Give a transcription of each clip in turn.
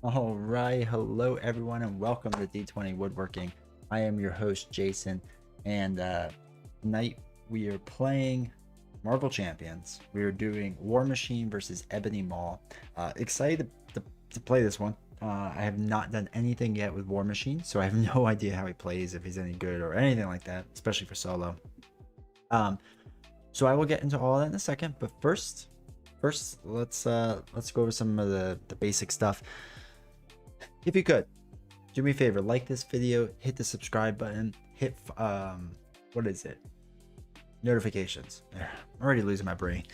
All right, hello everyone, and welcome to D20 Woodworking. I am your host Jason, and tonight we are playing Marvel Champions. We are doing War Machine versus Ebony Maw. Excited to play this one. I have not done anything yet with War Machine, so I have no idea how he plays, if he's any good or anything like that, especially for solo. So I will get into all that in a second, but first let's go over some of the basic stuff. If you could, do me a favor, like this video, hit the subscribe button, hit what is it, notifications. I'm already losing my brain.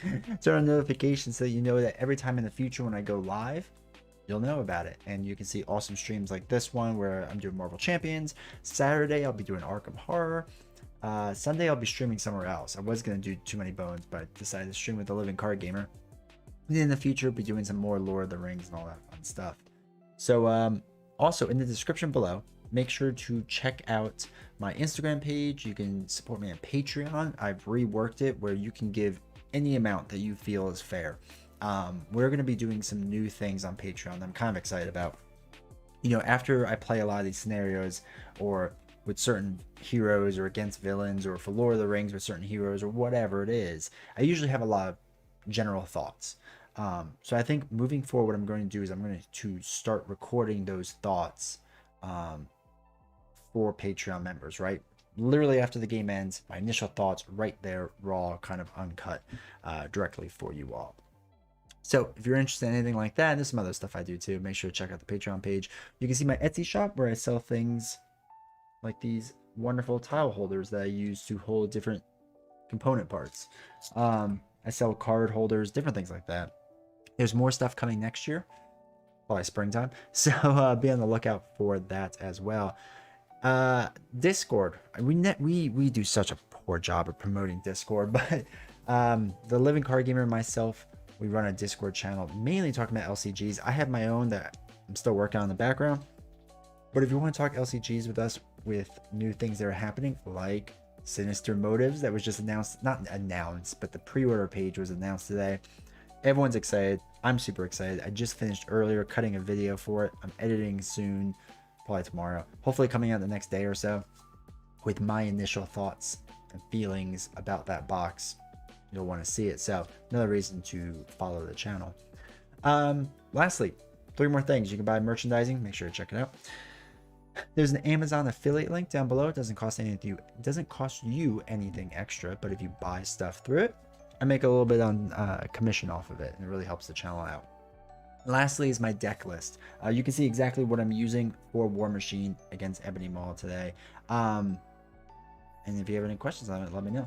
Turn on notifications so you know that every time in the future when I go live, you'll know about it. And you can see awesome streams like this one where I'm doing Marvel Champions. Saturday I'll be doing Arkham Horror. Sunday I'll be streaming somewhere else. I was going to do Too Many Bones, but I decided to stream with the Living Card Gamer. And in the future, I'll be doing some more Lord of the Rings and all that fun stuff. So also in the description below, make sure to check out my Instagram page. You can support me on Patreon. I've reworked it where you can give any amount that you feel is fair. We're going to be doing some new things on Patreon that I'm kind of excited about. You know, after I play a lot of these scenarios, or with certain heroes, or against villains, or for Lord of the Rings with certain heroes, or whatever it is, I usually have a lot of general thoughts. So I think moving forward, what I'm going to do is I'm going to start recording those thoughts for Patreon members, right? Literally after the game ends, my initial thoughts right there, raw, kind of uncut, directly for you all. So if you're interested in anything like that, and there's some other stuff I do too, make sure to check out the Patreon page. You can see my Etsy shop where I sell things like these wonderful tile holders that I use to hold different component parts. I sell card holders, different things like that. There's more stuff coming next year, probably springtime. So be on the lookout for that as well. Discord. We do such a poor job of promoting Discord, but the Living Card Gamer and myself, we run a Discord channel mainly talking about LCGs. I have my own that I'm still working on in the background. But if you want to talk LCGs with us with new things that are happening, like Sinister Motives that was just announced, not announced, but the pre-order page was announced today. Everyone's excited. I'm super excited. I just finished earlier cutting a video for it. I'm editing soon, probably tomorrow, hopefully coming out the next day or so, with my initial thoughts and feelings about that box. You'll want to see it, so another reason to follow the channel. Lastly, 3 more things. You can buy merchandising, make sure to check it out. There's an Amazon affiliate link down below. It doesn't cost anything. It doesn't cost you anything extra, but if you buy stuff through it, I make a little bit on commission off of it, and it really helps the channel out. Lastly is my deck list. You can see exactly what I'm using for War Machine against Ebony Maw today. And if you have any questions on it, let me know.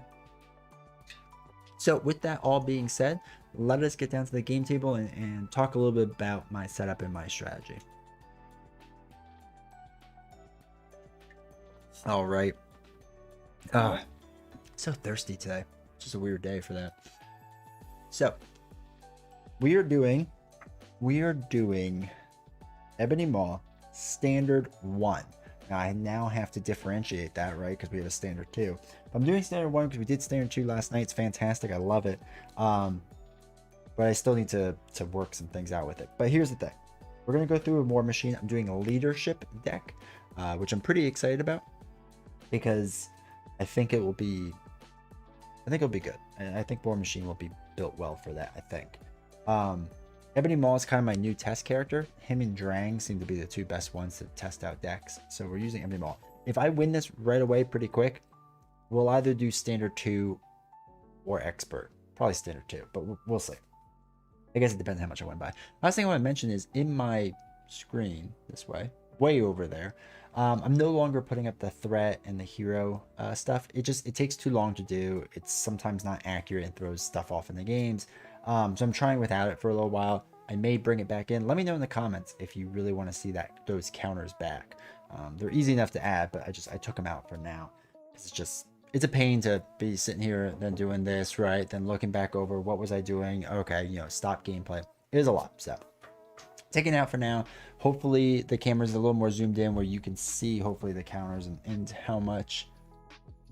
So with that all being said, let us get down to the game table and talk a little bit about my setup and my strategy. All right. So thirsty today. Just a weird day for that. So we are doing Ebony Maw standard 1. Now I now have to differentiate that, right? Because we have a standard 2. I'm doing standard 1 because we did standard 2 last night. It's fantastic. I love it. But I still need to work some things out with it. But here's the thing. We're going to go through a War Machine. I'm doing a leadership deck, which I'm pretty excited about because I think it'll be good. And I think War Machine will be built well for that, I think. Ebony Maw is kind of my new test character. Him and Drang seem to be the 2 best ones to test out decks. So we're using Ebony Maw. If I win this right away pretty quick, we'll either do standard 2 or expert. Probably standard 2, but we'll see. I guess it depends how much I win by. Last thing I want to mention is in my screen, this way over there, I'm no longer putting up the threat and the hero stuff. It takes too long to do. It's sometimes not accurate and throws stuff off in the games. So I'm trying without it for a little while. I may bring it back in. Let me know in the comments if you really want to see those counters back. They're easy enough to add, but I took them out for now. It's a pain to be sitting here then doing this, right? Then looking back over what was I doing? Okay, stop gameplay. It is a lot, so taking it out for now. Hopefully the camera's a little more zoomed in where you can see hopefully the counters and how much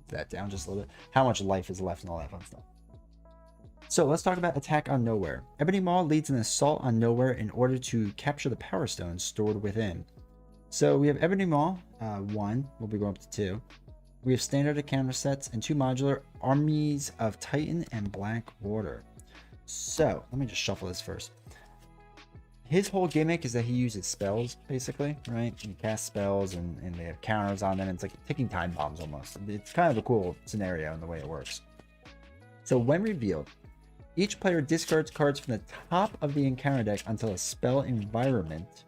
that down just a little bit, how much life is left and all that fun stuff. So let's talk about attack on Nowhere. Ebony Maw leads an assault on Nowhere in order to capture the power stones stored within. So we have Ebony Maw, 1, we'll be going up to 2. We have standard counter sets and 2 modular armies of Titan and Black Order. So let me just shuffle this first. His whole gimmick is that he uses spells, basically, right? He casts spells and they have counters on them. It's like ticking time bombs almost. It's kind of a cool scenario in the way it works. So when revealed, each player discards cards from the top of the encounter deck until a spell environment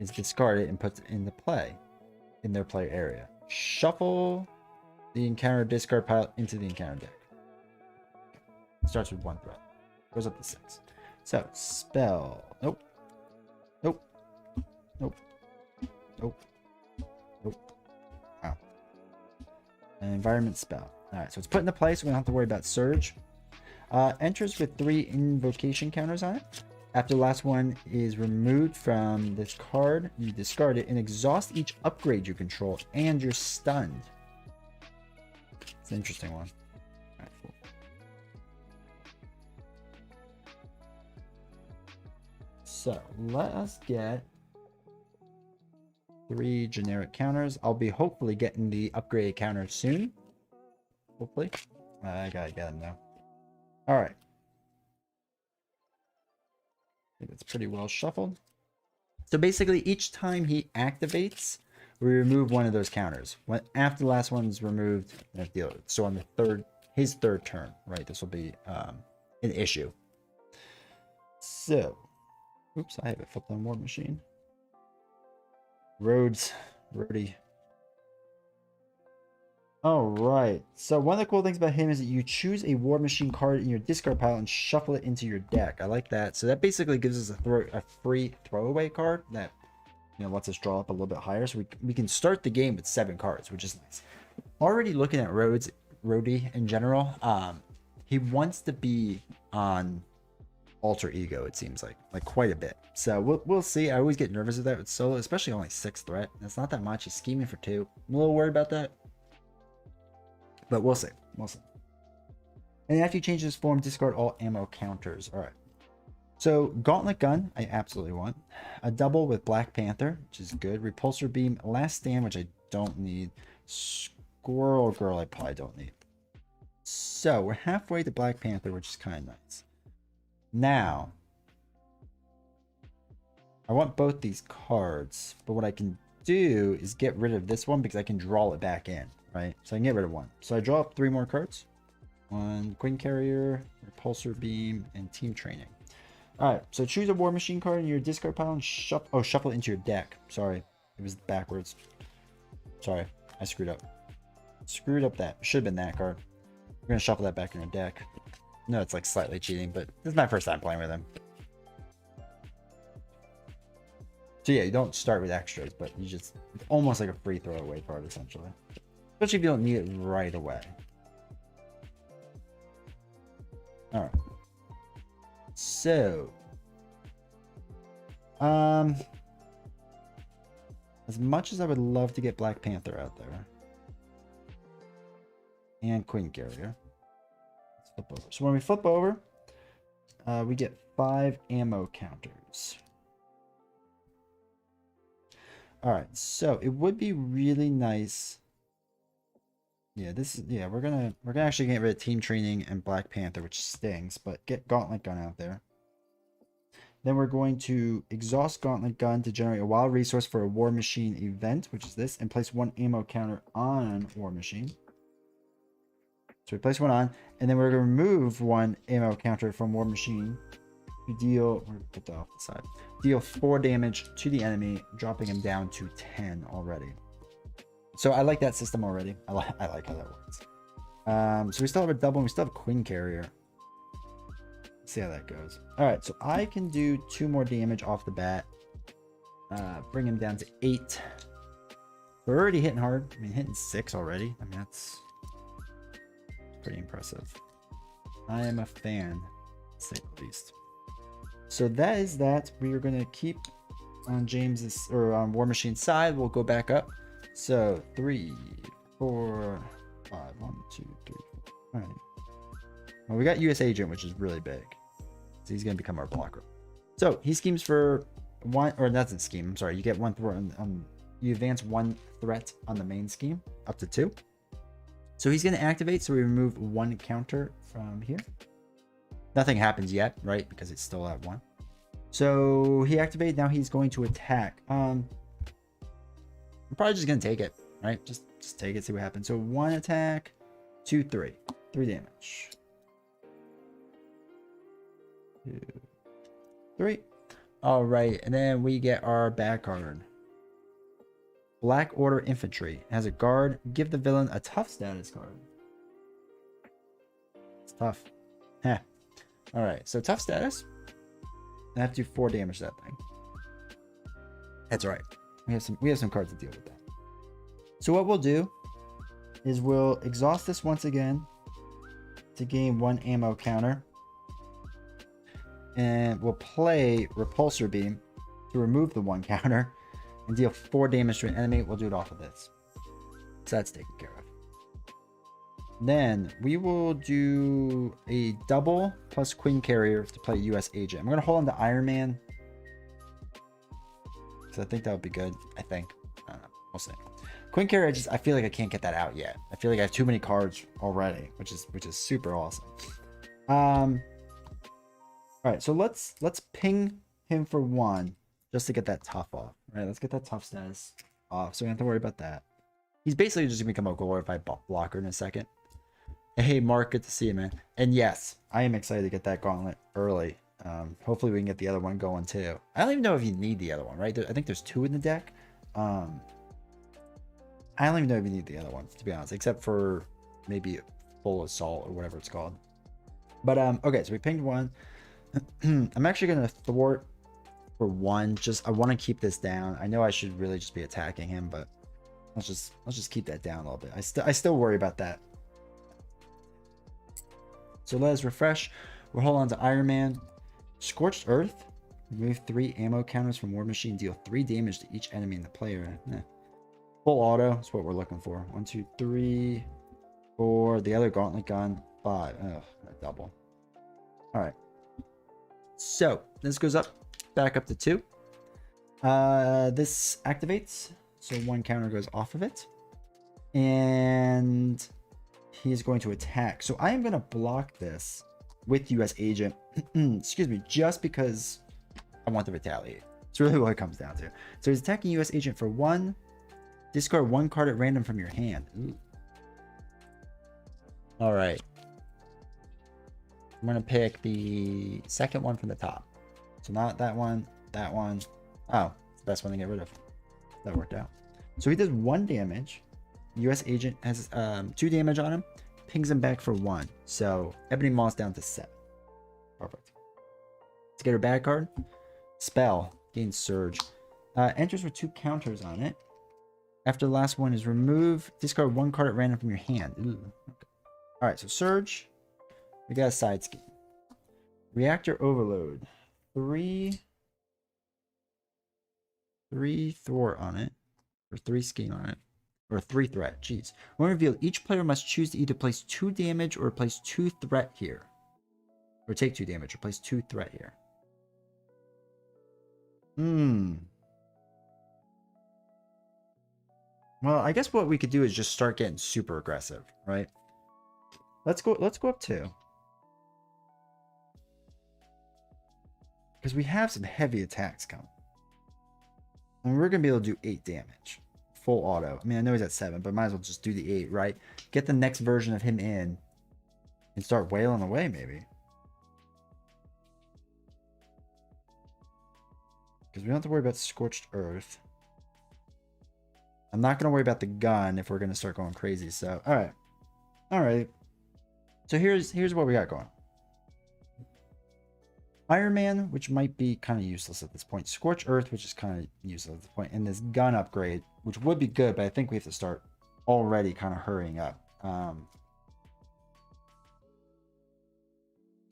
is discarded and puts into play in their play area. Shuffle the encounter discard pile into the encounter deck. Starts with 1 threat. Goes up to 6. So, spell. Nope. Nope. Nope. Nope. Nope. Wow. An environment spell. Alright, so it's put into place, so we don't have to worry about surge. Enters with 3 invocation counters on it. After the last one is removed from this card, you discard it and exhaust each upgrade you control, and you're stunned. It's an interesting one. Alright, cool. So let us get 3 generic counters. I'll be hopefully getting the upgraded counter soon. Hopefully. I gotta get them now. Alright. I think it's pretty well shuffled. So basically, each time he activates, we remove one of those counters. When after the last one's removed, deal. So on the his third turn, right? This will be an issue. So, oops, I have it flipped on War Machine. Roadie. Alright, so one of the cool things about him is that you choose a War Machine card in your discard pile and shuffle it into your deck. I like that. So that basically gives us a free throwaway card that, lets us draw up a little bit higher. So we can start the game with 7 cards, which is nice. Already looking at Roadie in general, he wants to be on Alter Ego, it seems like quite a bit. So we'll see. I always get nervous with that with solo, especially only 6 threat. That's not that much. He's scheming for 2. I'm a little worried about that. But we'll see. We'll see. And after you change this form, discard all ammo counters. All right. So Gauntlet Gun, I absolutely want. A double with Black Panther, which is good. Repulsor Beam, Last Stand, which I don't need. Squirrel Girl, I probably don't need. So we're halfway to Black Panther, which is kind of nice. Now, I want both these cards, but what I can do is get rid of this one because I can draw it back in. Right, so I can get rid of 1. So I draw up 3 more cards. 1 Queen Carrier, Repulsor Beam, and Team Training. Alright, so choose a War Machine card in your discard pile and shuffle it into your deck. Sorry, it was backwards. Sorry, I screwed up. Screwed up that. Should have been that card. We're going to shuffle that back in your deck. No, it's like slightly cheating, but this is my first time playing with him. So yeah, you don't start with extras, but you just, it's almost like a free throwaway card essentially. Especially if you don't need it right away. Alright. So. As much as I would love to get Black Panther out there. And Queen Carrier. Let's flip over. So when we flip over, we get 5 ammo counters. Alright, so it would be really nice. Yeah, we're gonna actually get rid of Team Training and Black Panther, which stings, but get Gauntlet Gun out there. Then we're going to exhaust Gauntlet Gun to generate a wild resource for a War Machine event, which is this, and place 1 ammo counter on War Machine. So we place 1 on, and then we're gonna remove 1 ammo counter from War Machine. We deal, we're gonna put that off the side. Deal 4 damage to the enemy, dropping him down to 10 already. So I like that system already. I like how that works. So we still have a double and we still have a Queen Carrier. Let's see how that goes. Alright, so I can do 2 more damage off the bat. Bring him down to 8. We're already hitting hard. I mean, hitting 6 already. I mean, that's pretty impressive. I am a fan, to say the least. So that is that. We are going to keep on James's, or on War Machine's side. We'll go back up. So 3, 4, 5, 1, 2, 3, 4, 5. Well, we got US Agent, which is really big. So he's going to become our blocker. So he schemes for one, or doesn't scheme. I'm sorry. You get one threat you advance one threat on the main scheme up to 2. So he's going to activate. So we remove 1 counter from here. Nothing happens yet, right? Because it's still at 1. So he activated. Now he's going to attack. I'm probably just going to take it, right? Just take it, see what happens. So 1 attack, 2, 3. 3 damage. 2, 3. All right, and then we get our back card. Black Order Infantry. It has a guard. Give the villain a tough status card. It's tough. Heh. All right, so tough status. I have to do 4 damage to that thing. That's all right. We have some cards to deal with that. So what we'll do is we'll exhaust this once again to gain 1 ammo counter. And we'll play Repulsor Beam to remove the 1 counter and deal 4 damage to an enemy. We'll do it off of this. So that's taken care of. Then we will do a double plus Queen Carrier to play US Agent. I'm going to hold on to Iron Man, because I think that would be good. I think. I don't know. We'll see. Queen Carrier, I feel like I can't get that out yet. I feel like I have too many cards already, which is super awesome. All right, so let's ping him for 1 just to get that tough off. All right, let's get that tough status off, so we don't have to worry about that. He's basically just gonna become a glorified blocker in a second. Hey, Mark, good to see you, man. And yes, I am excited to get that gauntlet early. Hopefully we can get the other one going too. I don't even know if you need the other one, right? I think there's 2 in the deck. I don't even know if you need the other one, to be honest, except for maybe full assault or whatever it's called. But okay, so we pinged 1. I'm actually gonna thwart for 1. I want to keep this down. I know I should really just be attacking him, but let's just keep that down a little bit. I still worry about that. So let us refresh. We'll hold on to Iron Man. Scorched Earth. Remove 3 ammo counters from War Machine. Deal 3 damage to each enemy in the player. Full auto is what we're looking for. 1, 2, 3, 4. The other gauntlet gun. 5. Ugh, a double. All right. So this goes up, back up to 2. This activates, so 1 counter goes off of it, and he's going to attack. So I am going to block this with US Agent, excuse me, just because I want to retaliate. It's really what it comes down to. So he's attacking US Agent for 1. Discard 1 card at random from your hand. Ooh. All right. I'm going to pick the second one from the top. So not that one, that one. Oh, it's the best one to get rid of. That worked out. So he does 1 damage. US Agent has 2 damage on him. Pings him back for 1. So Ebony Maw's down to 7. Perfect. Let's get her bad card. Spell. Gains Surge. Enters with 2 counters on it. After the last one is remove. Discard 1 card at random from your hand. Ooh. Okay. Alright, so Surge. We got a side scheme. Reactor Overload. 3 thwart on it. Or 3 scheme on it. Or 3 threat. Jeez. When revealed, each player must choose to either place 2 damage or place 2 threat here. Or take 2 damage or place 2 threat here. Well, I guess what we could do is just start getting super aggressive, right? Let's go up 2. Because we have some heavy attacks coming. And we're going to be able to do 8 damage. Full auto. I mean, I know he's at 7, but might as well just do the 8, right? Get the next version of him in. And start wailing away, maybe. Because we don't have to worry about Scorched Earth. I'm not going to worry about the gun if we're going to start going crazy. So, alright. Alright. So here's what we got going. Iron Man, which might be kind of useless at this point. Scorched Earth, which is kind of useless at this point. And this gun upgrade, which would be good, but I think we have to start already kind of hurrying up.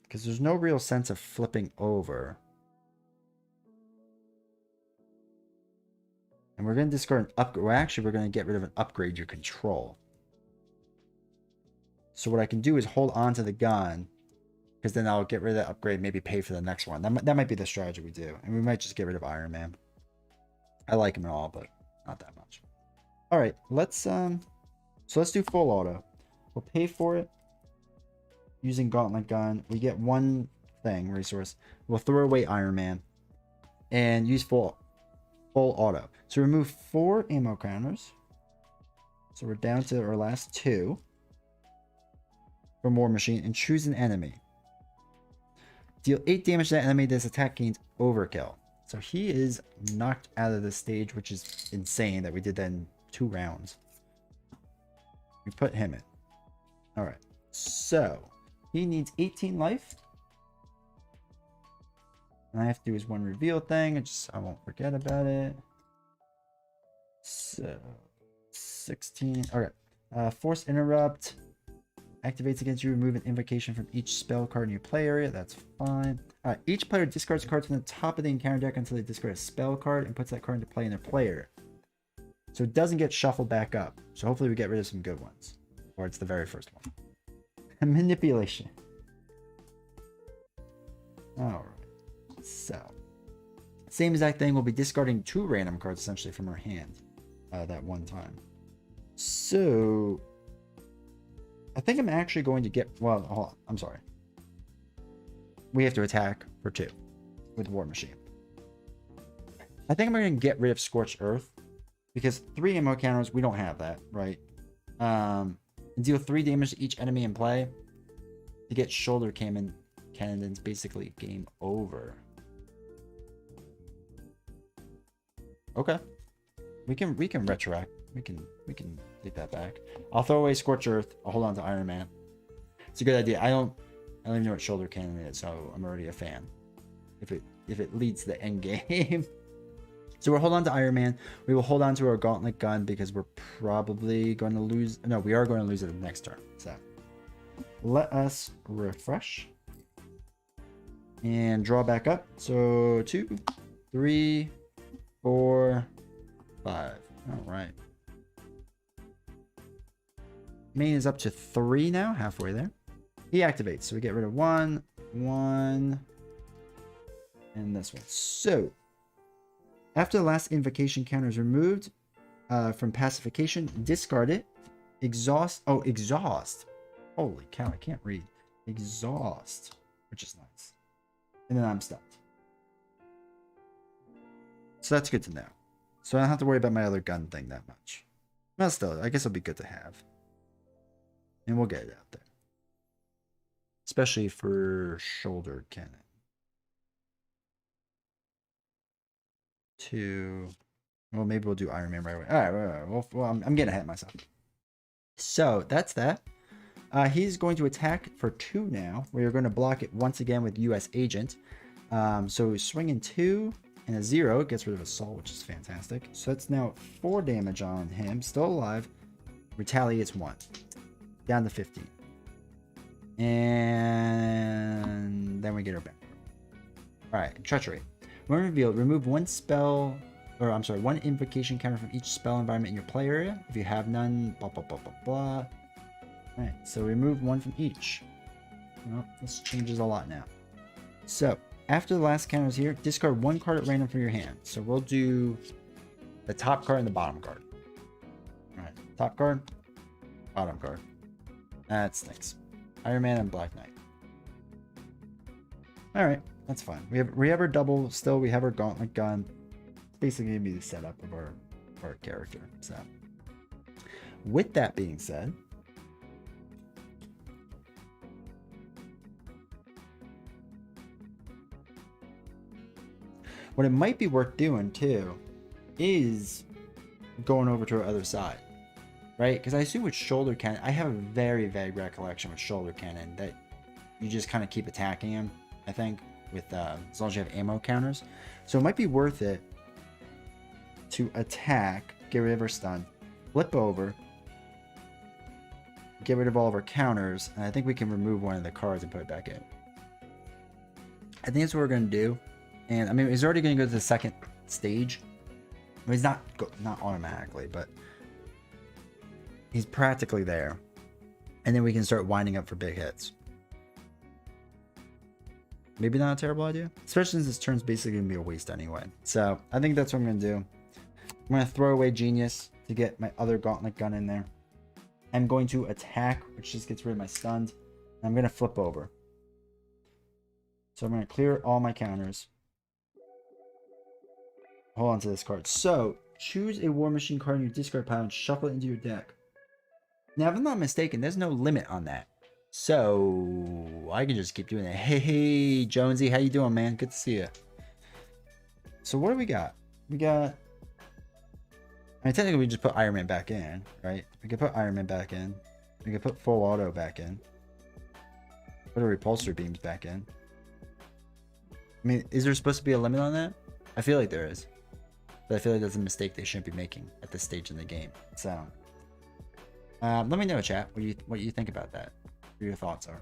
Because there's no real sense of flipping over. And we're going to discard an upgrade. Well, actually, we're going to get rid of an upgrade your control. So what I can do is hold on to the gun Because then I'll get rid of that upgrade, maybe pay for the next one. That might be the strategy we do. And we might just get rid of Iron Man. I like him at all, but not that much. All right, so let's do full auto. We'll pay for it using Gauntlet Gun. We get one thing, resource. We'll throw away Iron Man and use full auto. So remove 4 ammo counters. So we're down to our last 2 for War Machine, and choose an enemy. Deal 8 damage to that enemy. This attack gains overkill. So he is knocked out of the stage, which is insane that we did that in 2 rounds. We put him in. Alright. So he needs 18 life. And I have to do his one reveal thing. I won't forget about it. So 16. Okay. Force interrupt. Activates against you. Remove an invocation from each spell card in your play area. That's fine. Alright, each player discards cards from the top of the encounter deck until they discard a spell card and puts that card into play in their player. So it doesn't get shuffled back up. So hopefully we get rid of some good ones. Or it's the very first one. Manipulation. Alright. So. Same exact thing. We'll be discarding 2 random cards essentially from our hand. That one time. So I think I'm actually going to get... Well, hold on. I'm sorry. We have to attack for 2 with War Machine. I think I'm going to get rid of Scorched Earth. Because 3 ammo counters, we don't have that, right? Deal 3 damage to each enemy in play. To get shoulder cannon, it's basically game over. Okay. We can retroact. We can take that back. I'll throw away Scorched Earth. I'll hold on to Iron Man. It's a good idea. I don't even know what shoulder cannon is, so I'm already a fan. If it leads to the end game. So we'll hold on to Iron Man. We will hold on to our Gauntlet Gun because we're probably going to lose. No, we are going to lose it the next turn. So let us refresh and draw back up. So 2, 3, 4, 5. All right. Main is up to 3 now, halfway there. He activates, so we get rid of 1, and this one. So after the last invocation counter is removed from pacification, discard it. Exhaust. Oh, exhaust. Holy cow, I can't read. Exhaust, which is nice. And then I'm stumped. So that's good to know. So I don't have to worry about my other gun thing that much. Well, still, I guess it'll be good to have. And we'll get it out there. Especially for shoulder cannon. 2. Well, maybe we'll do Iron Man right away. All right. Well, I'm getting ahead of myself. So that's that. He's going to attack for 2 now. We are going to block it once again with U.S. Agent. So swinging 2 and a 0 gets rid of Assault, which is fantastic. So that's now 4 damage on him. Still alive. Retaliates 1. Down to 15. And then we get her back. Alright, Treachery. When revealed, remove 1 spell, or I'm sorry, 1 invocation counter from each spell environment in your play area. If you have none, blah, blah, blah, blah, blah. Alright, so remove 1 from each. Well, this changes a lot now. So, after the last counter is here, discard 1 card at random from your hand. So we'll do the top card and the bottom card. Alright, top card, bottom card. That stinks. Iron Man and Black Knight. Alright, that's fine. We have our double still, we have our Gauntlet Gun. Basically gonna be the setup of our character. So with that being said, what it might be worth doing too is going over to our other side. Right? Because I assume with shoulder cannon, I have a very vague recollection with shoulder cannon that you just kind of keep attacking him, I think, with as long as you have ammo counters. So it might be worth it to attack, get rid of our stun, flip over, get rid of all of our counters, and I think we can remove one of the cards and put it back in. I think that's what we're going to do. And I mean, he's already going to go to the second stage. I mean, he's not automatically, but he's practically there. And then we can start winding up for big hits. maybe not a terrible idea. Especially since this turn's basically gonna be a waste anyway. So I think that's what I'm gonna do. I'm gonna throw away Genius to get my other Gauntlet gun in there. I'm going to attack, which just gets rid of my stuns. I'm gonna flip over. So I'm gonna clear all my counters. Hold on to this card. So choose a War Machine card in your discard pile and shuffle it into your deck. Now, if I'm not mistaken, there's no limit on that. So I can just keep doing it. Hey, Jonesy, how you doing, man? Good to see you. So what do we got? We got... I mean, technically, we just put Iron Man back in, right? We could put Iron Man back in. We could put full auto back in. Put a repulsor beams back in. I mean, is there supposed to be a limit on that? I feel like there is. But I feel like that's a mistake they shouldn't be making at this stage in the game. So, let me know, chat, what you think about that. What your thoughts are.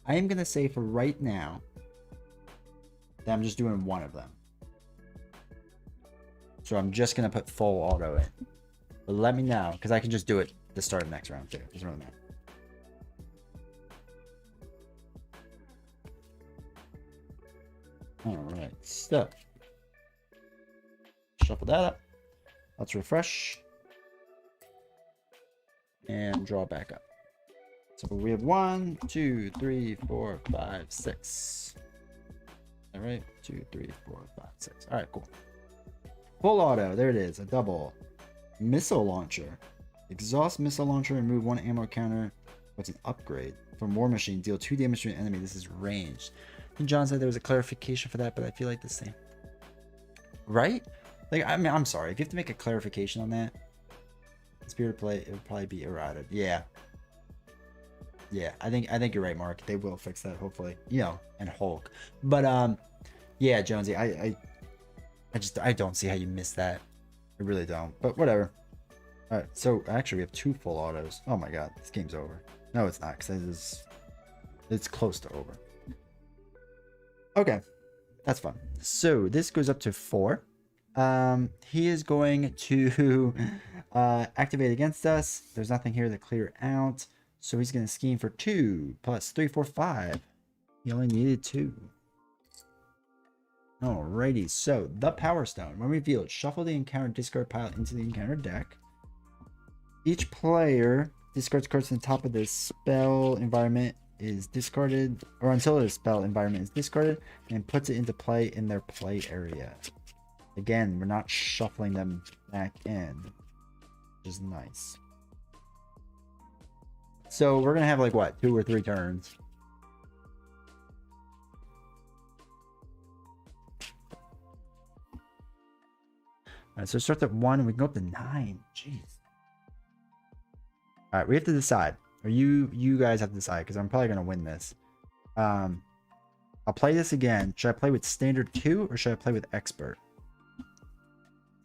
I am going to say for right now that I'm just doing one of them. So I'm just going to put full auto in. But let me know, because I can just do it to start the next round too. Doesn't really matter. Alright, so shuffle that up. Let's refresh. And draw back up. So we have 1, 2, 3, 4, 5, 6. Alright, 2, 3, 4, 5, 6. Alright, cool. Full auto, there it is, a double. Missile launcher. Exhaust missile launcher, remove 1 ammo counter. What's an upgrade? From War Machine, deal 2 damage to an enemy. This is ranged. And John said there was a clarification for that, but I feel like the same. Right? Like, I mean, I'm sorry. If you have to make a clarification on that, Spirit play, it would probably be errated. Yeah. Yeah, I think you're right, Mark. They will fix that, hopefully. You know, and Hulk. But, yeah, Jonesy, I don't see how you missed that. I really don't. But whatever. Alright, so actually we have 2 full autos. Oh my god, this game's over. No, it's not, because it's close to over. Okay, that's fun. So this goes up to 4. He is going to activate against us. There's nothing here to clear out. So he's going to scheme for 2 plus 3, 4, 5. He only needed 2. Alrighty, so the Power Stone. When revealed, shuffle the encounter discard pile into the encounter deck. Each player discards cards from the top of the spell environment is discarded, or until the spell environment is discarded, and puts it into play in their play area. Again, we're not shuffling them back in, which is nice. So we're gonna have like what, 2 or 3 turns. Alright, so it starts at 1 and we can go up to 9. Jeez. Alright, we have to decide. Or you guys have to decide, because I'm probably gonna win this. I'll play this again. Should I play with standard 2 or should I play with expert?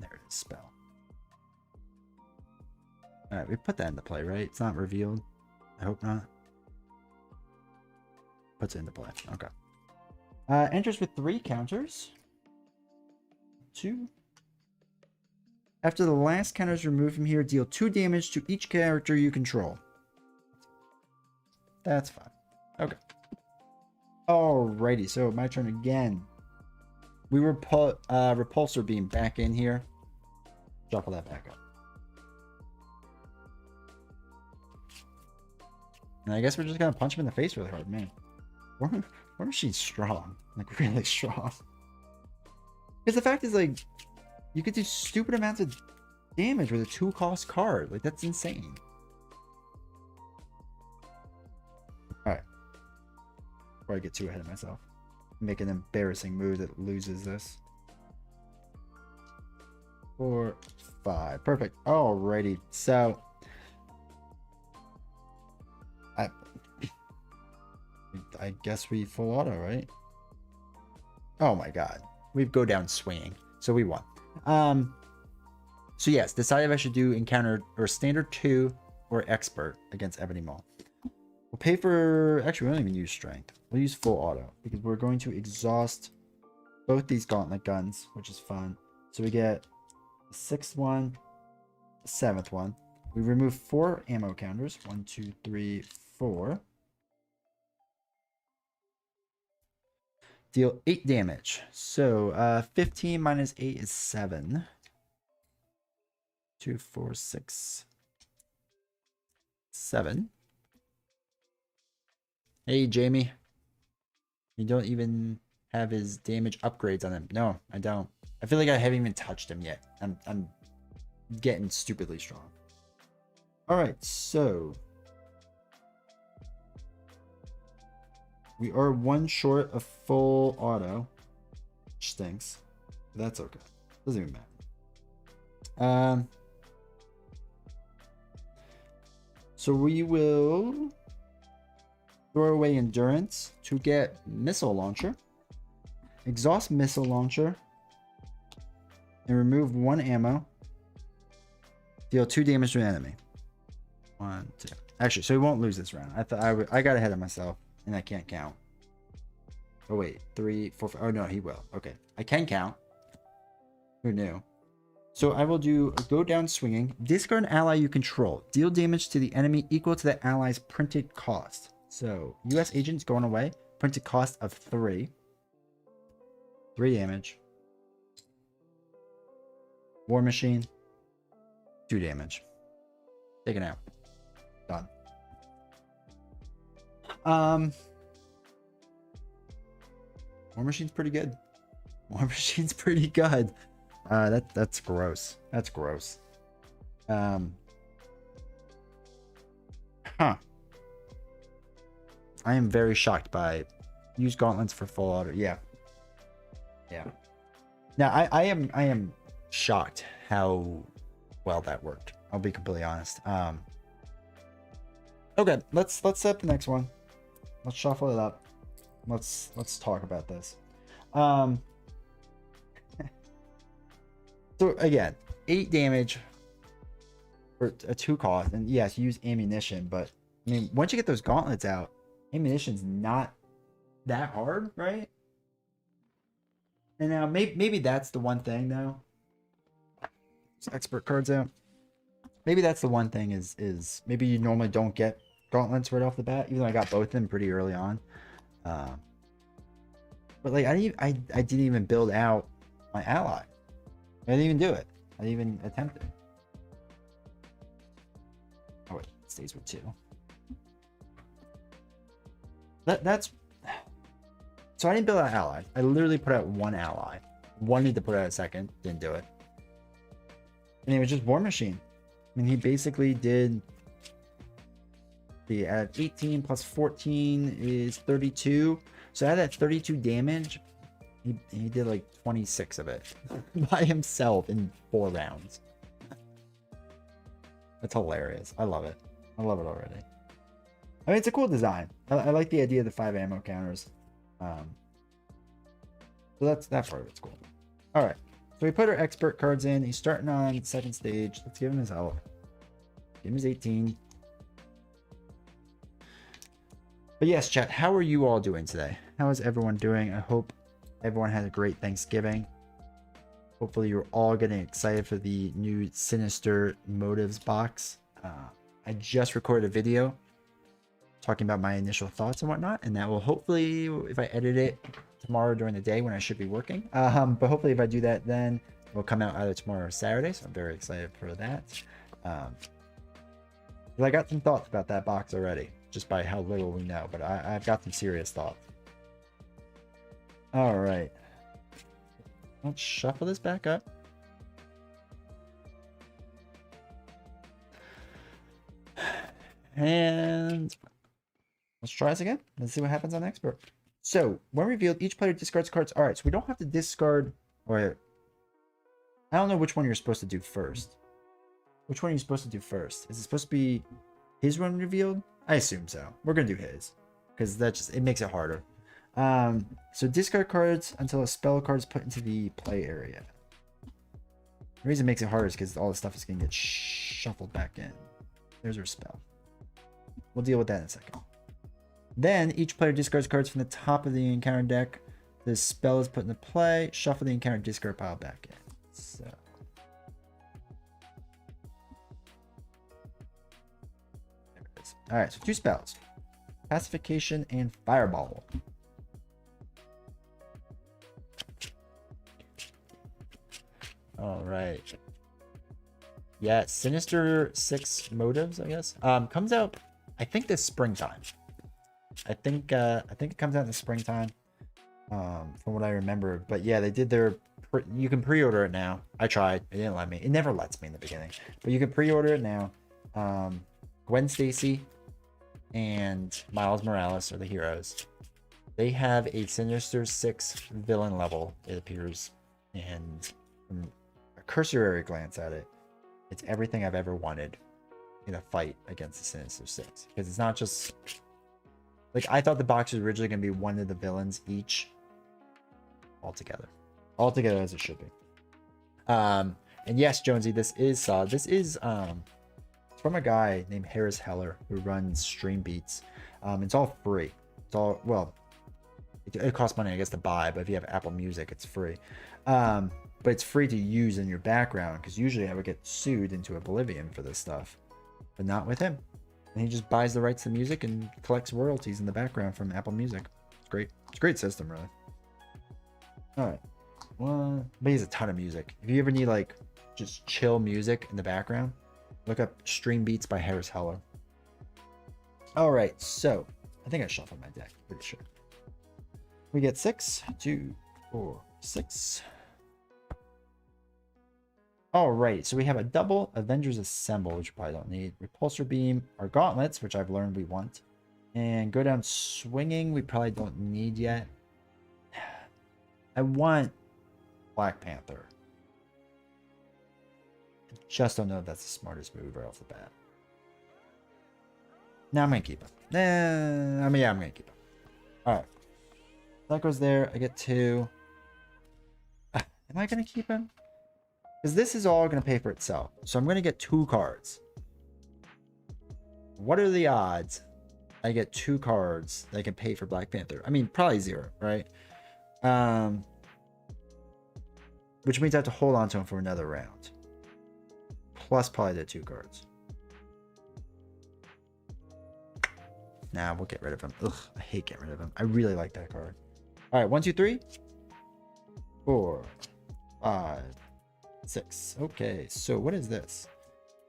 There it is, spell. Alright, we put that into play, right? It's not revealed. I hope not. Puts it into play. Okay. Enters with 3 counters. 2. After the last counter is removed from here, deal 2 damage to each character you control. That's fine. Okay. Alrighty, so my turn again. We were put repulsor beam back in here. Shuffle that back up. And I guess we're just gonna punch him in the face really hard, man. War Machine's strong, like really strong. Because the fact is, like, you could do stupid amounts of damage with a 2-cost card. Like, that's insane. Alright. Before I get too ahead of myself. Make an embarrassing move that loses this. 4, 5. Perfect. Alrighty. So I guess we full auto, right? Oh my god. We go down swinging. So we won. So yes, decide if I should do encounter or standard 2 or expert against Ebony Maw. We'll pay for, actually we don't even use strength. We'll use full auto because we're going to exhaust both these gauntlet guns, which is fun. So we get the 6th one, the 7th one. We remove 4 ammo counters. 1, 2, 3, 4. Deal 8 damage. So 15 minus 8 is 7. 2, 4, 6, 7. Hey, Jamie. You don't even have his damage upgrades on him. No, I don't. I feel like I haven't even touched him yet. I'm getting stupidly strong. All right, so we are 1 short of full auto, which stinks. That's okay. Doesn't even matter. So we will throw away endurance to get missile launcher, exhaust missile launcher, and remove 1 ammo. Deal 2 damage to an enemy. 1, 2. Actually, so he won't lose this round. I thought I got ahead of myself, and I can't count. Oh wait, 3, 4, 5. Oh no, he will. Okay, I can count. Who knew? So I will do a go down swinging. Discard an ally you control. Deal damage to the enemy equal to the ally's printed cost. So U.S. agents going away. Printed cost of 3. 3 damage. War machine. 2 damage. Taken out. Done. War machine's pretty good. War machine's pretty good. That's gross. That's gross. Huh. I am very shocked by use gauntlets for full auto. Yeah. Yeah. Now I am shocked how well that worked. I'll be completely honest. Okay, let's set up the next one. Let's shuffle it up. Let's talk about this. So again, 8 damage for a 2 cost, and yes, use ammunition, but I mean, once you get those gauntlets out, ammunition's not that hard, right? And now maybe that's the one thing though. Expert cards out. Maybe that's the one thing is maybe you normally don't get gauntlets right off the bat, even though I got both of them pretty early on. But like I didn't even build out my ally. I didn't even do it. I didn't even attempt it. Oh wait, it stays with 2. That's so I didn't build out ally. I literally put out 1 ally. Wanted to put out a second, didn't do it. And it was just War Machine. I mean, he basically did the at 18 plus 14 is 32. So out of that 32 damage, he did like 26 of it by himself in 4 rounds. That's hilarious. I love it. I love it already. I mean, it's a cool design. I like the idea of the 5 ammo counters. So that part of it's cool. All right. So we put our expert cards in. He's starting on 2nd stage. Let's give him his health. Give him his 18. But yes, chat, how are you all doing today? How is everyone doing? I hope everyone had a great Thanksgiving. Hopefully you're all getting excited for the new Sinister Motives box. I just recorded a video talking about my initial thoughts and whatnot, and that will hopefully, if I edit it tomorrow during the day when I should be working, but hopefully if I do that, then it will come out either tomorrow or Saturday, so I'm very excited for that. But I got some thoughts about that box already, just by how little we know, but I've got some serious thoughts. All right, let's shuffle this back up. And let's try this again. Let's see what happens on expert. So when revealed, each player discards cards. All right, so we don't have to discard, or I don't know which one you're supposed to do first. Which one are you supposed to do first? Is it supposed to be his one revealed? I assume so. We're gonna do his, because that just, it makes it harder. So discard cards until a spell card is put into the play area. The reason it makes it harder is because all the stuff is gonna get shuffled back in. There's our spell. We'll deal with that in a second. Then each player discards cards from the top of the encounter deck. The spell is put into play. Shuffle the encounter discard pile back in. So there it is. All right, so 2 spells: Pacification and Fireball. right. Yeah, Sinister 6 Motives, I guess. Comes out, I think, this springtime. I think it comes out in the springtime. From what I remember. But yeah, they did their you can pre-order it now. I tried. It didn't let me. It never lets me in the beginning. But you can pre-order it now. Gwen Stacy and Miles Morales are the heroes. They have a Sinister 6 villain level, it appears. And from a cursory glance at it, it's everything I've ever wanted in a fight against the Sinister 6. Because it's not just... Like, I thought the box was originally going to be one of the villains each. Altogether as it should be. And yes, Jonesy, this is from a guy named Harris Heller who runs Stream Beats. It's all free. It's all, well, it costs money, I guess, to buy, but if you have Apple Music, it's free. But it's free to use in your background, because usually I would get sued into oblivion for this stuff, but not with him. And he just buys the rights to music and collects royalties in the background from Apple Music. It's great. It's a great system, really. All right. Well, but he has a ton of music. If you ever need like just chill music in the background, look up Stream Beats by Harris Heller. All right. So I think I shuffled my deck. Pretty sure. We get 6, 2, 4, 6. All right. So we have a double Avengers Assemble, which you probably don't need. Repulsor Beam, our Gauntlets, which I've learned we want. And go down swinging, we probably don't need yet. I want Black Panther. I just don't know if that's the smartest move right off the bat. No, I'm going to keep him. Yeah, I'm going to keep him. Alright. That goes there. I get 2. Am I going to keep him? Because this is all going to pay for itself. So I'm going to get 2 cards. What are the odds I get 2 cards that can pay for Black Panther? I mean, probably 0, right? Which means I have to hold on to him for another round. Plus probably the 2 cards. Nah, we'll get rid of him. Ugh, I hate getting rid of him. I really like that card. All right, 1, 2, 3, 4, 5, 6. Okay, so what is this?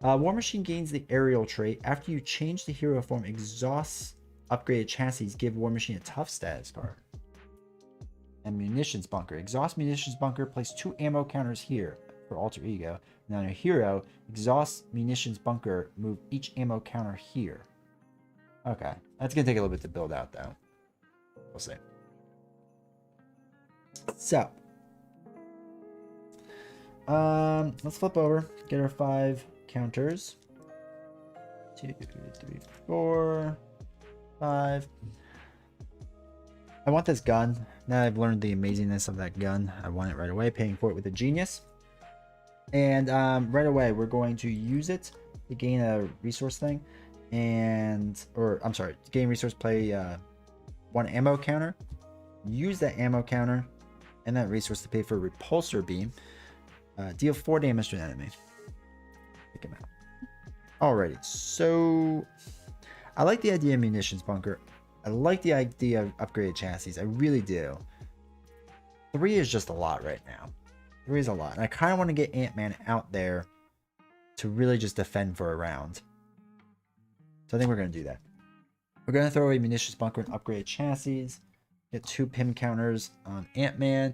War Machine gains the aerial trait. After you change the hero form, exhausts upgraded chassis. Give War Machine a tough status card. And Munitions Bunker. Exhaust Munitions Bunker. Place 2 ammo counters here for Alter Ego. Now, your hero, Exhaust Munitions Bunker. Move each ammo counter here. Okay. That's going to take a little bit to build out, though. We'll see. So. Let's flip over. Get our 5 counters. 2, 3, 4, 5. I want this gun. Now I've learned the amazingness of that gun. I want it right away. Paying for it with a genius. And right away, we're going to use it to gain a resource thing. To gain resource, play 1 ammo counter. Use that ammo counter and that resource to pay for a repulsor beam. Deal 4 damage to an enemy. Pick him out. Alrighty, so I like the idea of Munitions Bunker. I like the idea of upgraded chassis. I really do. 3 is just a lot right now. 3 is a lot. And I kind of want to get Ant-Man out there to really just defend for a round. So I think we're going to do that. We're going to throw away Munitions Bunker and upgrade chassis. Get 2 PIM counters on Ant-Man.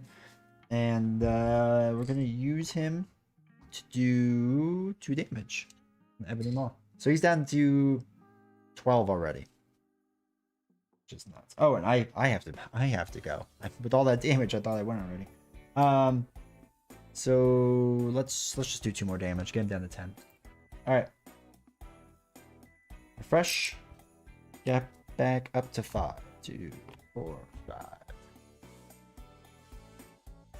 And we're going to use him to do 2 damage on Ebony Maw. So he's down to 12 already. Just nuts. Oh, and I have to go. With all that damage, I thought I went already. So let's just do 2 more damage. Get him down to 10. All right. Refresh. Get back up to 5. 2, 4, 5.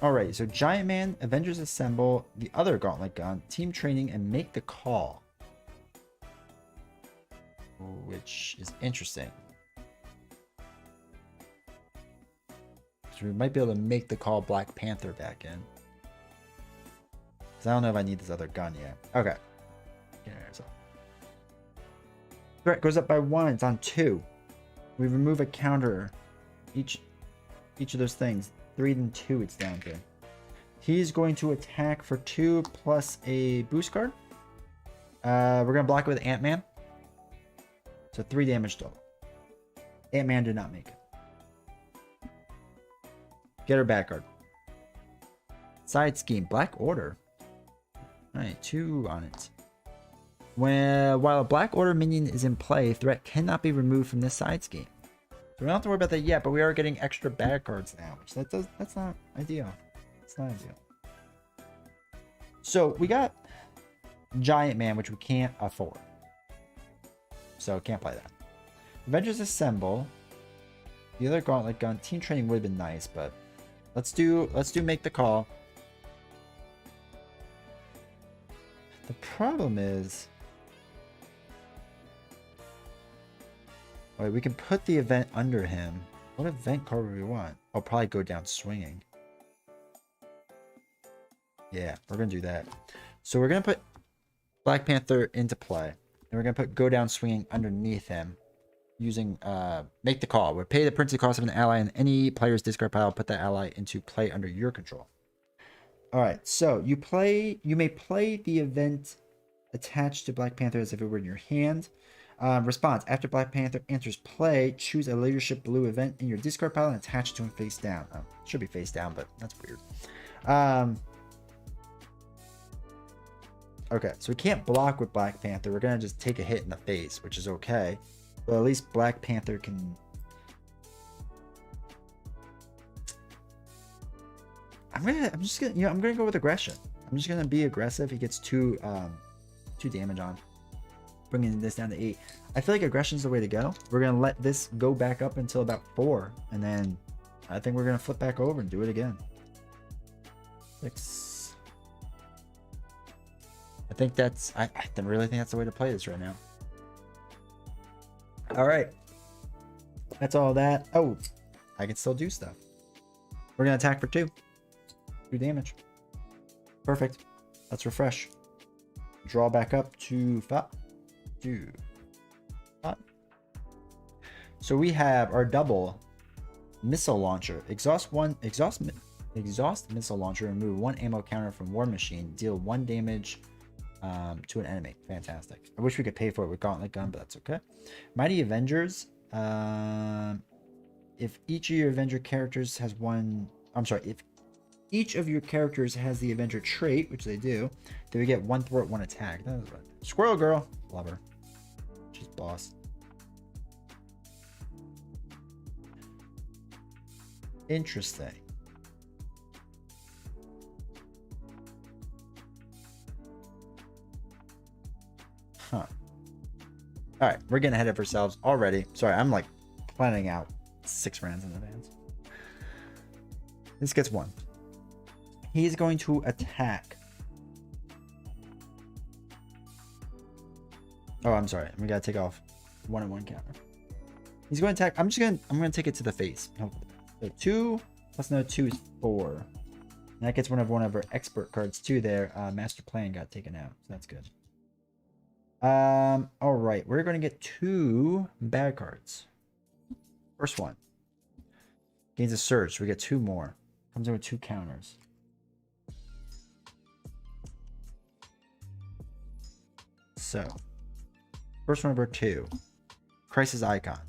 Alright, so Giant Man, Avengers Assemble, the other Gauntlet Gun, Team Training, and Make the Call. Which is interesting. So we might be able to make the call Black Panther back in. Because I don't know if I need this other gun yet. Okay. Threat goes up by 1. It's on 2. We remove a counter. Each of those things. 3 and 2 it's down to. He's going to attack for 2 plus a boost card. We're going to block it with Ant-Man. So 3 damage total. Ant-Man did not make it. Get her back card. Side scheme. Black Order. Alright, 2 on it. While a Black Order minion is in play, threat cannot be removed from this side scheme. So we don't have to worry about that yet, but we are getting extra bad cards now. Which that's not ideal. It's not ideal. So we got Giant Man, which we can't afford. So can't play that. Avengers Assemble. The other Gauntlet Gun. Team Training would have been nice, but let's do Make the Call. The problem is, wait, we can put the event under him. What event card would we want? I'll probably Go Down Swinging. Yeah, we're gonna do that. So we're gonna put Black Panther into play, and we're gonna put Go Down Swinging underneath him, using Make the Call. We'll pay the princely cost of an ally in any player's discard pile. Put that ally into play under your control. All right, so you may play the event attached to Black Panther as if it were in your hand. Response: after Black Panther enters play, choose a leadership blue event in your discard pile and attach it to him face down. Oh, it should be face down, but that's weird. Okay, so we can't block with Black Panther. We're gonna just take a hit in the face, which is okay. But at least Black Panther can. I'm gonna go with aggression. I'm just gonna be aggressive. He gets 2 damage on, bringing this down to 8. I feel like aggression's the way to go. We're gonna let this go back up until about 4, and then I think we're gonna flip back over and do it again. 6. I think that's. I really think that's the way to play this right now. All right, that's all that. Oh, I can still do stuff. We're gonna attack for 2 damage. Perfect. Let's refresh. Draw back up to 5. 2. 5. So we have our double missile launcher. Exhaust missile launcher. Remove 1 ammo counter from War Machine. Deal 1 damage to an enemy. Fantastic. I wish we could pay for it with Gauntlet Gun, but that's okay. Mighty Avengers. If each of your Avenger characters has one. I'm sorry. If each of your characters has the Avenger trait, which they do, then we get 1 thwart, 1 attack. That was right. Squirrel Girl. Love her. She's boss. Interesting. Huh. All right, we're getting ahead of ourselves already. Sorry, I'm like planning out 6 rounds in advance. This gets 1. He's going to attack. Oh, I'm sorry. We gotta take off 1 and 1 counter. He's going to attack. I'm gonna take it to the face. So 2 plus another 2 is 4. And that gets one of our expert cards too. There, Master Plan got taken out, so that's good. All right, we're going to get 2 bad cards. First one gains a surge. So we get 2 more. Comes in with 2 counters. So, first one, number 2, Crisis Icon.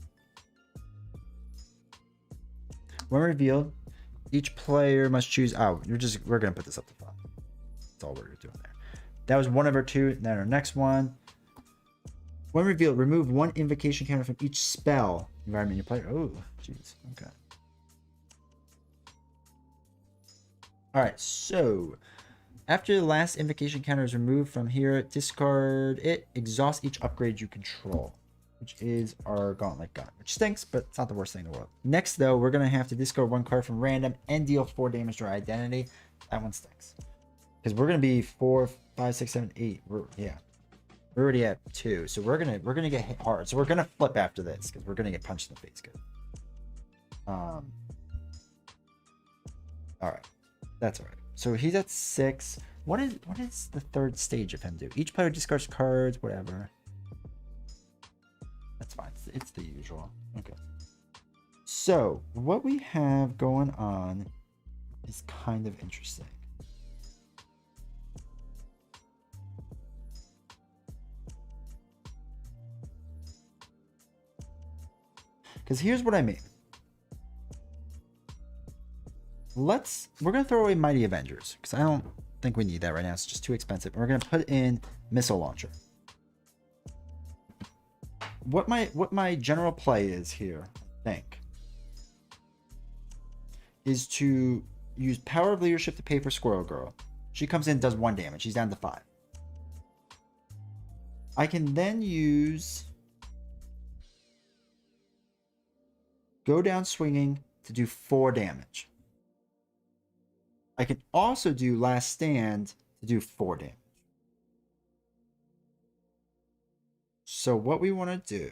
When revealed, each player must choose. Oh, we're gonna put this up to 5. That's all we're doing there. That was one of our 2. Then our next one. When revealed, remove 1 invocation counter from each spell environment you play. Oh, jeez. Okay. All right. So, after the last invocation counter is removed from here, discard it. Exhaust each upgrade you control, which is our Gauntlet Gun, which stinks, but it's not the worst thing in the world. Next, though, we're gonna have to discard 1 card from random and deal 4 damage to our identity. That one stinks because we're gonna be 4, 5, 6, 7, 8. We're already at 2, so we're gonna get hit hard. So we're gonna flip after this because we're gonna get punched in the face. Good. All right, that's all right. So he's at 6. What is the 3rd stage of him do? Each player discards cards, whatever. That's fine. It's the usual. Okay. So what we have going on is kind of interesting. Because here's what I mean. We're going to throw away Mighty Avengers, because I don't think we need that right now. It's just too expensive. And we're going to put in Missile Launcher. What my general play is here, I think, is to use Power of Leadership to pay for Squirrel Girl. She comes in, does 1 damage. She's down to 5. I can then use Go Down Swinging to do 4 damage. I can also do Last Stand to do 4 damage. So what we want to do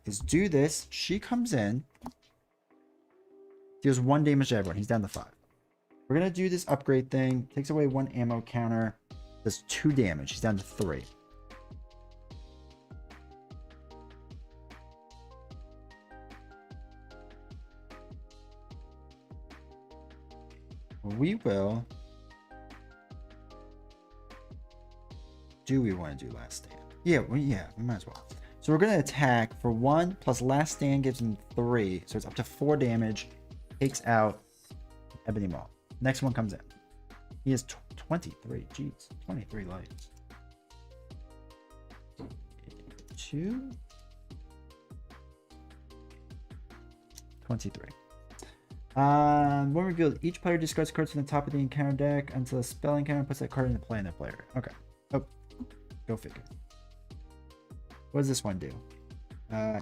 is do this. She comes in, deals 1 damage to everyone. He's down to 5. We're going to do this upgrade thing. Takes away 1 ammo counter. Does 2 damage. He's down to 3. We will. Do we want to do Last Stand? Yeah, we might as well. So we're going to attack for 1 plus Last Stand gives him 3. So it's up to 4 damage. Takes out Ebony Maw. Next one comes in. He has 23. Jeez, 23 lives. 2. 23. When revealed, each player discards cards from the top of the encounter deck until a spell encounter puts that card into play in the player. Okay. Oh, go figure. What does this one do?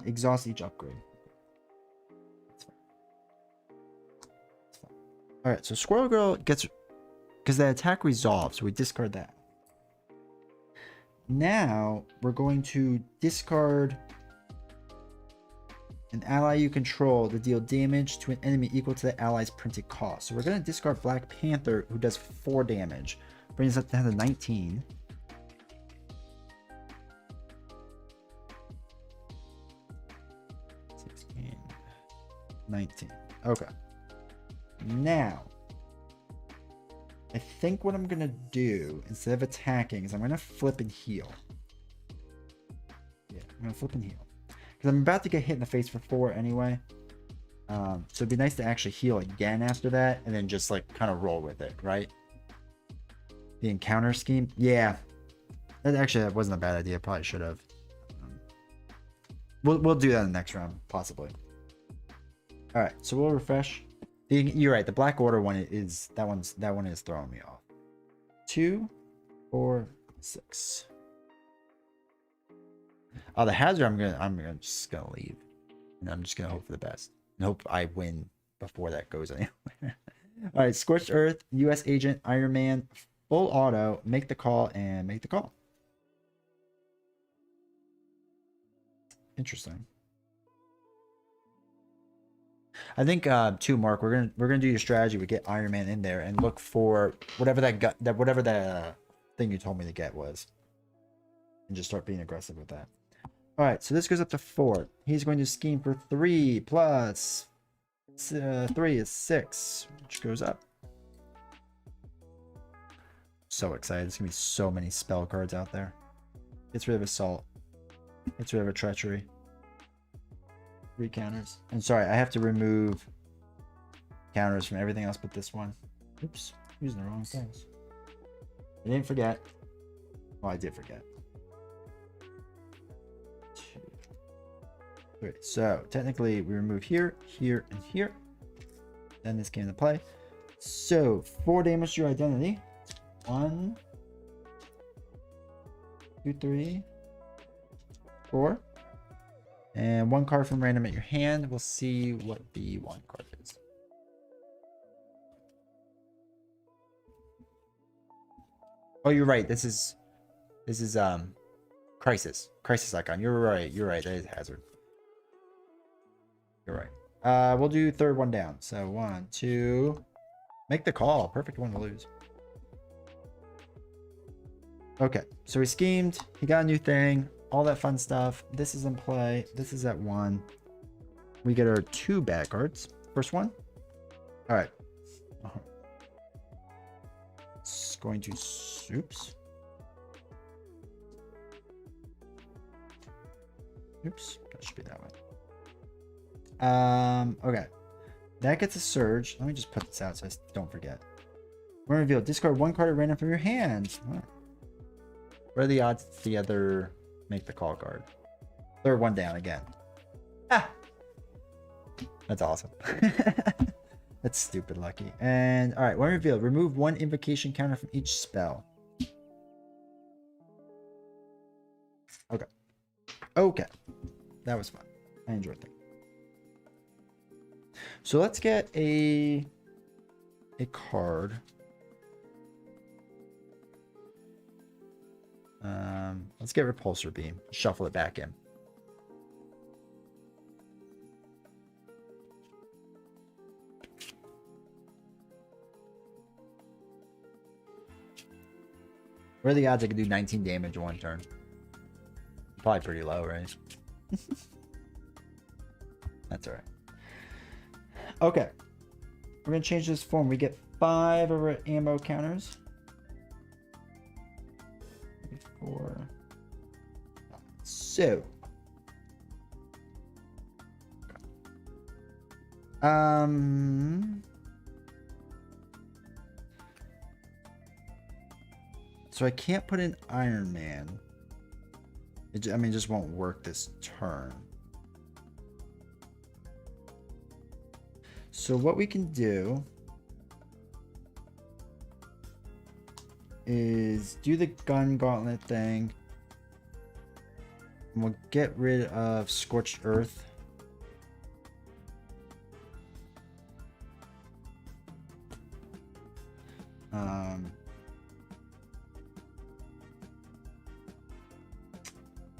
Exhaust each upgrade. That's fine. That's fine. All right, so Squirrel Girl gets, because the attack resolves, so we discard that. Now we're going to discard an ally you control to deal damage to an enemy equal to the ally's printed cost. So we're going to discard Black Panther, who does 4 damage. Brings us up down to 19. $16, 19. Okay. Now, I think what I'm going to do, instead of attacking, is I'm going to flip and heal. Yeah, I'm going to flip and heal. Because I'm about to get hit in the face for 4 anyway. So it'd be nice to actually heal again after that. And then just like kind of roll with it, right? The encounter scheme. Yeah. That wasn't a bad idea. Probably should have. We'll do that in the next round, possibly. Alright, so we'll refresh. You're right, the Black Order one is that one is throwing me off. 2, 4, 6. Oh, the hazard, I'm just gonna leave, and I'm just gonna hope for the best and hope I win before that goes anywhere. All right, Scorched Earth, U.S. Agent, Iron Man, full auto, make the call and make the call. Interesting. I think too, Mark, we're gonna do your strategy. We get Iron Man in there and look for whatever whatever that thing you told me to get was, and just start being aggressive with that. All right, so this goes up to 4. He's going to scheme for 3 plus 3 is 6, which goes up. So excited! There's gonna be so many spell cards out there. Gets rid of Assault. Gets rid of a Treachery. 3 counters. And sorry, I have to remove counters from everything else but this one. Oops, using the wrong things. I didn't forget. Well, I did forget. 2, 3. So technically, we remove here, here, and here. Then this came into play. So 4 damage to your identity. 1, 2, 3, 4. And 1 card from random at your hand. We'll see what the 1 card is. Oh, you're right. This is Crisis Icon. You're right. That is Hazard. You're right. We'll do third one down. So 1, 2. Make the call. Perfect one to lose. Okay. So he schemed. He got a new thing. All that fun stuff. This is in play. This is at 1. We get our 2 bad cards. First one. All right. It's going to oops. Oops, that should be that way. Okay. That gets a surge. Let me just put this out so I don't forget. When revealed, discard one card at random from your hand. Oh. What are the odds the other make the call card? Third one down again. Ah! That's awesome. That's stupid lucky. And alright, when revealed, remove one invocation counter from each spell. Okay. Okay. That was fun. I enjoyed that. So let's get a card. Let's get Repulsor Beam. Shuffle it back in. What are the odds I can do 19 damage in one turn? Probably pretty low, right? That's alright. Okay. We're going to change this form. We get 5 of our ammo counters. 4. So. So I can't put in Iron Man. I mean, it just won't work this turn. So what we can do is do the gun gauntlet thing. And we'll get rid of Scorched Earth.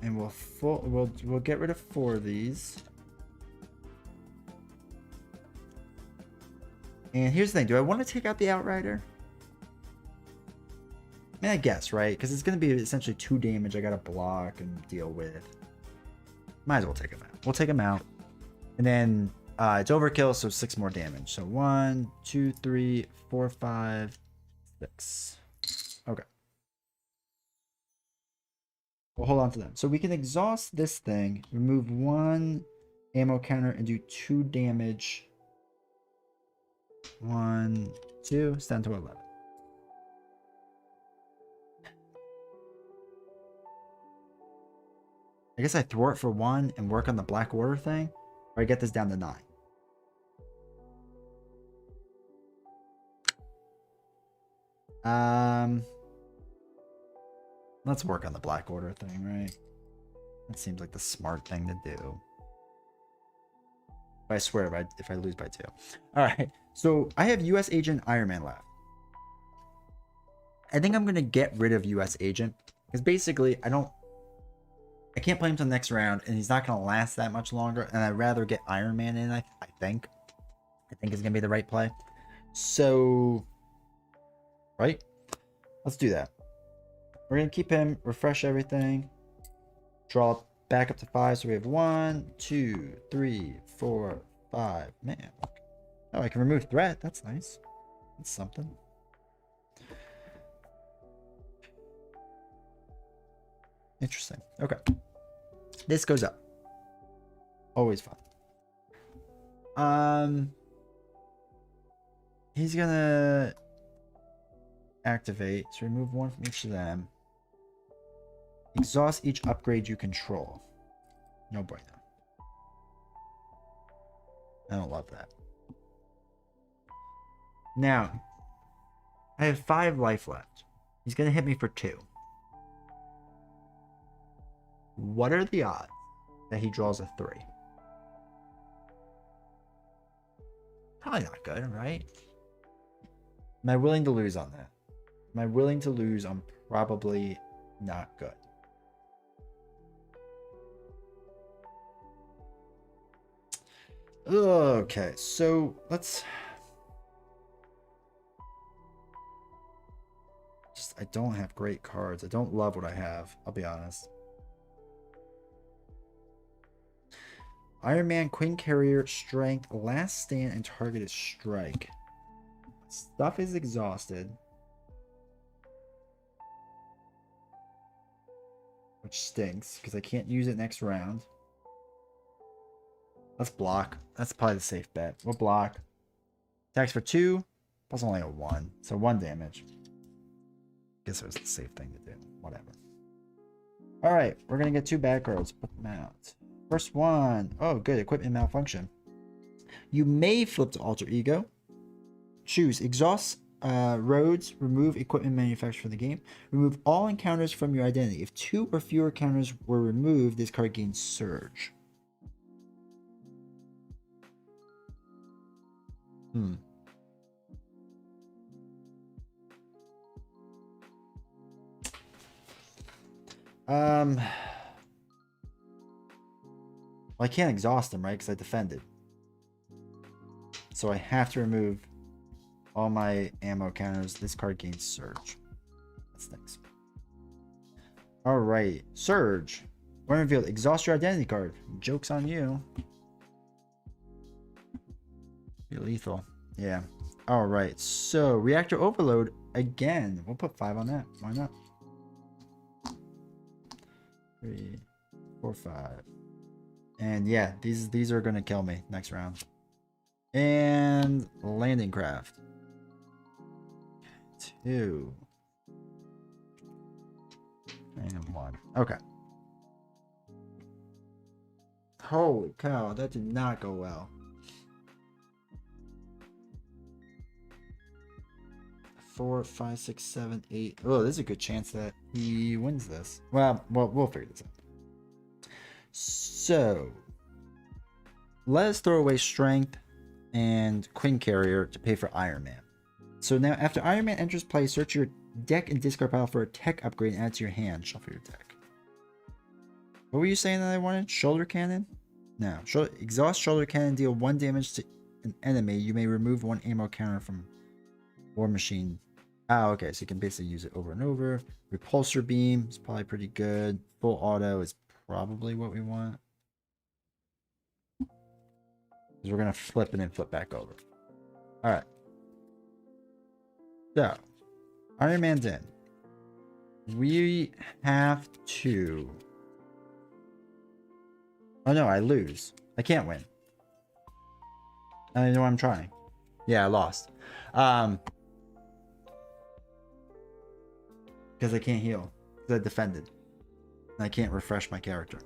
And we'll get rid of 4 of these. And here's the thing, do I want to take out the Outrider? I mean, I guess, right? Because it's going to be essentially 2 damage I got to block and deal with. Might as well take him out. We'll take him out. And then it's overkill, so 6 more damage. So 1, 2, 3, 4, 5, 6. Okay. We'll hold on to them. So we can exhaust this thing, remove 1 ammo counter, and do 2 damage. 1, 2, it's down to 11. I guess I throw it for 1 and work on the Black Order thing, or I get this down to 9. Let's work on the Black Order thing, right? That seems like the smart thing to do. I swear if I lose by 2. Alright, so I have US Agent Iron Man left. I think I'm going to get rid of US Agent. Because basically, I can't play him till the next round, and he's not going to last that much longer. And I'd rather get Iron Man in, I think. I think it's going to be the right play. So, right? Let's do that. We're going to keep him, refresh everything. Draw back up to 5. So we have 1, 2, 3, 4, 5. Man. Oh, I can remove threat. That's nice. That's something. Interesting. Okay. This goes up. Always fun. He's gonna activate. So remove 1 from each of them. Exhaust each upgrade you control. No bueno. I don't love that. Now, I have 5 life left. He's gonna hit me for 2. What are the odds that he draws a 3? Probably not good, right? Am I willing to lose on that? Am I willing to lose on probably not good? Okay, so let's... I don't have great cards. I don't love what I have, I'll be honest. Iron Man, Queen Carrier, Strength, Last Stand, and Targeted Strike. Stuff is exhausted. Which stinks, because I can't use it next round. Let's block. That's probably the safe bet. We'll block. Attacks for 2. Plus only a 1. So 1 damage. Guess it was the safe thing to do. Whatever. Alright, we're going to get 2 bad cards. Put them out. First one. Oh, good. Equipment malfunction. You may flip to alter ego. Choose exhaust roads. Remove equipment manufactured for the game. Remove all encounters from your identity. If 2 or fewer encounters were removed, this card gains surge. Well, I can't exhaust them, right? Because I defended. So I have to remove all my ammo counters. This card gains surge. That's nice. Alright. Surge. When revealed, exhaust your identity card. Joke's on you. You're lethal. Yeah. Alright. So, reactor overload again. We'll put 5 on that. Why not? 3, 4, 5. And yeah, these are gonna kill me next round. And landing craft. 2. And 1. Okay. Holy cow, that did not go well. 4, 5, 6, 7, 8. Oh, there's a good chance that he wins this. Well, we'll figure this out. So, let us throw away strength and Queen Carrier to pay for Iron Man. So now, after Iron Man enters play, search your deck and discard pile for a tech upgrade and add to your hand. Shuffle your deck. What were you saying that I wanted? Shoulder cannon? No. Exhaust shoulder cannon. Deal 1 damage to an enemy. You may remove 1 ammo counter from War Machine. Oh, okay. So you can basically use it over and over. Repulsor beam is probably pretty good. Full auto is probably what we want. Because we're going to flip and then flip back over. Alright. So, Iron Man's in. We have to... Oh no, I lose. I can't win. I know I'm trying. Yeah, I lost. Because I can't heal. Because I defended. And I can't refresh my character.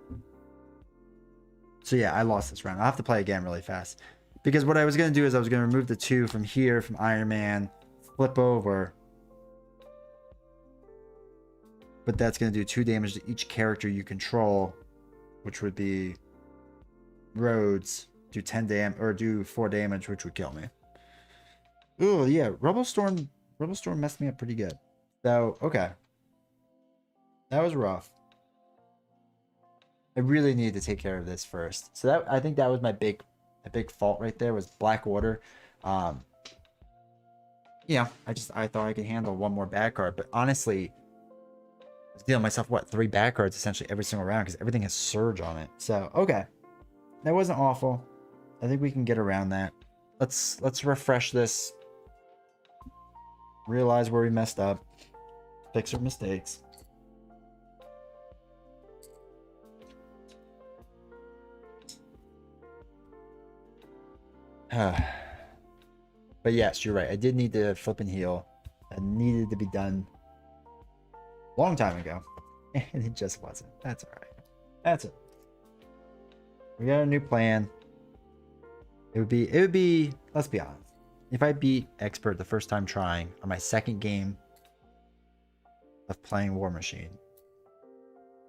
So yeah, I lost this round. I'll have to play again really fast. Because what I was going to do is I was going to remove the 2 from here, from Iron Man. Flip over. But that's going to do 2 damage to each character you control. Which would be... Rhodes. Do 10 damage, or do 4 damage, which would kill me. Oh yeah, Rebel Storm messed me up pretty good. So, okay. That was rough. I really needed to take care of this first. So that, I think that was my big fault right there, was Blackwater. Yeah, I thought I could handle 1 more bad card, but honestly, I was dealing myself, what, 3 bad cards essentially every single round, because everything has surge on it. So, okay. That wasn't awful. I think we can get around that. Let's refresh this. Realize where we messed up. Fix our mistakes. But yes, you're right. I did need to flip and heal. That needed to be done a long time ago. And it just wasn't. That's alright. That's it. We got a new plan. It would be, let's be honest. If I beat Expert the first time trying on my second game of playing War Machine,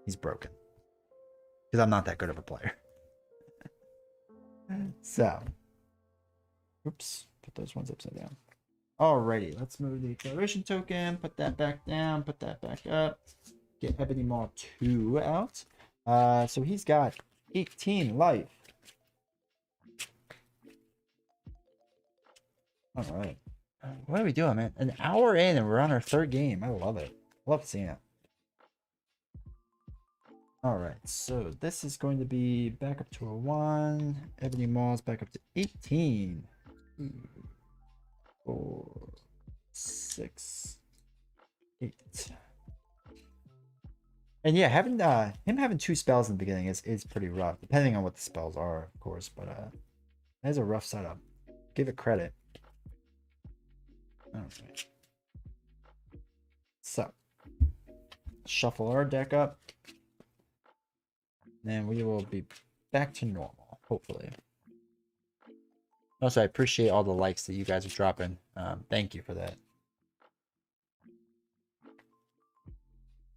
he's broken. Because I'm not that good of a player. So, oops, put those ones upside down. Alrighty, let's move the acceleration token, put that back down, put that back up. Get Ebony Maw 2 out. So he's got 18 life. All right. What are we doing, man? An hour in and we're on our 3rd game. I love it. Love seeing it. All right. So this is going to be back up to a 1. Ebony Maw's back up to 18. 2, 4, 6, 8. And yeah, having him having 2 spells in the beginning is pretty rough, depending on what the spells are, of course. But that's a rough setup. Give it credit. Okay. So shuffle our deck up. Then we will be back to normal, hopefully. Also, I appreciate all the likes that you guys are dropping. Thank you for that.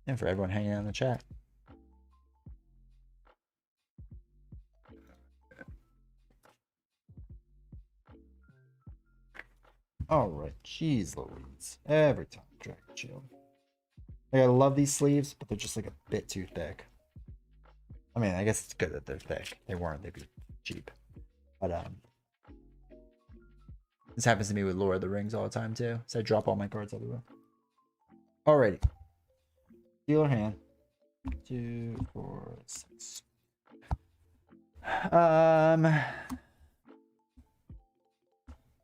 And for everyone hanging out in the chat. Alright, jeez Louise. Every time, Dragon Shield. Like, I love these sleeves, but they're just like a bit too thick. I mean, I guess it's good that they're thick. They weren't, they'd be cheap. But, this happens to me with Lord of the Rings all the time, too. So I drop all my cards everywhere. Alrighty. Dealer hand. 2, 4, 6.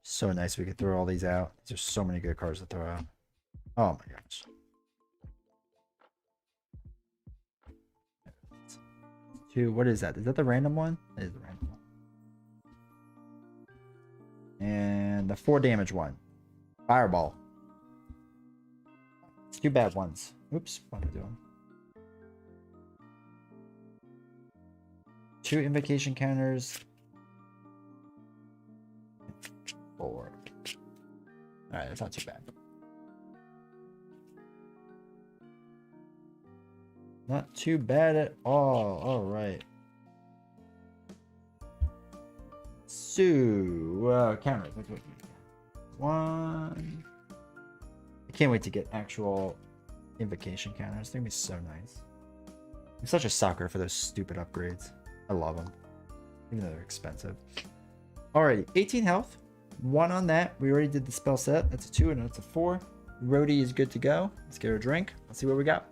So nice we could throw all these out. There's so many good cards to throw out. Oh my gosh. 2, what is that? Is that the random one? That is the random one. And the 4 damage one. Fireball. 2 bad ones. Oops, what am I doing? 2 invocation counters. 4. Alright, that's not too bad. Not too bad at all. Alright. So, counters. Let's wait. 1. I can't wait to get actual invocation counters. They're gonna be so nice. I'm such a sucker for those stupid upgrades. I love them. Even though they're expensive. Alrighty, 18 health. 1 on that. We already did the spell set. That's a 2 and that's a 4. Rhodey is good to go. Let's get her a drink. Let's see what we got.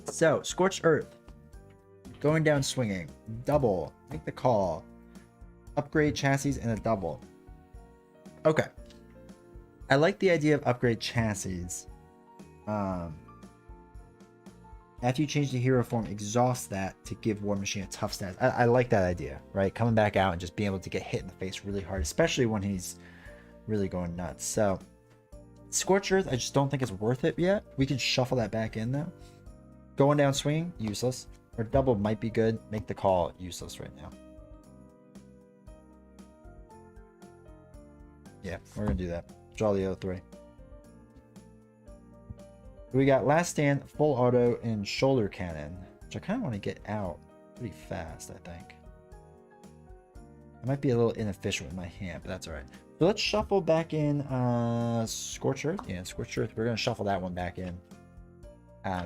So, Scorched Earth. Going down swinging. Double. Make the call. Upgrade chassis and a double. Okay. I like the idea of upgrade chassis. After you change the hero form, exhaust that to give War Machine a tough stat. I like that idea, right? Coming back out and just being able to get hit in the face really hard, especially when he's really going nuts. So, Scorched Earth, I just don't think it's worth it yet. We can shuffle that back in though. Going down swinging, useless. Or double might be good. Make the call, useless right now. Yeah, we're gonna do that. Draw the 0-3. We got Last Stand, Full Auto, and Shoulder Cannon, which I kind of want to get out pretty fast, I think. I might be a little inefficient with my hand, but that's alright. So let's shuffle back in Scorched Earth. Yeah, Scorched Earth. We're going to shuffle that one back in.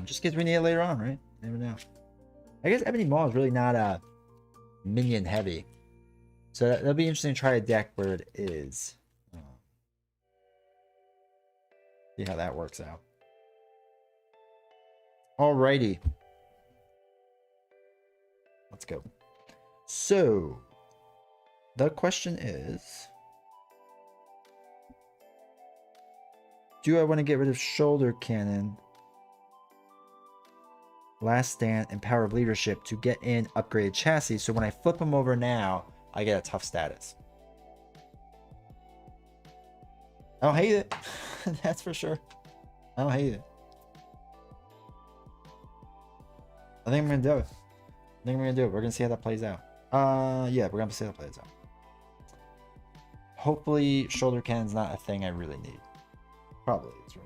Just because we need it later on, right? Never know. I guess Ebony Maw is really not minion heavy. So that'll be interesting to try a deck where it is. See how that works out. Alrighty. Let's go. So, the question is, do I want to get rid of Shoulder Cannon, Last Stand, and Power of Leadership to get in upgraded chassis so when I flip them over now, I get a tough status? I don't hate it. That's for sure. I don't hate it. I think I'm gonna do it. I think we're gonna do it. We're gonna see how that plays out. Yeah, we're gonna see how that plays out. Hopefully, Shoulder Cannon's not a thing I really need. Probably is, right?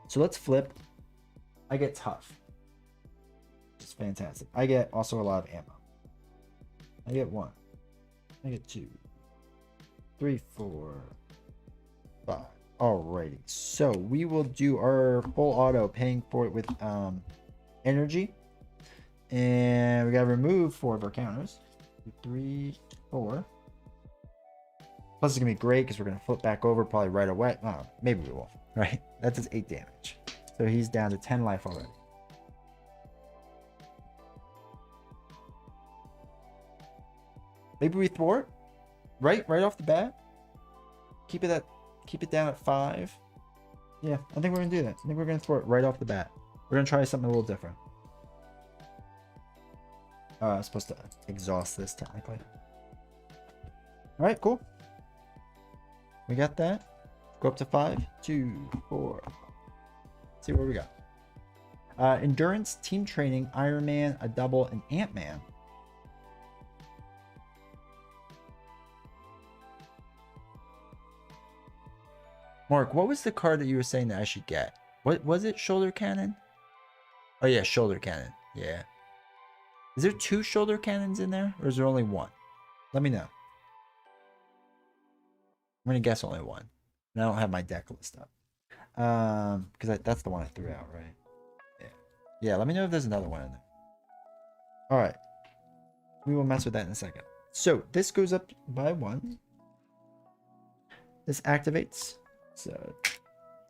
So let's flip. I get tough. It's fantastic. I get also a lot of ammo. I get 1. I get 2, 3, 4, 5. Alrighty. So we will do our full auto, paying for it with energy. And we gotta remove 4 of our counters. 2, 3, 4. Plus, it's gonna be great because we're gonna flip back over probably right away. Oh, maybe we won't. Right? That does 8 damage. So he's down to 10 life already. Maybe we thwart. Right off the bat. Keep it down at 5. Yeah, I think we're gonna do that. I think we're gonna thwart right off the bat. We're gonna try something a little different. I'm supposed to exhaust this technically. All right, cool. We got that. Go up to 5, 2, 4. Let's see what we got. Endurance, team training, Iron Man, a double, and Ant-Man. Mark, what was the card that you were saying that I should get? What was it? Shoulder cannon? Oh yeah, shoulder cannon. Yeah. Is there 2 shoulder cannons in there, or is there only 1? Let me know. I'm gonna guess only 1. And I don't have my deck list up. Because that's the one I threw out, right? Yeah. Yeah. Let me know if there's another one in there. All right. We will mess with that in a second. So this goes up by 1. This activates. So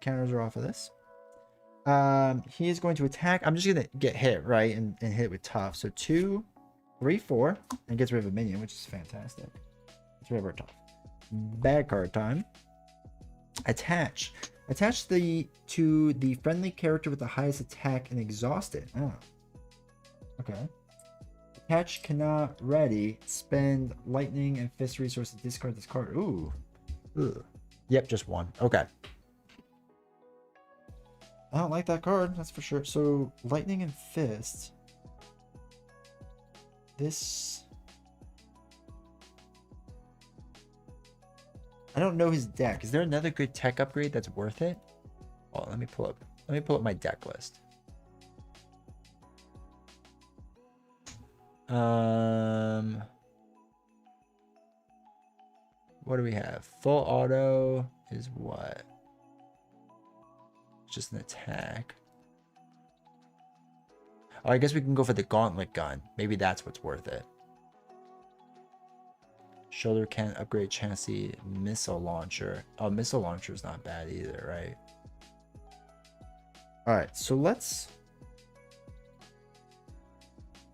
counters are off of this. He is going to attack. I'm just gonna get hit, right, and hit with tough. So 2, 3, 4, and gets rid of a minion, which is fantastic. Gets rid of our tough. Bad card time. Attach. Attach to the friendly character with the highest attack and exhaust it. Oh. Okay. Attach cannot ready. Spend lightning and fist resource to discard this card. Ooh. Ugh. Yep, just 1. Okay. I don't like that card, that's for sure. So, lightning and fist. This... I don't know his deck. Is there another good tech upgrade that's worth it? Oh, let me pull up my deck list. What do we have? Full auto is what? Just an attack. Oh, I guess we can go for the gauntlet gun. Maybe that's what's worth it. Shoulder cannon, upgrade chassis, missile launcher. Oh, missile launcher is not bad either, right? All right, so let's...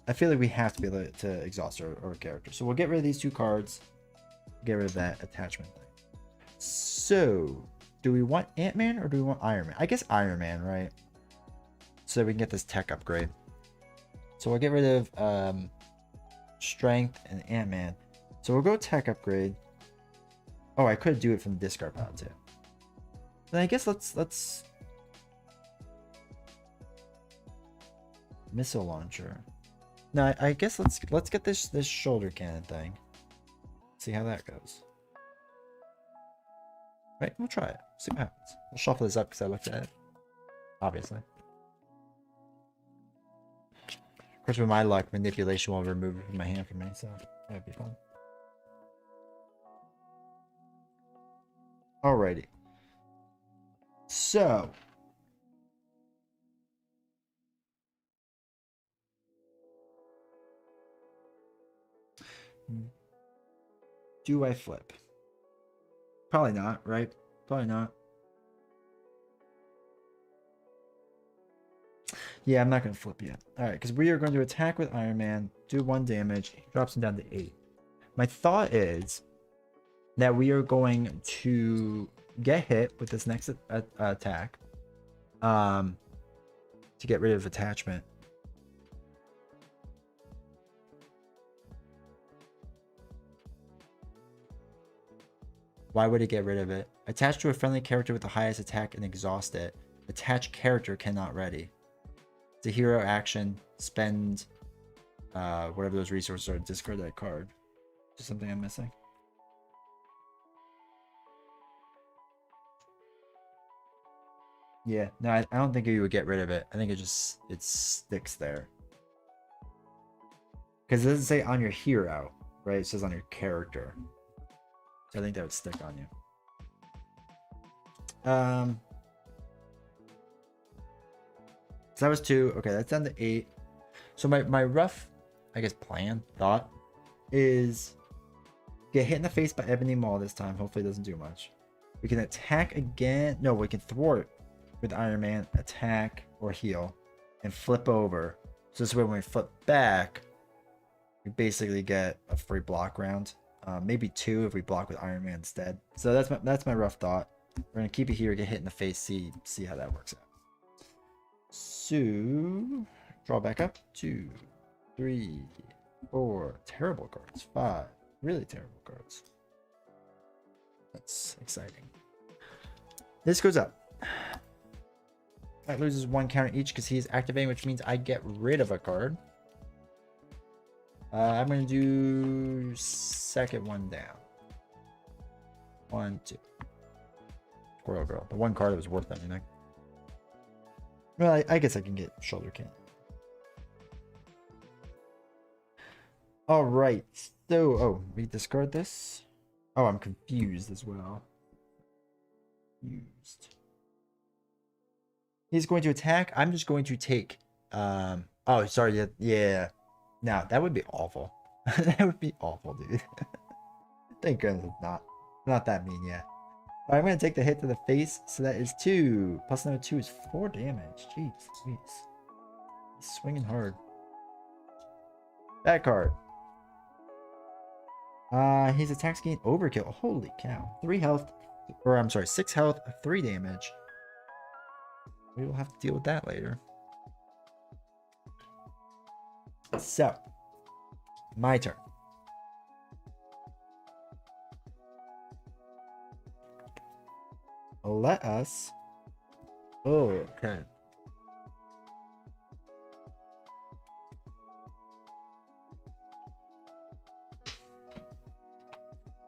I feel like we have to be able to exhaust our character. So we'll get rid of these 2 cards. Get rid of that attachment thing. So, do we want Ant-Man or do we want Iron Man? I guess Iron Man, right? So that we can get this tech upgrade. So we'll get rid of Strength and Ant-Man. So we'll go tech upgrade. Oh, I could do it from the discard pile too. Then I guess let's missile launcher. No, I guess let's get this shoulder cannon thing. See how that goes. Right, we'll try it. See what happens. We'll shuffle this up because I looked at it. Obviously. Of course, with my luck, manipulation will remove it from my hand for me, so that'd be fun. Alrighty. So. Do I flip? Probably not, right? Probably not. Yeah, I'm not going to flip yet. Alright, because we are going to attack with Iron Man, do 1 damage, drops him down to 8. My thought is that we are going to get hit with this next attack to get rid of attachment. Why would it get rid of it? Attach to a friendly character with the highest attack and exhaust it. Attach character cannot ready. It's a hero action. Spend whatever those resources are. Discard that card. Just something I'm missing. Yeah, no, I don't think you would get rid of it. I think it sticks there. Because it doesn't say on your hero, right? It says on your character. So I think that would stick on you. So that was 2. Okay, that's down to 8. So my rough, I guess, thought is get hit in the face by Ebony Maw this time. Hopefully it doesn't do much. We can attack again. No, we can thwart with Iron Man, attack or heal, and flip over. So this way when we flip back, we basically get a free block round. Maybe 2 if we block with Iron Man instead. So that's my rough thought. We're gonna keep it here, get hit in the face, see how that works out. So, draw back up. 2, 3, 4. Terrible cards. 5. Really terrible cards. That's exciting. This goes up. That loses 1 counter each because he's activating, which means I get rid of a card. I'm going to do second one down. 1, 2. Squirrel Girl. The one card that was worth anything. Well, I guess I can get Shoulder Cannon. Alright. So, oh, we discard this? Oh, I'm confused as well. Confused. He's going to attack. I'm just going to take... oh, sorry. Yeah. No, that would be awful. That would be awful, dude. Thank goodness it's not that mean yet. Alright, I'm going to take the hit to the face. So that is 2. Plus another 2 is 4 damage. Jeez. He's swinging hard. Bad card. His attacks gain overkill. Holy cow. 3 health. Or, I'm sorry, 6 health, 3 damage. We will have to deal with that later. So, my turn. Let us... Oh, okay.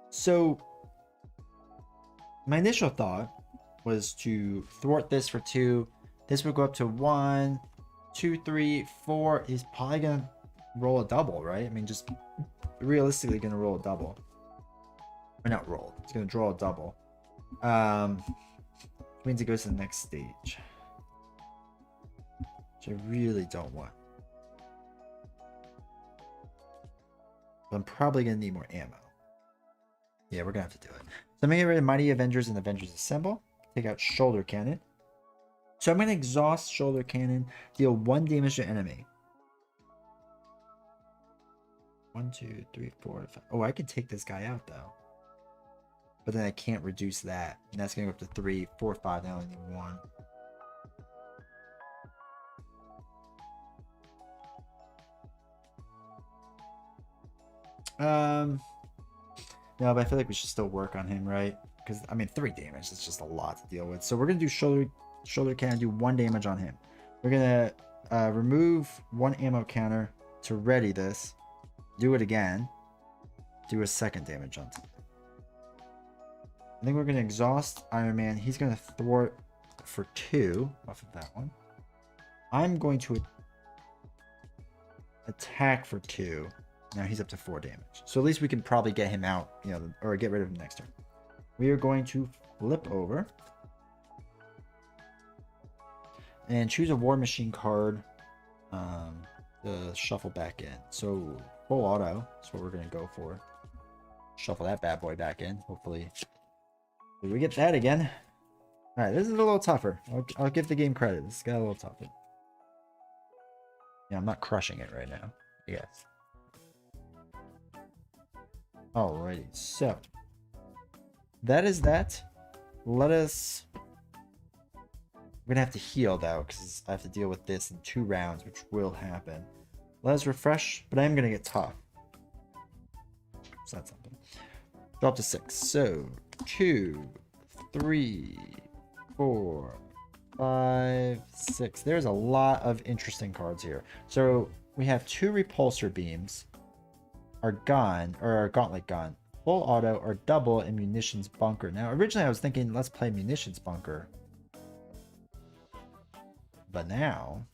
So, my initial thought was to thwart this for 2. This would go up to 1, 2, 3, 4. He's probably gonna roll a double, right? I mean, just realistically gonna roll a double. Or not roll. He's gonna draw a double. Which means it goes to the next stage. Which I really don't want. But I'm probably gonna need more ammo. Yeah, we're gonna have to do it. So I'm gonna get rid of Mighty Avengers and Avengers Assemble. Take out Shoulder Cannon. So I'm gonna exhaust Shoulder Cannon, deal 1 damage to enemy. 1, 2, 3, 4, 5. Oh, I can take this guy out though. But then I can't reduce that. And that's gonna go up to 3, 4, 5. Now I only need 1. No, but I feel like we should still work on him, right? Because, I mean, 3 damage is just a lot to deal with. So we're going to do shoulder cannon, do 1 damage on him. We're going to remove 1 ammo counter to ready this. Do it again. Do a 2nd damage on him. I think we're going to exhaust Iron Man. He's going to thwart for 2 off of that one. I'm going to attack for 2. Now he's up to 4 damage. So at least we can probably get him out, you know, or get rid of him next turn. We are going to flip over and choose a War Machine card to shuffle back in. So full auto is what we're going to go for. Shuffle that bad boy back in. Hopefully we get that again. All right, this is a little tougher. I'll give the game credit. This got a little tougher. Yeah, I'm not crushing it right now. Yes. Alrighty, so that is that. Let us... We're gonna have to heal though, because I have to deal with this in 2 rounds, which will happen. Let us refresh, but I am gonna get tough. So that's something. Drop to 6. So 2, 3, 4, 5, 6. There's a lot of interesting cards here. So we have 2 repulsor beams. Our gun, or our gauntlet gun, full auto, or double in munitions bunker. Now, originally I was thinking, let's play munitions bunker. But now,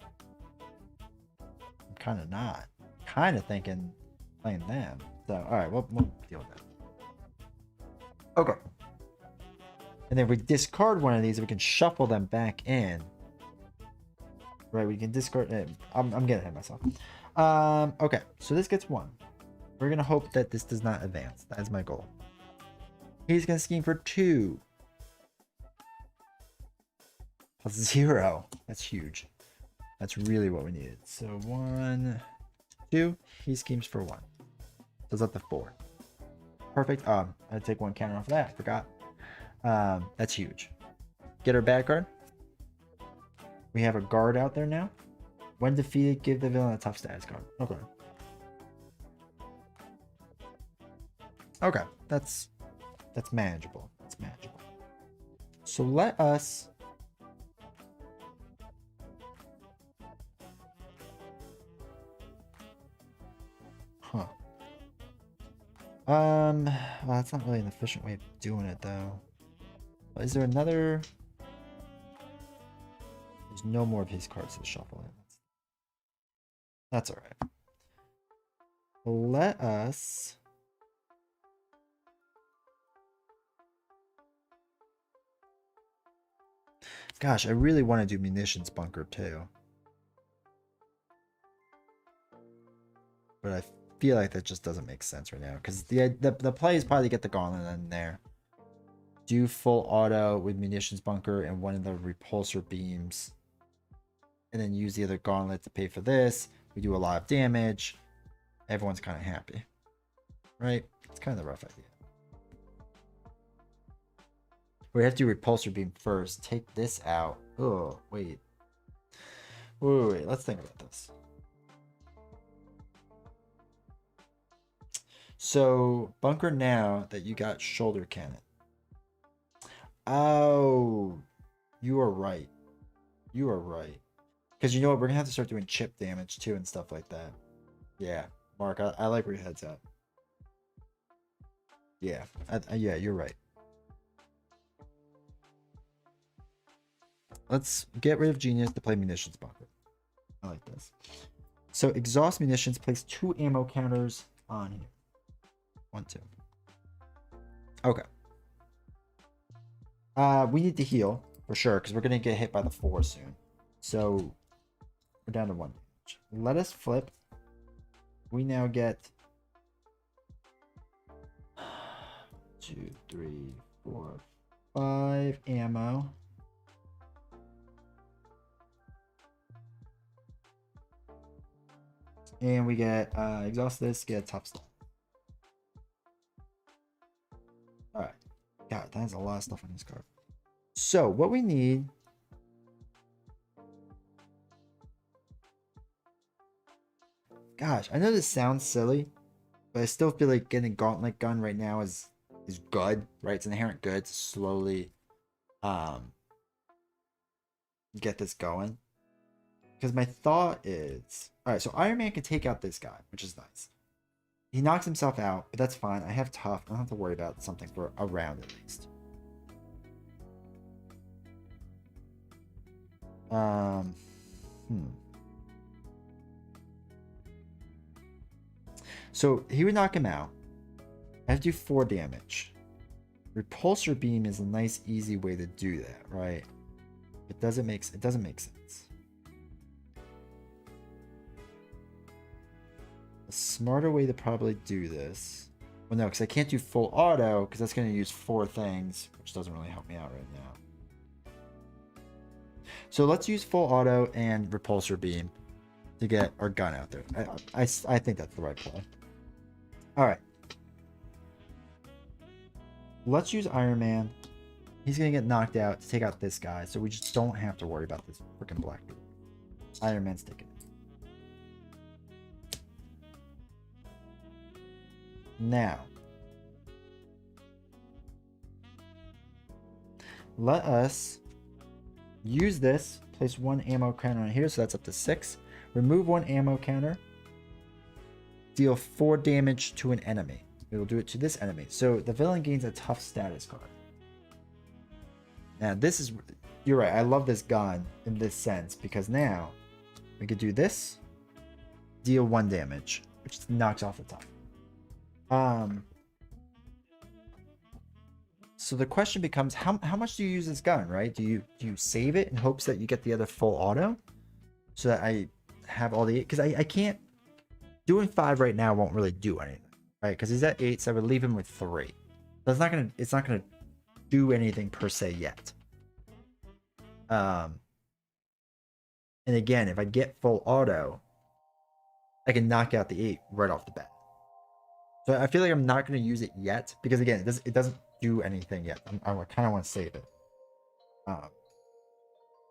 I'm kind of not. Kind of thinking playing them. So, alright, we'll deal with that. Okay. And then if we discard one of these, we can shuffle them back in. Right, we can discard... I'm getting ahead of myself. Okay, so this gets 1. We're going to hope that this does not advance. That is my goal. He's going to scheme for 2. Plus 0. That's huge. That's really what we needed. So 1, 2. He schemes for 1. So it's up to 4. Perfect. I'd take 1 counter off of that. I forgot. That's huge. Get our bad card. We have a guard out there now. When defeated, give the villain a tough status card. Okay. Okay, that's manageable. That's manageable. So let us well, that's not really an efficient way of doing it though. Is there another? There's no more of his cards to shuffle in. That's all right. Let us Gosh, I really want to do munitions bunker too. But I feel like that just doesn't make sense right now. Because the play is probably to get the gauntlet in there. Do full auto with munitions bunker and one of the repulsor beams. And then use the other gauntlet to pay for this. We do a lot of damage. Everyone's kind of happy. Right? It's kind of the rough idea. We have to do repulsor beam first. Take this out. Oh, wait. Wait. Let's think about this. So, bunker now that you got shoulder cannon. Oh, you are right. You are right. Because you know what? We're going to have to start doing chip damage too and stuff like that. Yeah, Mark, I like where your head's at. Yeah, yeah, you're right. Let's get rid of Genius to play munitions bunker. I like this. So exhaust munitions, place 2 ammo counters on here. 1, 2. Okay. We need to heal for sure because we're gonna get hit by the 4 soon. So we're down to 1 damage. Let us flip. We now get 2, 3, 4, 5 ammo. And we get exhaust this, get a tough stop. Alright. God, that has a lot of stuff on this card. So what we need. Gosh, I know this sounds silly, but I still feel like getting a gauntlet gun right now is good, right? It's inherent good to slowly get this going. Because my thought is, alright, so Iron Man can take out this guy, which is nice. He knocks himself out, but that's fine. I have tough. I don't have to worry about something for a round at least. So he would knock him out. I have to do 4 damage. Repulsor beam is a nice, easy way to do that, right? It doesn't make sense. A smarter way to probably do this. Well, no, because I can't do full auto because that's going to use 4 things, which doesn't really help me out right now. So let's use full auto and repulsor beam to get our gun out there. I think that's the right play. All right. Let's use Iron Man. He's going to get knocked out to take out this guy, so we just don't have to worry about this freaking black dude. Iron Man's taking it. Now, let us use this. Place 1 ammo counter on here, so that's up to 6. Remove 1 ammo counter. Deal 4 damage to an enemy. It will do it to this enemy. So the villain gains a tough status card. Now this is, you're right. I love this gun in this sense because now we could do this. Deal 1 damage, which knocks off the top. So the question becomes, how much do you use this gun, right? Do you save it in hopes that you get the other full auto so that I have all the, because I can't, doing 5 right now won't really do anything, right? Because he's at 8, so I would leave him with 3. So it's not gonna do anything per se yet. And again, if I get full auto, I can knock out the 8 right off the bat. So I feel like I'm not going to use it yet because again, it doesn't do anything yet. I kind of want to save it.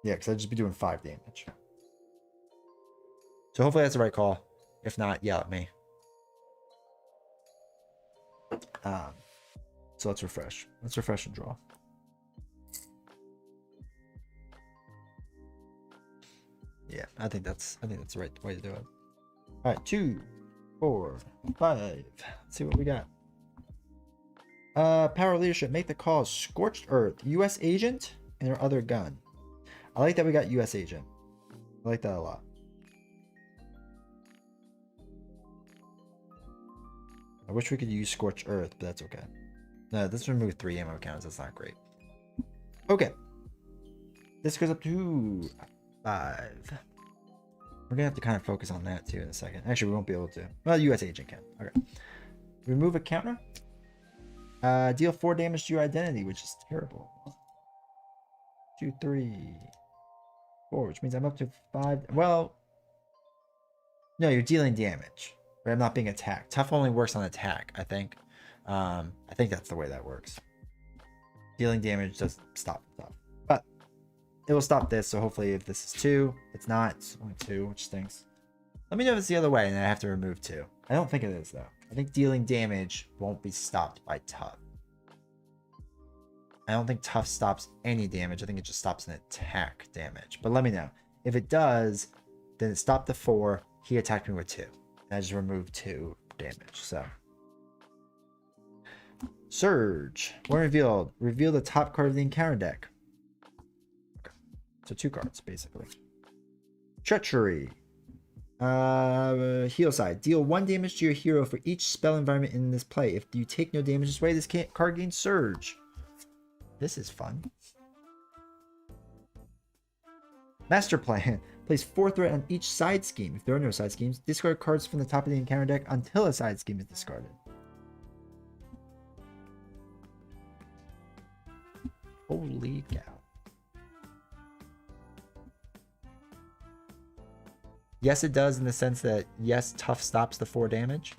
Yeah, because I'd just be doing 5 damage. So hopefully that's the right call. If not, yell at me. So let's refresh. Let's refresh and draw. Yeah, I think that's the right way to do it. All right, 2, 4, 5. Let's see what we got. Power leadership. Make the call. Scorched Earth. U.S. agent and our other gun. I like that we got U.S. agent. I like that a lot. I wish we could use Scorched Earth, but that's okay. No, this remove 3 ammo counts. That's not great. Okay. This goes up to 5. We're gonna have to kind of focus on that too in a second. Actually, we won't be able to. Well, U.S. agent can. Okay. Remove a counter. Deal 4 damage to your identity, which is terrible. 2, 3, 4, which means I'm up to 5. Well, no, you're dealing damage. But I'm not being attacked. Tough only works on attack, I think. I think that's the way that works. Dealing damage does stop tough. But it will stop this, so hopefully if this is 2, it's not. It's only 2, which stinks. Let me know if it's the other way and then I have to remove 2. I don't think it is, though. I think dealing damage won't be stopped by tough. I don't think tough stops any damage. I think it just stops an attack damage. But let me know. If it does, then it stopped the 4. He attacked me with 2. And I just removed 2 damage. So Surge. When revealed, reveal the top card of the encounter deck. Okay. So 2 cards, basically. Treachery. Heal side. Deal 1 damage to your hero for each spell environment in this play. If you take no damage this way, this card gains Surge. This is fun. Master Plan. Place 4 threat on each side scheme. If there are no side schemes, discard cards from the top of the encounter deck until a side scheme is discarded. Holy cow. Yes, it does in the sense that, yes, tough stops the 4 damage.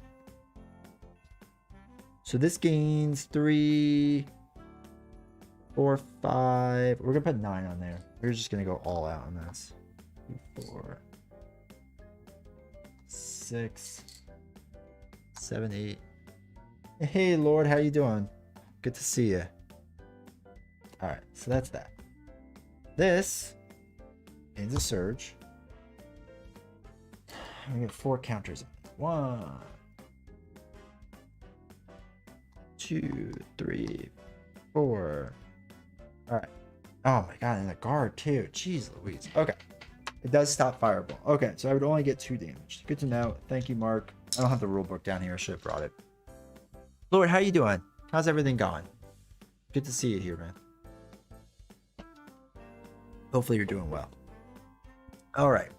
So this gains 3, 4, 5. We're going to put 9 on there. We're just going to go all out on this. 4, 6, 7, 8. Hey, Lord, how you doing? Good to see you. All right, so that's that. This is a Surge. We get 4 counters. 1, 2, 3, 4. All right. Oh my god, and a guard too. Jeez Louise. Okay. It does stop fireball. Okay, so I would only get 2 damage. Good to know. Thank you, Mark. I don't have the rule book down here. I should have brought it. Lord, how you doing? How's everything going? Good to see you here, man. Hopefully you're doing well. All right.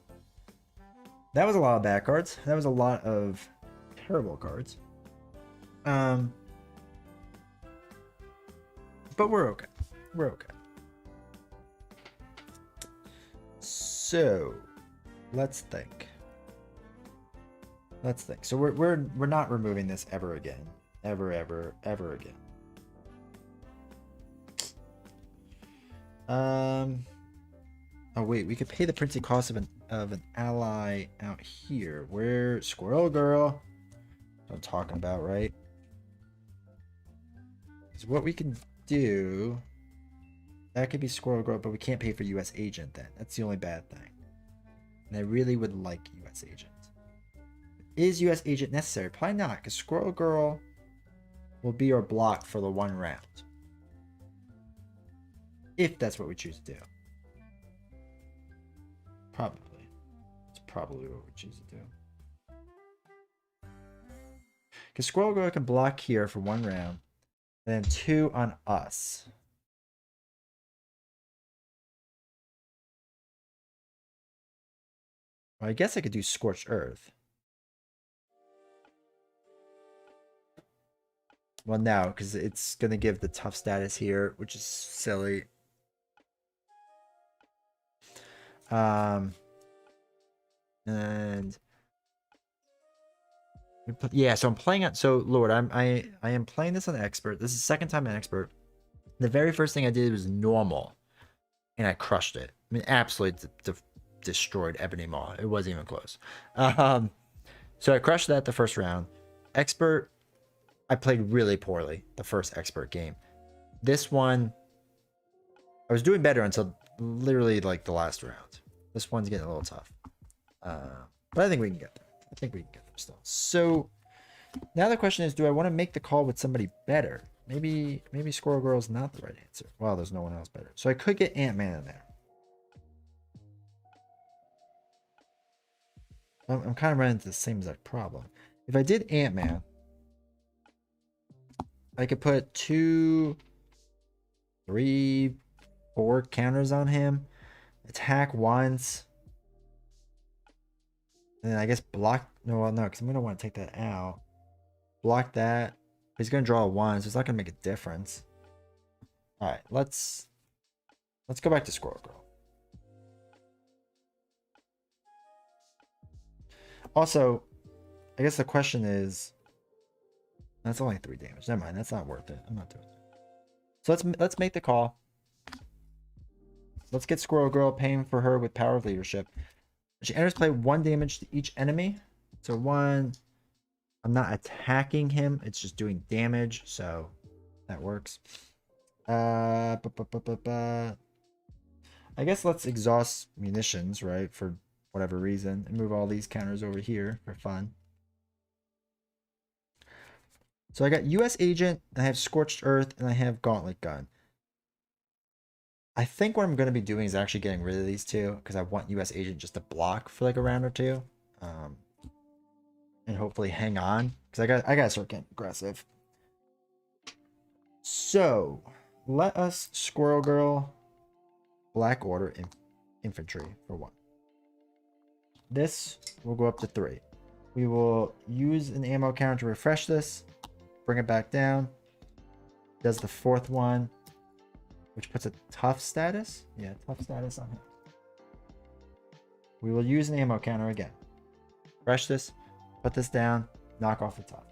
That was a lot of bad cards. That was a lot of terrible cards. But we're okay. We're okay. So, let's think. Let's think. So we're not removing this ever again. Ever again. Oh wait, we could pay the printing cost of an ally out here. Where Squirrel Girl? What I'm talking about, right? So what we can do, that could be Squirrel Girl, but we can't pay for U.S. agent then. That's the only bad thing. And I really would like U.S. agent. Is U.S. agent necessary? Probably not, because Squirrel Girl will be our block for the 1 round. If that's what we choose to do. Probably. It's probably what we choose to do. Because Squirrel Girl can block here for 1 round. And then 2 on us. Well, I guess I could do Scorched Earth. Well, no, because it's going to give the tough status here, which is silly. And yeah, so I'm playing it. So Lord, I am playing this on expert. This is the second time on expert. The very first thing I did was normal. and I crushed it. I mean, absolutely destroyed Ebony Maw. It wasn't even close. Um, so I crushed that the first round. Expert, I played really poorly the first expert game. This one, I was doing better until literally like the last round. This one's getting a little tough. But I think we can get there. I think we can get there still. So now the question is, do I want to make the call with somebody better? Maybe Squirrel Girl is not the right answer. Well, there's no one else better. So I could get Ant-Man in there. I'm kind of running into the same exact problem. If I did Ant-Man, I could put 2, 3, 4 counters on him. Attack once. And then I guess block. No, well, no, because I'm going to want to take that out. Block that. He's going to draw a 1, so it's not going to make a difference. All right, let's go back to Squirrel Girl. Also, I guess the question is, that's only 3 damage. Never mind, that's not worth it. I'm not doing it. So let's make the call. Let's get Squirrel Girl, paying for her with Power of Leadership. She enters play 1 damage to each enemy. So 1. I'm not attacking him. It's just doing damage. So that works. I guess let's exhaust munitions, right? For whatever reason. And move all these counters over here for fun. So I got US Agent. I have Scorched Earth. And I have Gauntlet Gun. I think what I'm going to be doing is actually getting rid of these 2, because I want US Agent just to block for like a round or 2, and hopefully hang on, because I gotta start getting aggressive. So let us Squirrel Girl Black Order Infantry for 1. This will go up to 3. We will use an ammo counter to refresh this, bring it back down. Does the 4th one, which puts a tough status. Yeah, tough status on him. We will use an ammo counter again. Refresh this, put this down, knock off the top.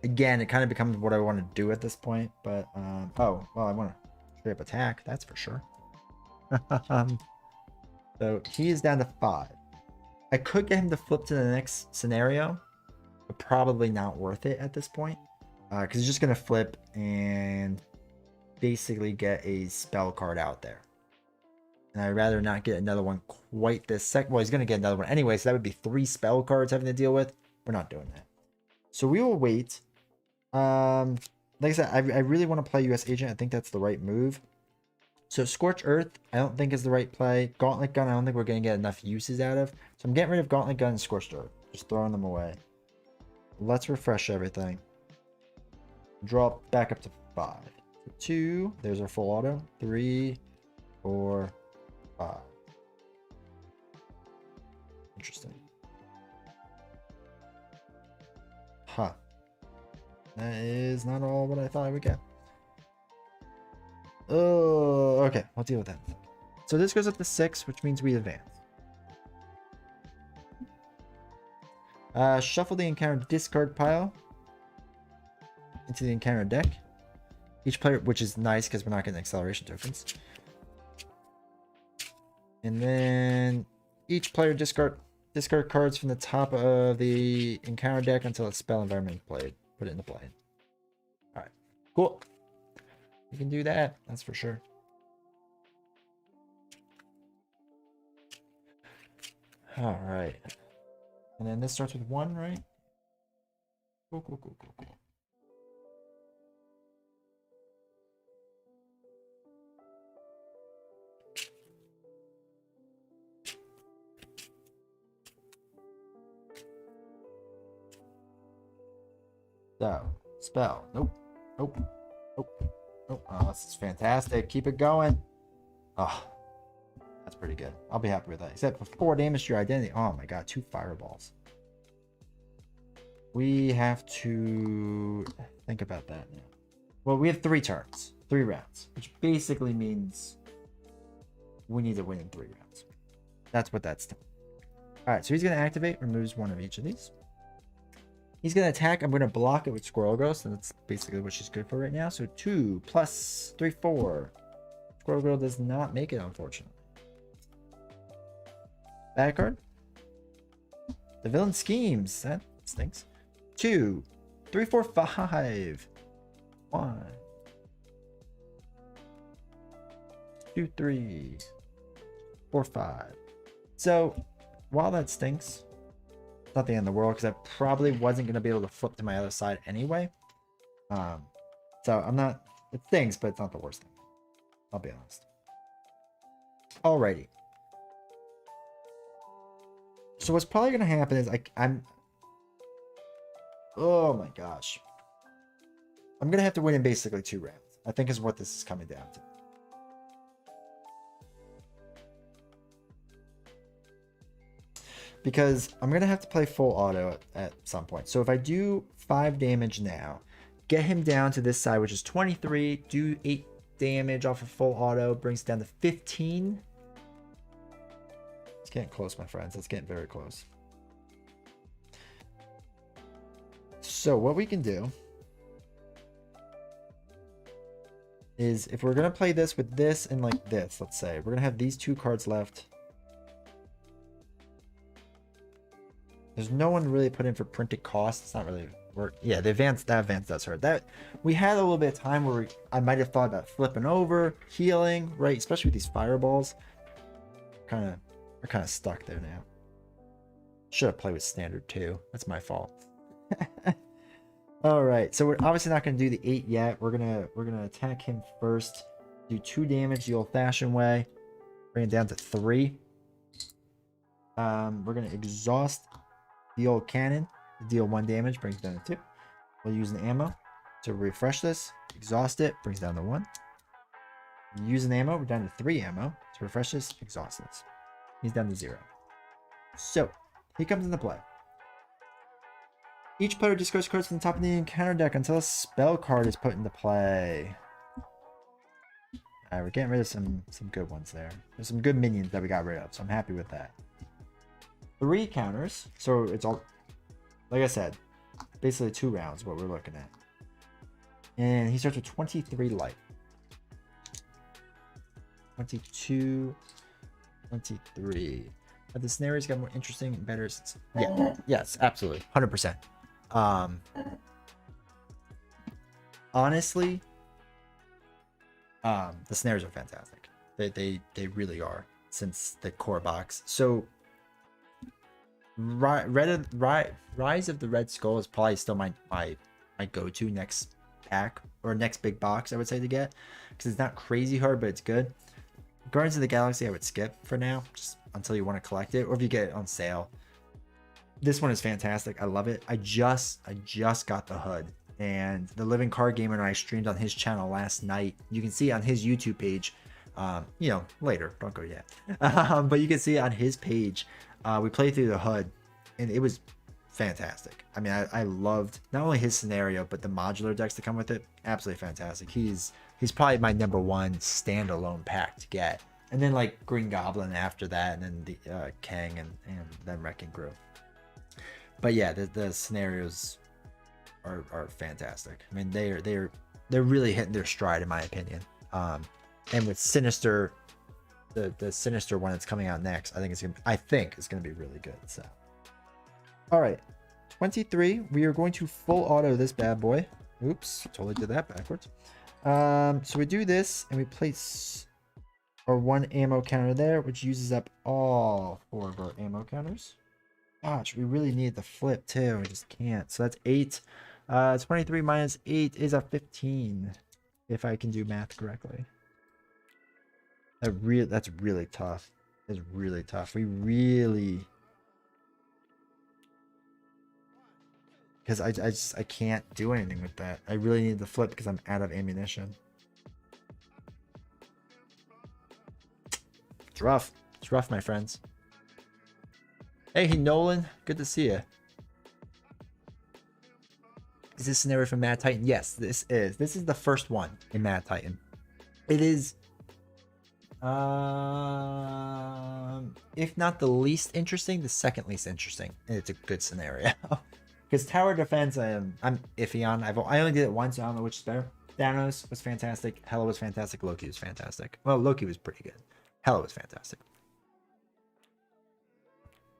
Again, it kind of becomes what I want to do at this point, but oh, well, I want to straight up attack, that's for sure. So he is down to 5. I could get him to flip to the next scenario, but probably not worth it at this point. Because he's just going to flip and basically get a spell card out there. And I'd rather not get another one quite this second. Well, he's going to get another one anyway, so that would be 3 spell cards having to deal with. We're not doing that. So we will wait. Like I said, I really want to play US Agent. I think that's the right move. So Scorch Earth, I don't think is the right play. Gauntlet Gun, I don't think we're going to get enough uses out of. So I'm getting rid of Gauntlet Gun and Scorched Earth. Just throwing them away. Let's refresh everything. Draw back up to 5. So 2. There's our full auto. 3, 4, 5. Interesting. Huh. That is not all what I thought I would get. Oh, okay. We'll deal with that. So this goes up to 6, which means we advance. Shuffle the encounter discard pile into the encounter deck. Each player, which is nice because we're not getting acceleration tokens. And then each player discard cards from the top of the encounter deck until a spell environment is played. Put it into play. Alright, cool. We can do that, that's for sure. Alright. And then this starts with 1, right? Cool, cool, cool, cool, cool. So, spell. Nope. Nope. Nope. Nope. Oh, this is fantastic. Keep it going. Oh, that's pretty good. I'll be happy with that. Except for 4 damage to your identity. Oh my god, 2 fireballs. We have to think about that now. Well, we have 3 turns. 3 rounds. Which basically means we need to win in 3 rounds. That's what that's done. Alright, so he's going to activate. Removes 1 of each of these. He's going to attack. I'm going to block it with Squirrel Girl. So that's basically what she's good for right now. So 2 plus 3, 4. Squirrel Girl does not make it, unfortunately. Bad card. The Villain Schemes. That stinks. 2, 3, 4, 5. 1, 2, 3, 4, 5. So, while that stinks, it's not the end of the world because I probably wasn't going to be able to flip to my other side anyway. So I'm not. It stings, but it's not the worst thing. I'll be honest. Alrighty. So what's probably going to happen is I'm. Oh my gosh. I'm going to have to win in basically 2 rounds. I think is what this is coming down to. Because I'm going to have to play full auto at some point. So if I do 5 damage now, get him down to this side, which is 23, do 8 damage off of full auto, brings it down to 15. It's getting close, my friends. It's getting very close. So what we can do is if we're going to play this with this and like this, let's say, we're going to have these 2 cards left. There's no one really put in for printed cost. It's not really work. Yeah, that advance does hurt. That we had a little bit of time where I might have thought about flipping over, healing, right? Especially with these fireballs. We're kind of stuck there now. Should have played with standard too. That's my fault. All right, so we're obviously not going to do the 8 yet. We're gonna attack him first. Do 2 damage the old-fashioned way. Bring it down to 3. We're gonna exhaust the old cannon, deal 1 damage, brings it down to 2. We'll use an ammo to refresh this. Exhaust it, brings it down to 1. Use an ammo, we're down to 3 ammo. To refresh this, exhaust this. He's down to 0. So, he comes into play. Each player discards cards from the top of the encounter deck until a spell card is put into play. Alright, we're getting rid of some good ones there. There's some good minions that we got rid of, so I'm happy with that. 3 counters, so it's all, like I said, basically 2 rounds what we're looking at. And he starts with 23 light. 22, 23. But the scenarios got more interesting and better. Yeah, yes, absolutely, 100%. Honestly, the scenarios are fantastic. They really are since the core box. So Rise of the Red Skull is probably still my go-to next pack or next big box, I would say, to get, because it's not crazy hard, but it's good. Guardians of the Galaxy I would skip for now, just until you want to collect it, or if you get it on sale. This one is fantastic. I love it. I just got the HUD, and the Living Card Gamer and I streamed on his channel last night. You can see on his YouTube page, you know, later, don't go yet, but you can see on his page, we played through the HUD, and it was fantastic. I mean, I loved not only his scenario, but the modular decks that come with it. Absolutely fantastic. He's probably my #1 standalone pack to get, and then like Green Goblin after that, and then the Kang and then Wrecking Crew. But yeah, the scenarios are fantastic. I mean, they're really hitting their stride, in my opinion. And with Sinister, the Sinister one that's coming out next, I think it's gonna be really good. So, all right, 23. We are going to full auto this bad boy. Oops, totally did that backwards. So we do this and we place our 1 ammo counter there, which uses up all 4 of our ammo counters. Gosh, we really need the flip too. We just can't. So that's 8. 23 minus 8 is a 15. If I can do math correctly. That's really tough. It's really tough. We really, because I can't do anything with that. I really need the flip because I'm out of ammunition. It's rough. It's rough, my friends. Hey, Nolan. Good to see you. Is this scenario from Mad Titan? Yes, this is. This is the first one in Mad Titan. It is, if not the least interesting, the second least interesting. And it's a good scenario. Because Tower Defense, I'm iffy on. I only did it once, so I don't know which is better. Thanos was fantastic. Hela was fantastic. Loki was fantastic. Well, Loki was pretty good. Hela was fantastic.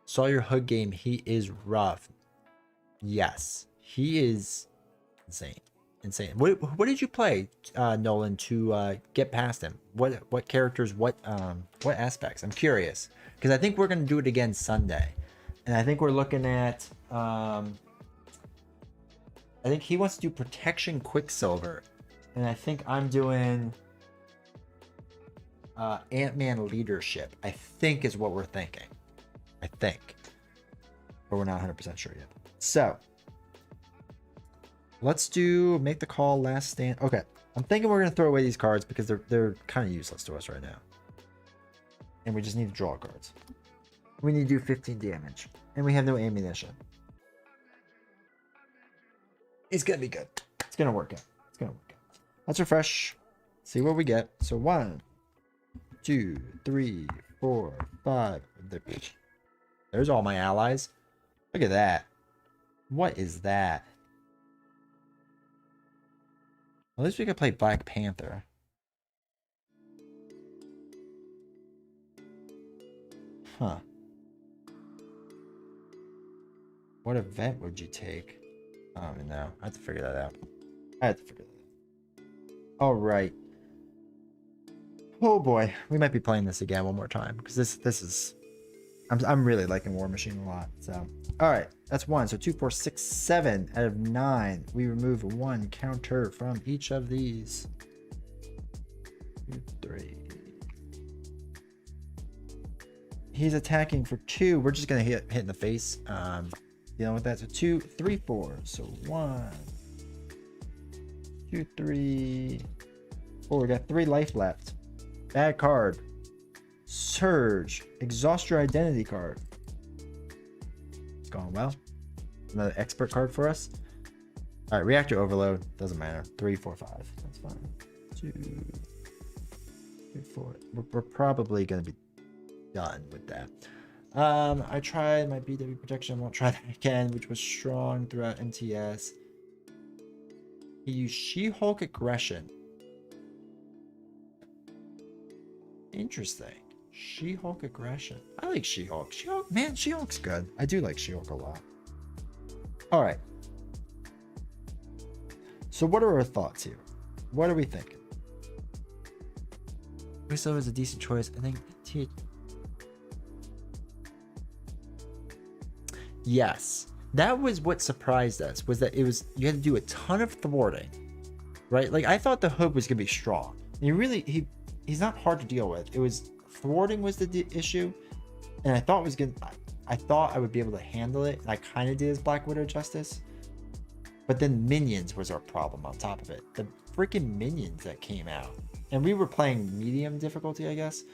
Saw your Hood game. He is rough. Yes, he is insane. Insane. What did you play, Nolan, to get past him? What characters? What aspects? I'm curious because I think we're gonna do it again Sunday, and I think we're looking at. I think he wants to do Protection Quicksilver, and I think I'm doing Ant-Man Leadership. I think is what we're thinking. I think, but we're not 100% sure yet. So. Let's do make the call, last stand. Okay, I'm thinking we're gonna throw away these cards because they're kind of useless to us right now, and we just need to draw cards. We need to do 15 damage, and we have no ammunition. It's gonna be good. It's gonna work out. It's gonna work out. Let's refresh. See what we get. So 1, 2, 3, 4, 5. There's all my allies. Look at that. What is that? At least we could play Black Panther. Huh. What event would you take? I don't even know. I have to figure that out. All right. Oh boy, we might be playing this again one more time because this is. I'm really liking War Machine a lot. So, all right, that's 1. So 2, 4, 6, 7 out of 9. We remove 1 counter from each of these. 2, 3. He's attacking for 2. We're just gonna hit in the face. Dealing with that. So 2, 3, 4. So 1, 2, 3, 4. We got 3 life left. Bad card. Surge. Exhaust your identity card. It's going well. Another expert card for us. All right, reactor overload. Doesn't matter. 3, 4, 5. That's fine. 2, 3, 4. We're probably going to be done with that. I tried my BW protection. I won't try that again, which was strong throughout MTS. He used She-Hulk aggression. Interesting. She-Hulk aggression. I like She-Hulk. She-Hulk, man, She-Hulk's good. I do like She-Hulk a lot. All right. So what are our thoughts here? What are we thinking? Quicksilver is a decent choice. I think yes. That was what surprised us, was that you had to do a ton of thwarting. Right? Like I thought the Hood was gonna be strong. And he's not hard to deal with. It was thwarting was the issue, and I thought I would be able to handle it, and I kind of did as Black Widow justice. But then minions was our problem on top of it. The freaking minions that came out, and we were playing medium difficulty, I guess.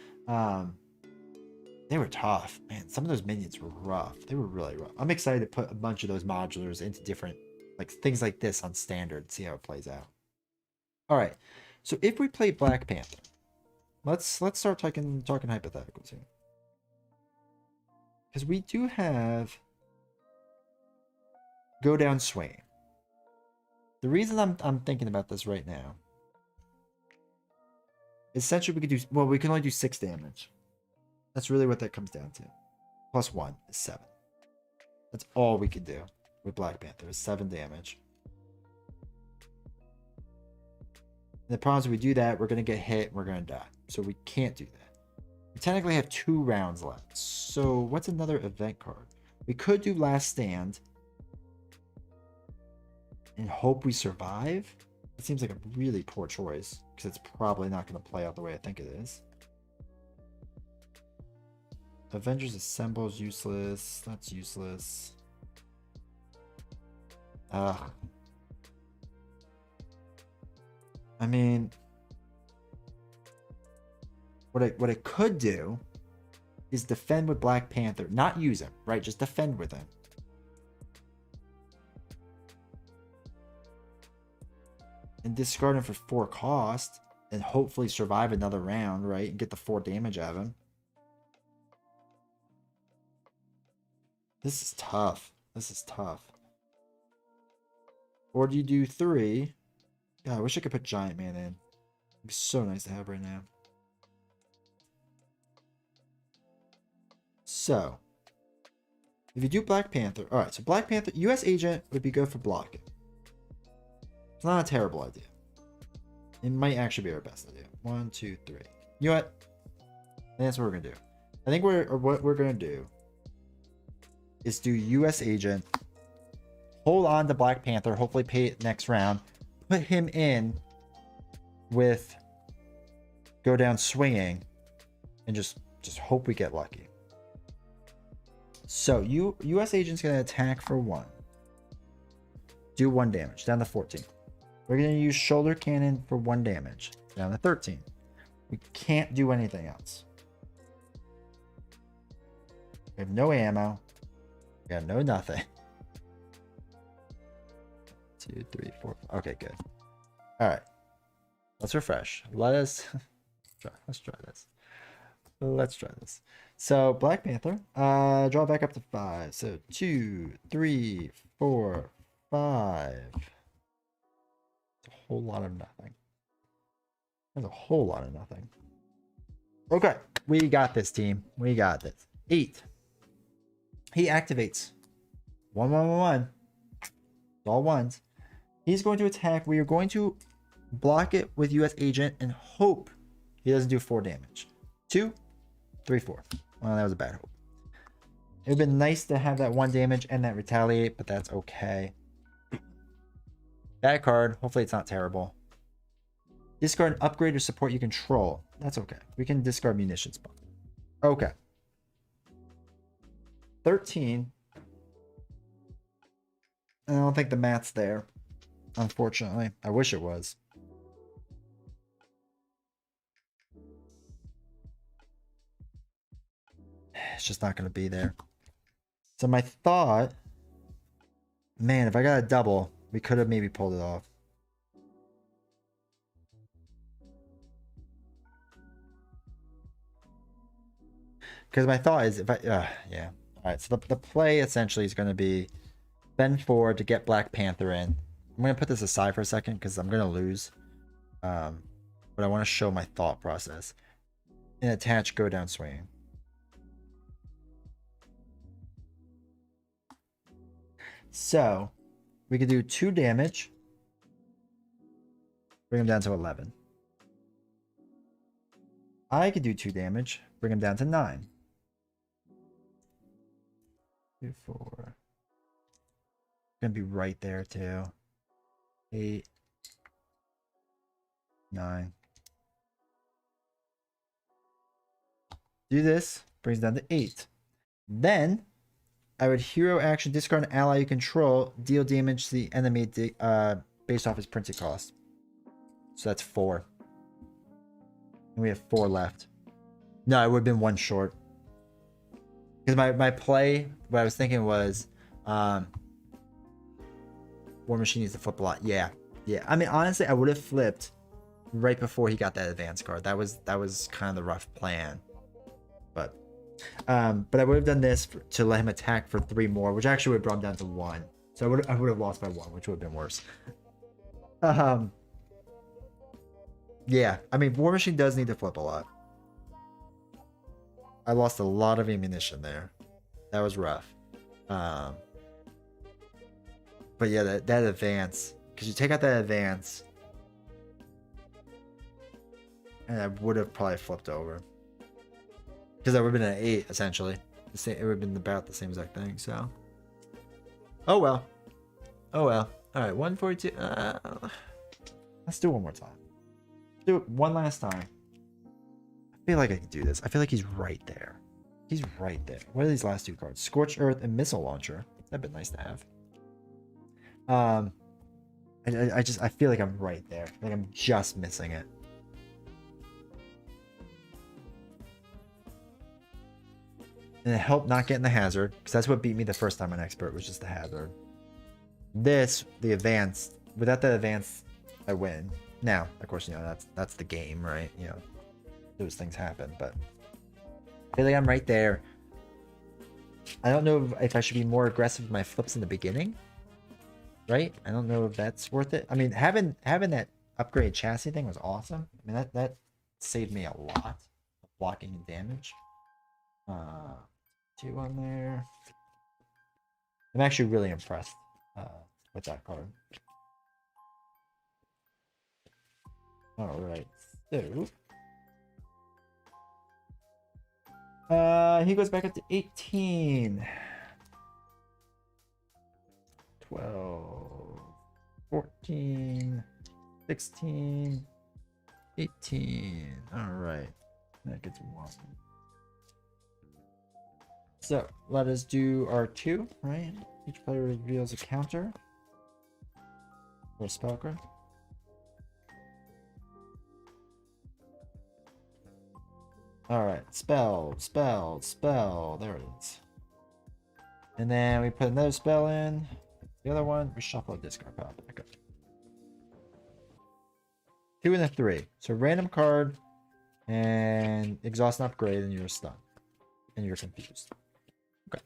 They were tough, man. Some of those minions were rough. They were really rough. I'm excited to put a bunch of those modulars into different, like things like this on standard, see how it plays out. All right, so if we play Black Panther. Let's start talking hypotheticals here, because we do have go down Swain. The reason I'm thinking about this right now, essentially we can only do 6 damage. That's really what that comes down to. Plus 1 is 7. That's all we can do with Black Panther is 7 damage. And the problem is if we do that, we're gonna get hit and we're gonna die. So we can't do that. We technically have 2 rounds left. So what's another event card? We could do Last Stand and hope we survive. It seems like a really poor choice because it's probably not going to play out the way I think it is. Avengers Assemble is useless. That's useless. I mean, what I could do is defend with Black Panther. Not use him, right? Just defend with him. And discard him for 4 cost. And hopefully survive another round, right? And get the 4 damage out of him. This is tough. This is tough. Or do you do 3? God, I wish I could put Giant Man in. It'd be so nice to have right now. So, if you do Black Panther, all right. So Black Panther, U.S. Agent would be good for blocking. It's not a terrible idea. It might actually be our best idea. 1, 2, 3. You know what? That's what we're gonna do. I think what we're gonna do is do U.S. Agent. Hold on to Black Panther. Hopefully, pay it next round. Put him in with go down swinging, and just hope we get lucky. So U.S. Agent's gonna attack for 1. Do 1 damage down to 14. We're gonna use Shoulder Cannon for 1 damage down to 13. We can't do anything else. We have no ammo. We got no nothing. 2, 3, 4. Okay, good. All right. Let's refresh. Let's try this. Let's try this. So Black Panther, draw back up to 5. So 2, 3, 4, 5. It's a whole lot of nothing. There's a whole lot of nothing. Okay, we got this, team. We got this. 8. He activates. 1, 1, 1, 1. It's all ones. He's going to attack. We are going to block it with U.S. Agent and hope he doesn't do 4 damage. 2, 3, 4. Well, that was a bad hope. It would have been nice to have that 1 damage and that retaliate, but that's okay. Bad card. Hopefully it's not terrible. Discard an upgrade or support you control. That's okay. We can discard munitions. Okay. 13. I don't think the math's there. Unfortunately. I wish it was. It's just not going to be there. So my thought... Man, if I got a double, we could have maybe pulled it off. Because my thought is, if I... yeah. Alright, so the play essentially is going to be spend 4 to get Black Panther in. I'm going to put this aside for a second because I'm going to lose. But I want to show my thought process. And attach go down swinging. So, we could do 2 damage. Bring him down to 11. I could do 2 damage. Bring him down to 9. 2, 4. Gonna be right there too. 8, 9. Do this. Brings down to 8. Then I would hero action, discard an ally you control, deal damage to the enemy based off his printed cost. So that's 4. And we have 4 left. No, it would have been 1 short. Because my play, what I was thinking was, War Machine needs to flip a lot. Yeah. I mean, honestly, I would have flipped right before he got that advance card. That was kind of the rough plan. But I would have done this to let him attack for 3 more, which actually would have brought him down to 1. So I would have lost by 1, which would have been worse. Yeah, I mean, War Machine does need to flip a lot. I lost a lot of ammunition there. That was rough. But yeah, that advance, because you take out that advance, and I would have probably flipped over. Because that would have been an 8, essentially. It would have been about the same exact thing, so. Oh well. Oh well. Alright, 142. Let's do it one more time. Do it one last time. I feel like I can do this. I feel like he's right there. He's right there. What are these last 2 cards? Scorched Earth and Missile Launcher. That'd be nice to have. I feel like I'm right there. Like I'm just missing it. And it helped not getting the hazard, because that's what beat me the first time on Expert, was just the hazard. This, the advance, without the advance, I win. Now, of course, you know, that's the game, right? You know, those things happen, but I feel like I'm right there. I don't know if I should be more aggressive with my flips in the beginning, right? I don't know if that's worth it. I mean, having that upgrade chassis thing was awesome. I mean, that saved me a lot of blocking and damage. 2 on there. I'm actually really impressed with that card. All right, so he goes back up to 18. 12, 14, 16, 18. All right, that gets 1. So let us do our 2, right? Each player reveals a counter or a spell card. All right, spell, spell, spell. There it is. And then we put another spell in. The other one, we shuffle a discard pile back up. 2 and a 3. So random card and exhaust and upgrade, and you're stunned. And you're confused. Okay.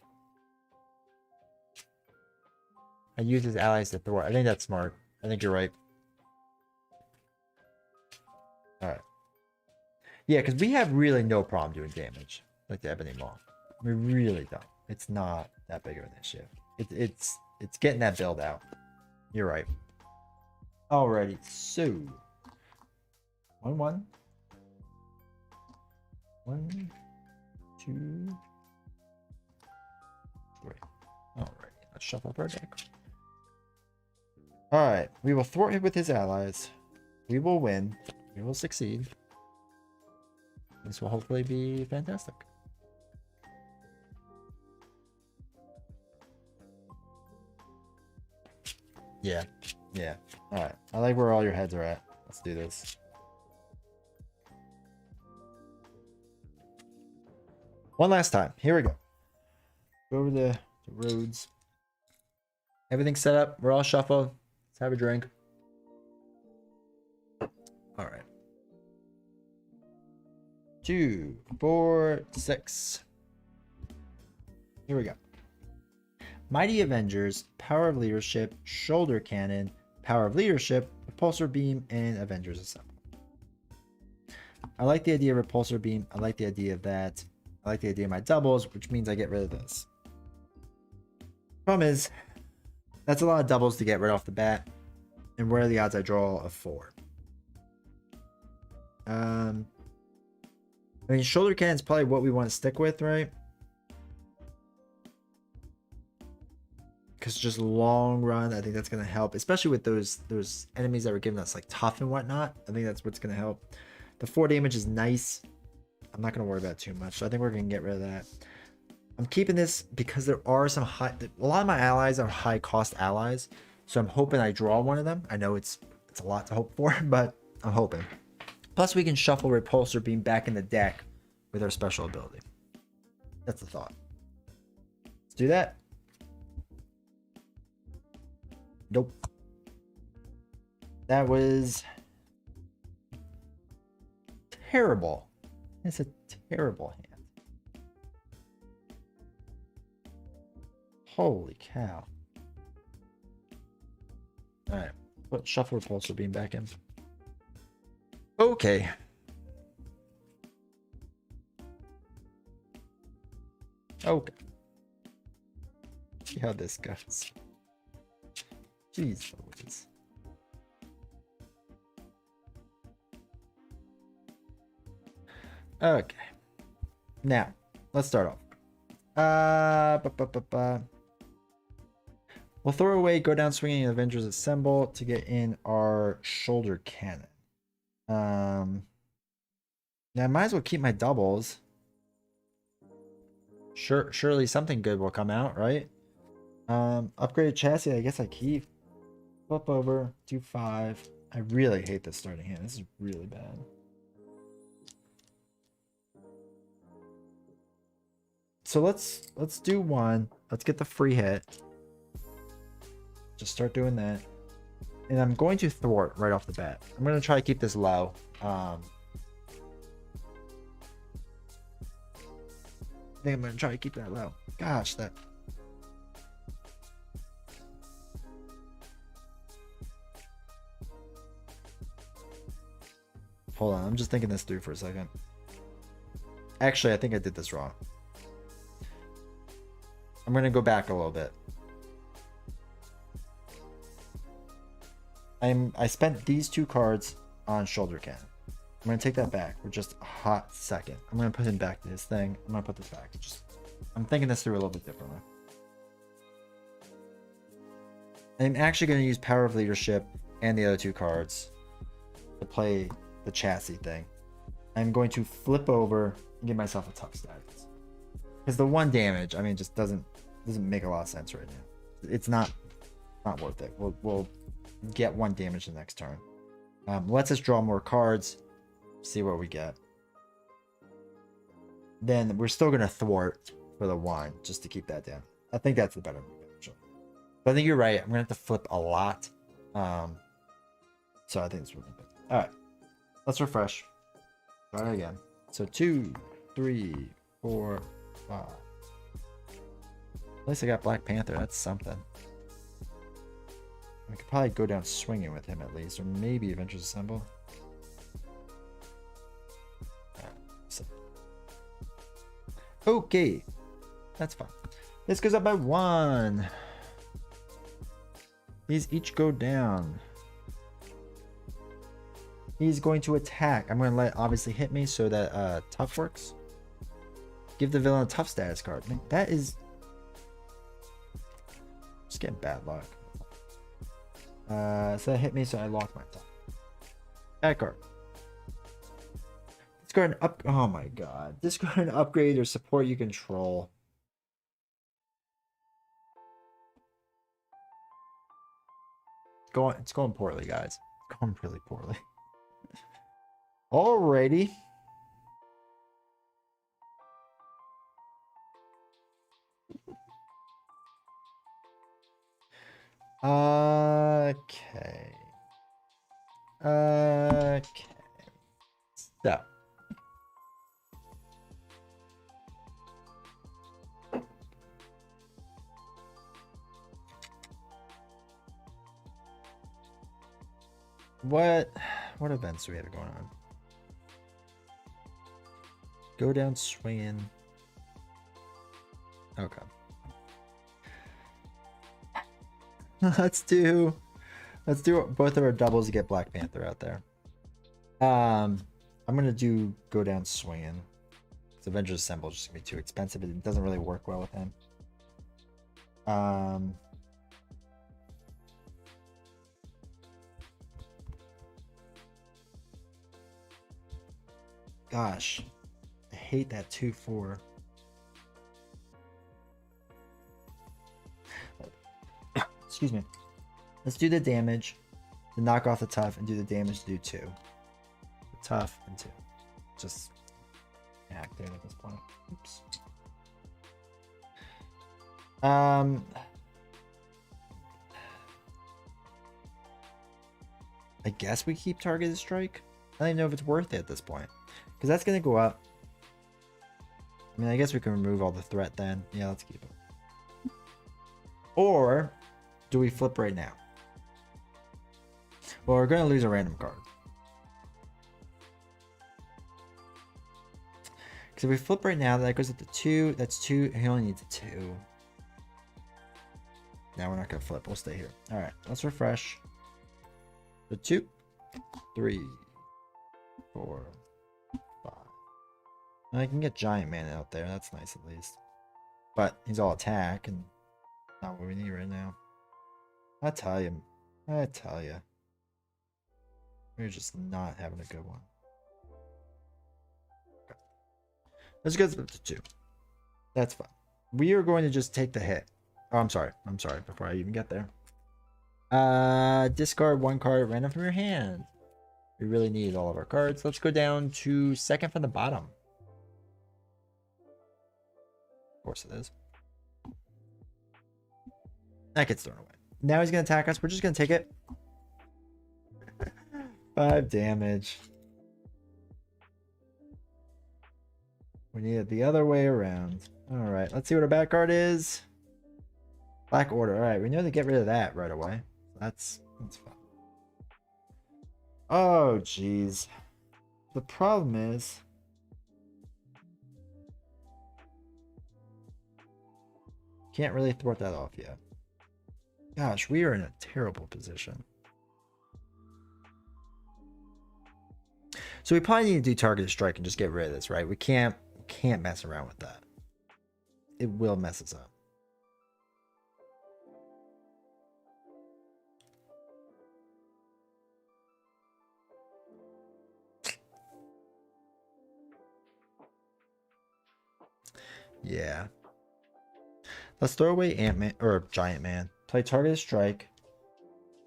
I use his allies to thwart. I think that's smart. I think you're right. Alright. Yeah, because we have really no problem doing damage. Like the Ebony Maw. We really don't. It's not that big of an issue. It's getting that build out. You're right. Alrighty, so 1-1. 1, 2, 3. Alright, let's shuffle up our deck. Alright, we will thwart him with his allies. We will win. We will succeed. This will hopefully be fantastic. Yeah, yeah. Alright, I like where all your heads are at. Let's do this. One last time. Here we go. Go over the roads. Everything's set up. We're all shuffled. Let's have a drink. Alright. 2, 4, 6. Here we go. Mighty Avengers, Power of Leadership, Shoulder Cannon, Power of Leadership, Repulsor Beam, and Avengers Assemble. I like the idea of Repulsor Beam. I like the idea of that. I like the idea of my doubles, which means I get rid of this. Problem is, that's a lot of doubles to get right off the bat. And where are the odds I draw a 4? I mean, Shoulder Cannon is probably what we want to stick with, right? Because just long run, I think that's going to help, especially with those enemies that were giving us like tough and whatnot. I think that's what's going to help. The 4 damage is nice. I'm not going to worry about it too much, so I think we're going to get rid of that. I'm keeping this because there are some a lot of my allies are high cost allies, so I'm hoping I draw one of them. I know it's a lot to hope for, but I'm hoping. Plus, we can shuffle Repulsor Beam back in the deck with our special ability. That's the thought. Let's do that. Nope. That was terrible. It's a terrible hand. Holy cow. Alright. Put shuffle Repulsor Beam back in. Okay. Okay. See how this goes. Jeez Louise. Okay. Now, let's start off. We'll throw away Go Down Swinging and Avengers Assemble to get in our Shoulder Cannon. Now I might as well keep my doubles. Surely something good will come out, right? Upgraded chassis, I guess I keep. Flip over, do 5. I really hate this starting hand. This is really bad. So let's do 1. Let's get the free hit. Just start doing that. And I'm going to thwart right off the bat. I'm going to try to keep this low. I think I'm going to try to keep that low. Gosh, that... Hold on, I'm just thinking this through for a second. Actually, I think I did this wrong. I'm gonna go back a little bit. I spent these 2 cards on shoulder cannon. I'm gonna take that back for just a hot second. I'm gonna put him back to his thing. I'm gonna put this back. I'm thinking this through a little bit differently. I'm actually gonna use Power of Leadership and the other 2 cards to play the chassis thing. I'm going to flip over and give myself a tough status. Because the 1 damage, I mean, just doesn't make a lot of sense right now. It's not worth it. We'll get 1 damage the next turn. Lets us draw more cards. See what we get. Then we're still gonna thwart for the 1 just to keep that down. I think that's the better move, actually. But I think you're right. I'm gonna have to flip a lot. So I think it's really good. All right, let's refresh. Try it again. So 2, 3, 4, 5. At least I got Black Panther. That's something. I could probably go down swinging with him at least, or maybe Avengers Assemble. Okay, that's fine. This goes up by 1. These each go down. He's going to attack. I'm going to let it obviously hit me so that tough works. Give the villain a tough status card. Man, that is just getting bad luck. So that hit me, so I lost my top. Bad card. Discard an up. Oh my god. Discard an upgrade or support you control. It's going poorly, guys. It's going really poorly. Alrighty. Okay. Okay. So. What events do we have going on? Go down swinging. Okay. Let's do both of our doubles to get Black Panther out there. I'm gonna do go down swinging. Because Avengers Assemble is just gonna be too expensive. It doesn't really work well with him. Gosh, I hate that 2/4. Excuse me. Let's do the damage to knock off the tough and do the damage to do 2. Tough and 2. Just active at this point. Oops. I guess we keep targeted strike. I don't even know if it's worth it at this point. Because that's going to go up. I mean, I guess we can remove all the threat then. Yeah, let's keep it. Or do we flip right now? Well, we're going to lose a random card. Because if we flip right now, that goes up to 2. That's 2. He only needs a 2. Now we're not going to flip. We'll stay here. All right, let's refresh. So 2, 3, 4, 5. And I can get Giant Man out there. That's nice at least. But he's all attack and not what we need right now. I tell you. We're just not having a good one. Okay. Let's go up to 2. That's fine. We are going to just take the hit. Oh, I'm sorry. Before I even get there. Discard 1 card random from your hand. We really need all of our cards. Let's go down to second from the bottom. Of course it is. That gets thrown away. Now he's going to attack us. We're just going to take it. 5 damage. We need it the other way around. Alright, let's see what our back card is. Black Order. Alright, we know to get rid of that right away. That's fine. Oh, jeez. The problem is can't really thwart that off yet. Gosh, we are in a terrible position. So we probably need to do targeted strike and just get rid of this, right? We can't mess around with that. It will mess us up. Yeah. Let's throw away Ant-Man or Giant Man. Play targeted strike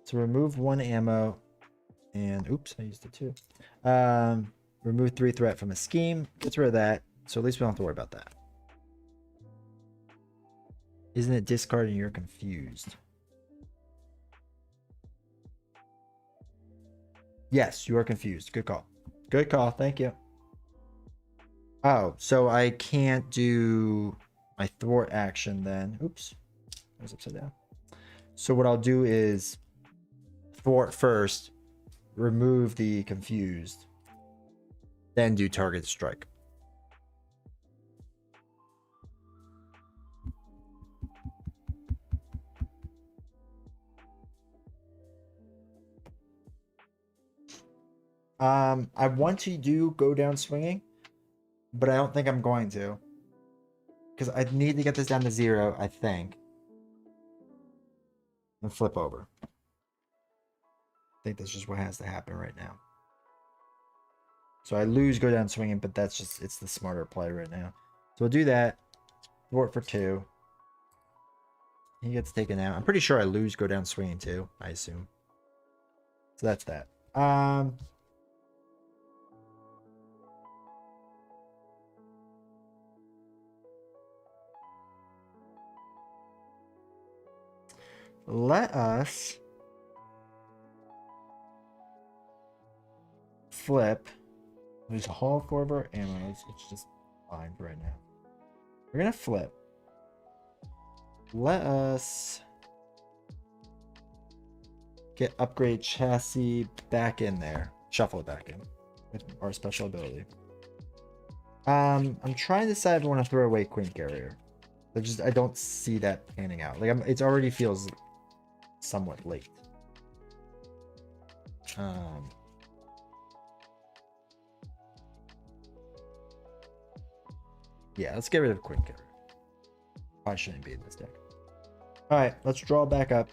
to remove 1 ammo and oops, I used it too. Remove 3 threat from a scheme. Gets rid of that. So at least we don't have to worry about that. Isn't it discarding? You're confused. Yes, you are confused. Good call. Good call. Thank you. Oh, so I can't do my thwart action then. Oops. I was upside down. So what I'll do is thwart first, remove the confused, then do target strike. I want to do go down swinging, but I don't think I'm going to, because I need to get this down to 0, I think, and flip over. I think that's just what has to happen right now. So I lose go down swinging, but that's just, it's the smarter play right now. So we'll do that. Thwart for 2. He gets taken out. I'm pretty sure I lose go down swinging too, I assume. So that's that. Let us flip. There's a whole 4 of our ammo. It's just fine for right now. We're gonna flip. Let us get upgrade chassis back in there. Shuffle it back in with our special ability. I'm trying to decide if I want to throw away Queen Carrier. I don't see that panning out. Like it already feels somewhat late. Yeah, let's get rid of Queen Carrier. Probably shouldn't be in this deck. Alright, let's draw back up.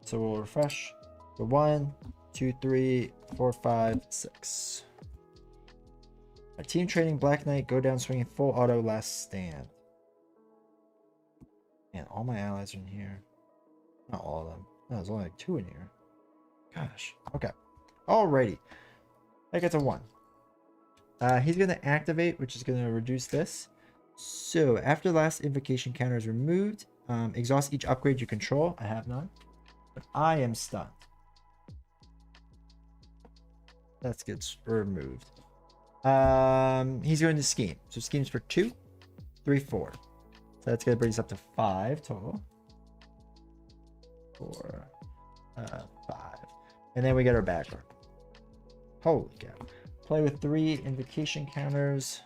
So we'll refresh. So 1, 2, 3, 4, 5, 6. Our team trading Black Knight, go down swinging full auto last stand. And all my allies are in here. Not all of them. No, there's only like 2 in here. Gosh. Okay. Alrighty. That gets a 1. He's going to activate, which is going to reduce this. So after the last invocation counter is removed, exhaust each upgrade you control. I have none. But I am stunned. That gets removed. He's going to scheme. So schemes for 2, 3, 4. So that's going to bring us up to 5 total. 4, 5. And then we get our backer. Holy cow. Play with 3 invocation counters.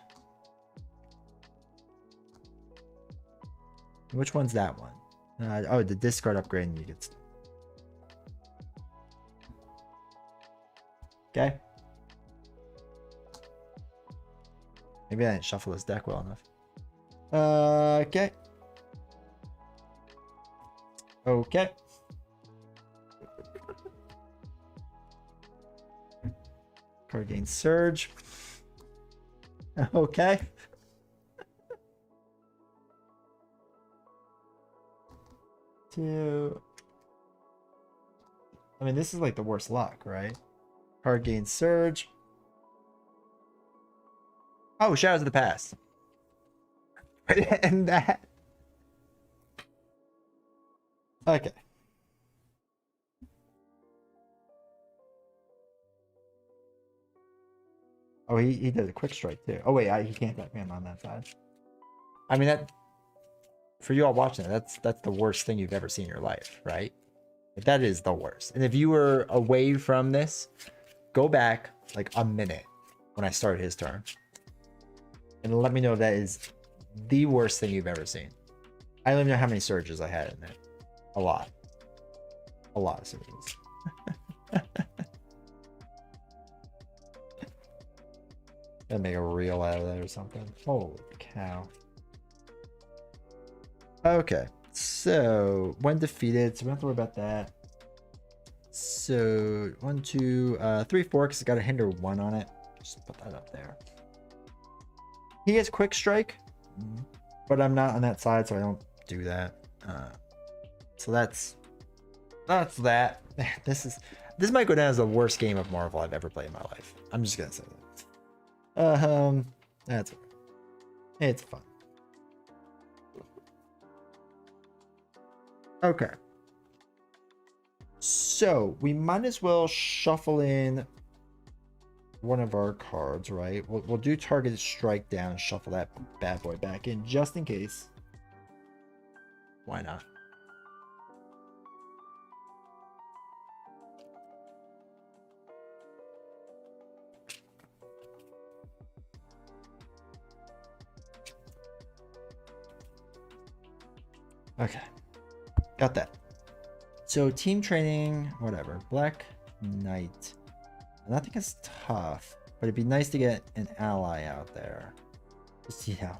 Which one's that one? Oh, the discard upgrade and you get... Okay. Maybe I didn't shuffle this deck well enough. Okay. Okay. Card gain surge. Okay. Two. I mean, this is like the worst luck, right? Card gain surge. Oh, Shadows of the Past. And that. Okay. Oh, he did a quick strike too. Oh wait, he can't attack him on that side. I mean, that for you all watching it, that's the worst thing you've ever seen in your life, right? Like, that is the worst. And if you were away from this, go back like a minute when I started his turn and let me know if that is the worst thing you've ever seen. I don't even know how many surges I had in there. A lot. A lot of surges. Gotta make a reel out of that or something. Holy cow. Okay. So, when defeated, so we don't have to worry about that. So, 1, 2, 3, 4, because it's got a hinder 1 on it. Just put that up there. He has quick strike, but I'm not on that side, so I don't do that. So that's that. This might go down as the worst game of Marvel I've ever played in my life. I'm just gonna say that. That's okay. It's fun. Okay. So we might as well shuffle in one of our cards, right? We'll do targeted strike down, shuffle that bad boy back in just in case. Why not? Okay, got that. So team training, whatever. Black Knight. And I think it's tough, but it'd be nice to get an ally out there. Just, you know,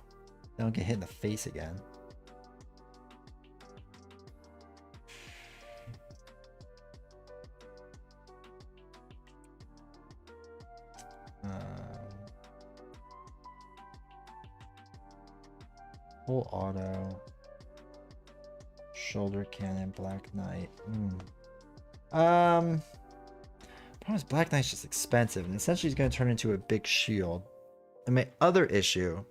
they don't get hit in the face again. Full auto. Shoulder cannon, Black Knight. Problem is Black Knight's just expensive, and essentially he's going to turn into a big shield. And my other issue...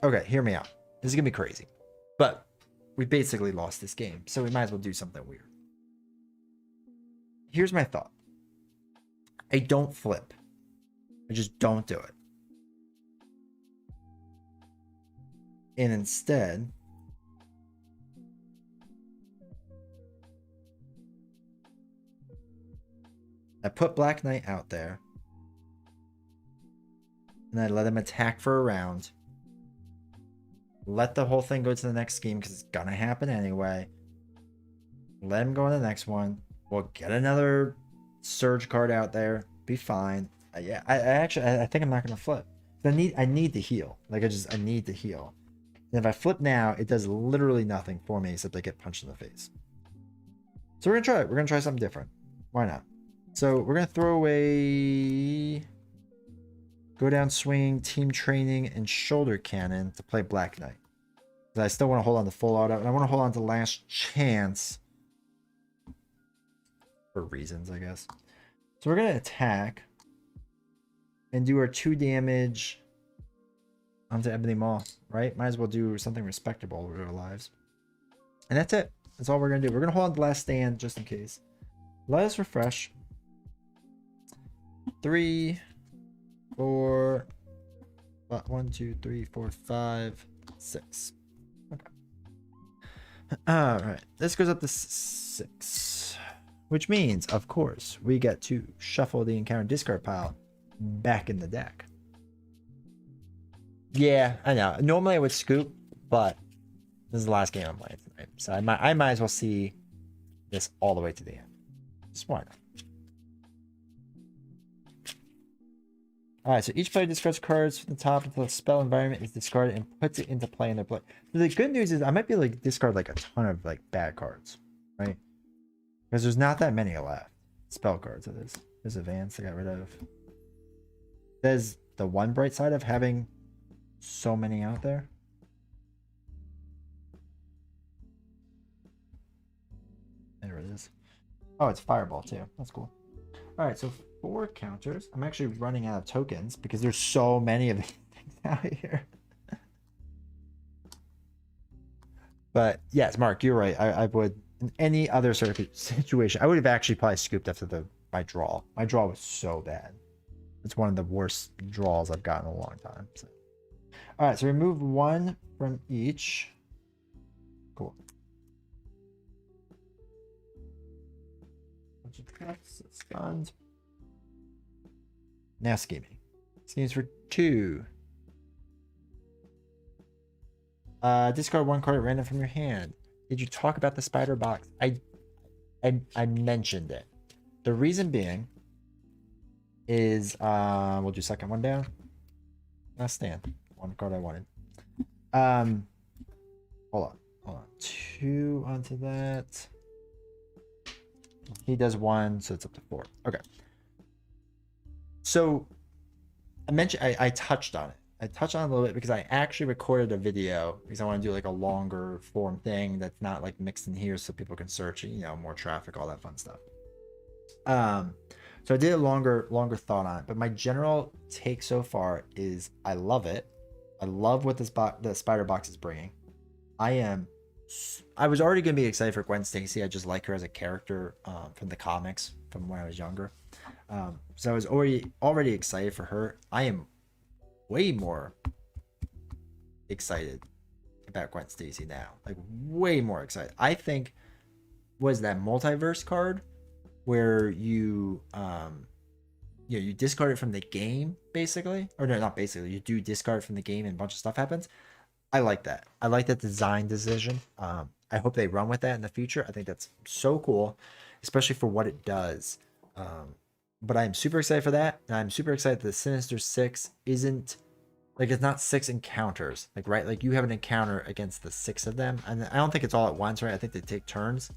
Okay, hear me out. This is going to be crazy. But we basically lost this game, so we might as well do something weird. Here's my thought. I don't flip. I just don't do it. And instead... I put Black Knight out there. And I let him attack for a round. Let the whole thing go to the next scheme because it's gonna happen anyway. Let him go on the next one. We'll get another surge card out there. Be fine. Yeah, I think I'm not gonna flip. I need to heal. Like I need to heal. And if I flip now, it does literally nothing for me except I get punched in the face. So we're gonna try it. We're gonna try something different. Why not? So we're gonna throw away go down swing, team training, and shoulder cannon to play Black Knight. But I still want to hold on to full auto, and I want to hold on to last chance for reasons, I guess. So we're gonna attack and do our 2 damage onto Ebony Maw, right? Might as well do something respectable with our lives. And that's it. That's all we're gonna do. We're gonna hold on to last stand just in case. Let us refresh. 3, 4, 1, 2, 3, 4, 5, 6. Okay. All right. This goes up to 6, which means, of course, we get to shuffle the encounter discard pile back in the deck. Yeah, I know. Normally I would scoop, but this is the last game I'm playing tonight, so I might as well see this all the way to the end. Just why not? Alright, so each player discards cards from the top until the spell environment is discarded and puts it into play in their play. So the good news is I might be able to discard like a ton of like bad cards, right? Because there's not that many left. Spell cards it is. There's advance I got rid of. There's the one bright side of having so many out there. There it is. Oh, it's fireball too. That's cool. Alright, so 4 counters. I'm actually running out of tokens because there's so many of these things out here. But yes, Mark, you're right. I would, in any other situation, I would have actually probably scooped after my draw. My draw was so bad. It's one of the worst draws I've gotten in a long time. So. Alright, so remove 1 from each. Cool. That's stunned. Now scheming. Schemes for 2. Discard 1 card at random from your hand. Did you talk about the spider box? I mentioned it. The reason being is we'll do second one down. Last stand. 1 card I wanted. Hold on. 2 onto that. He does 1, so it's up to 4. Okay. So I touched on it. I touched on it a little bit because I actually recorded a video because I want to do like a longer form thing that's not like mixed in here so people can search it, you know, more traffic, all that fun stuff. So I did a longer thought on it, but my general take so far is I love it. I love what the spider box is bringing. I was already going to be excited for Gwen Stacy. I just like her as a character from the comics from when I was younger. So I was already excited for her. I am way more excited about Gwen Stacy now. Like way more excited. I think was that multiverse card where you you discard it from the game basically, or no, not basically. You do discard it from the game and a bunch of stuff happens. I like that. I like that design decision. I hope they run with that in the future. I think that's so cool, especially for what it does. But I'm super excited for that. And I'm super excited that the Sinister Six isn't like, it's not 6 encounters. Like, right? Like you have an encounter against the 6 of them. And I don't think it's all at once, right? I think they take turns.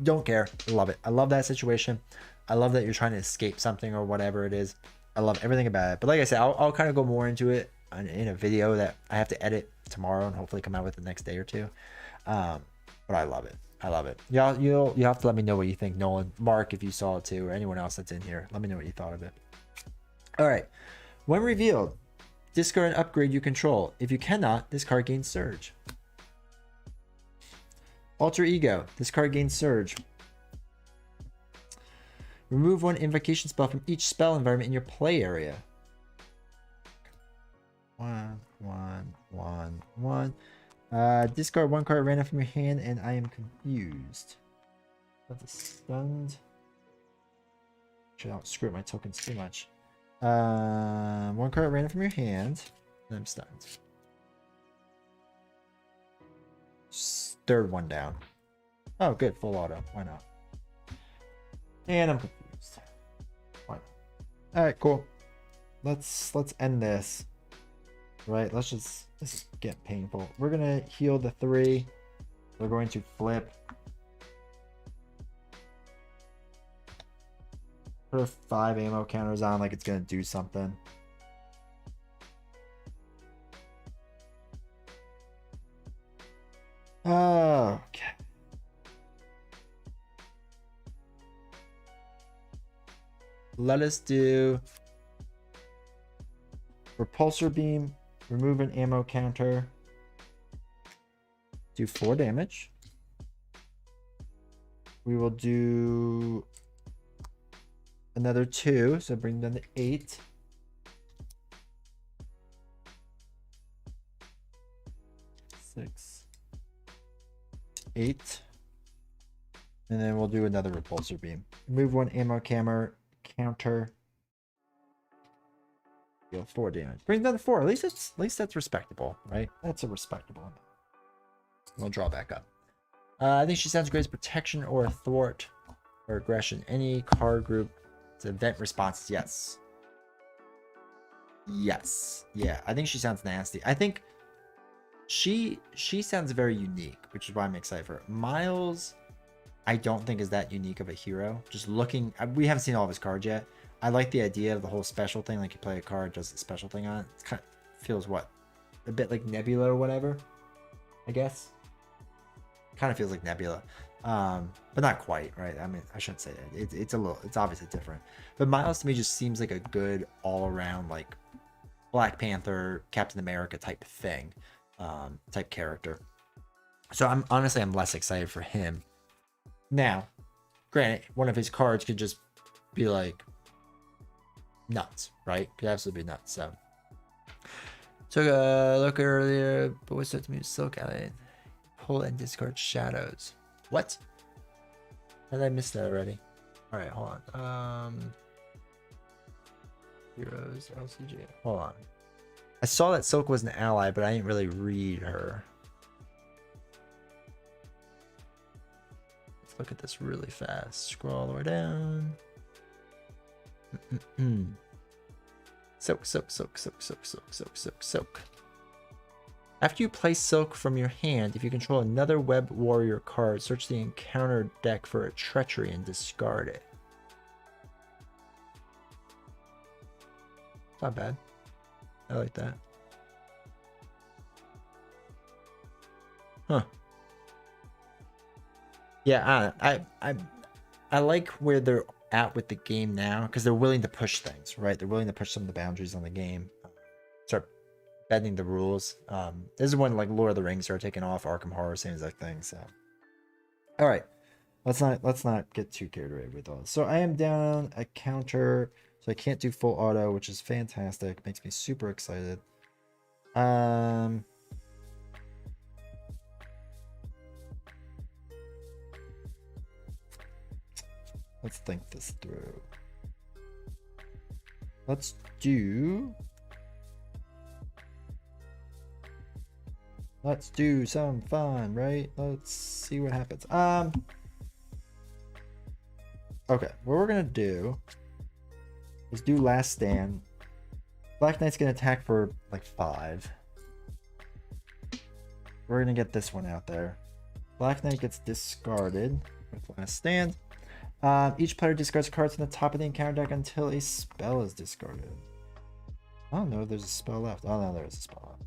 Don't care. I love it. I love that situation. I love that you're trying to escape something or whatever it is. I love everything about it. But like I said, I'll kind of go more into it in a video that I have to edit tomorrow and hopefully come out with the next day or two. But I love it. I love it. You'll have to let me know what you think, Nolan, Mark, if you saw it too, or anyone else that's in here. Let me know what you thought of it. All right. When revealed, discard and upgrade you control. If you cannot, this card gains Surge. Alter Ego. This card gains Surge. Remove 1 invocation spell from each spell environment in your play area. 1, 1, 1, 1. Discard 1 card at random from your hand, and I am confused. That's a stunned. Should not screw up my tokens too much. 1 card at random from your hand, and I'm stunned. Third one down. Oh, good, full auto. Why not? And I'm confused. Why not? All right, cool. Let's end this. Right, this is getting painful. We're gonna heal the 3. We're going to flip. Put 5 ammo counters on like it's gonna do something. Okay. Let us do Repulsor Beam. Remove an ammo counter. Do 4 damage. We will do another 2, so bring them to 8. Six, 8. And then we'll do another Repulsor Beam. Remove 1 ammo counter. Deal 4 damage. Brings down to 4. At least that's respectable, right? That's a respectable amount. We'll draw back up. I think she sounds great as protection or a thwart or aggression. Any card group to event responses. Yes. Yes. Yeah. I think she sounds nasty. I think she sounds very unique, which is why I'm excited for her. Miles, I don't think is that unique of a hero. Just looking, we haven't seen all of his cards yet. I like the idea of the whole special thing, like you play a card, does a special thing on it. It kind of feels what? A bit like Nebula or whatever, I guess. Kind of feels like Nebula. But not quite, right? I mean, I shouldn't say that. It's obviously different. But Miles to me just seems like a good all-around, like Black Panther, Captain America type thing, type character. So I'm less excited for him. Now, granted, one of his cards could just be like nuts, right? Could absolutely be nuts. So took a look earlier, but what's that to me? Silk Alley. Pull and discard shadows. What? How did I miss that already? All right, hold on. Heroes, LCG. Hold on. I saw that Silk was an ally, but I didn't really read her. Let's look at this really fast. Scroll all the way down. Silk, silk, silk, silk, silk, silk, silk, silk, silk. After you play Silk from your hand, if you control another Web Warrior card, search the encounter deck for a Treachery and discard it. Not bad. I like that. Huh. Yeah, I like where they're at with the game now, because they're willing to push things, right? They're willing to push some of the boundaries on the game. Start bending the rules. This is when like Lord of the Rings started taking off, Arkham Horror, same exact thing. So, all right, let's not get too carried away with all this. So I am down a counter, so I can't do full auto, which is fantastic. Makes me super excited. Let's think this through. Let's do some fun, right? Let's see what happens. Okay, what we're gonna do is do Last Stand. Black Knight's gonna attack for like 5. We're gonna get this one out there. Black Knight gets discarded with Last Stand. Each player discards cards from the top of the encounter deck until a spell is discarded. I don't know if there's a spell left. Oh no, there is a spell left.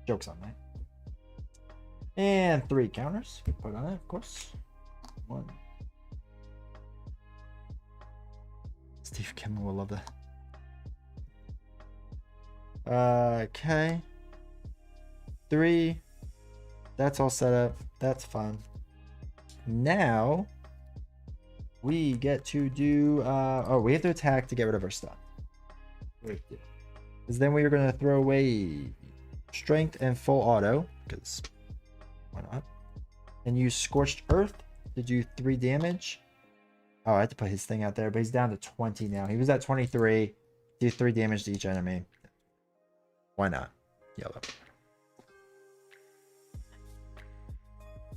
Joke's on me. And 3 counters. Put on it, of course. 1. Steve Kimmel will love that. Okay. 3. That's all set up. That's fun. Now we get to do oh, we have to attack to get rid of our stuff. Because then we are going to throw away strength and full auto, because why not? And use Scorched Earth to do 3 damage. Oh, I had to put his thing out there, but he's down to 20 now. He was at 23. Do 3 damage to each enemy. Why not? Yellow.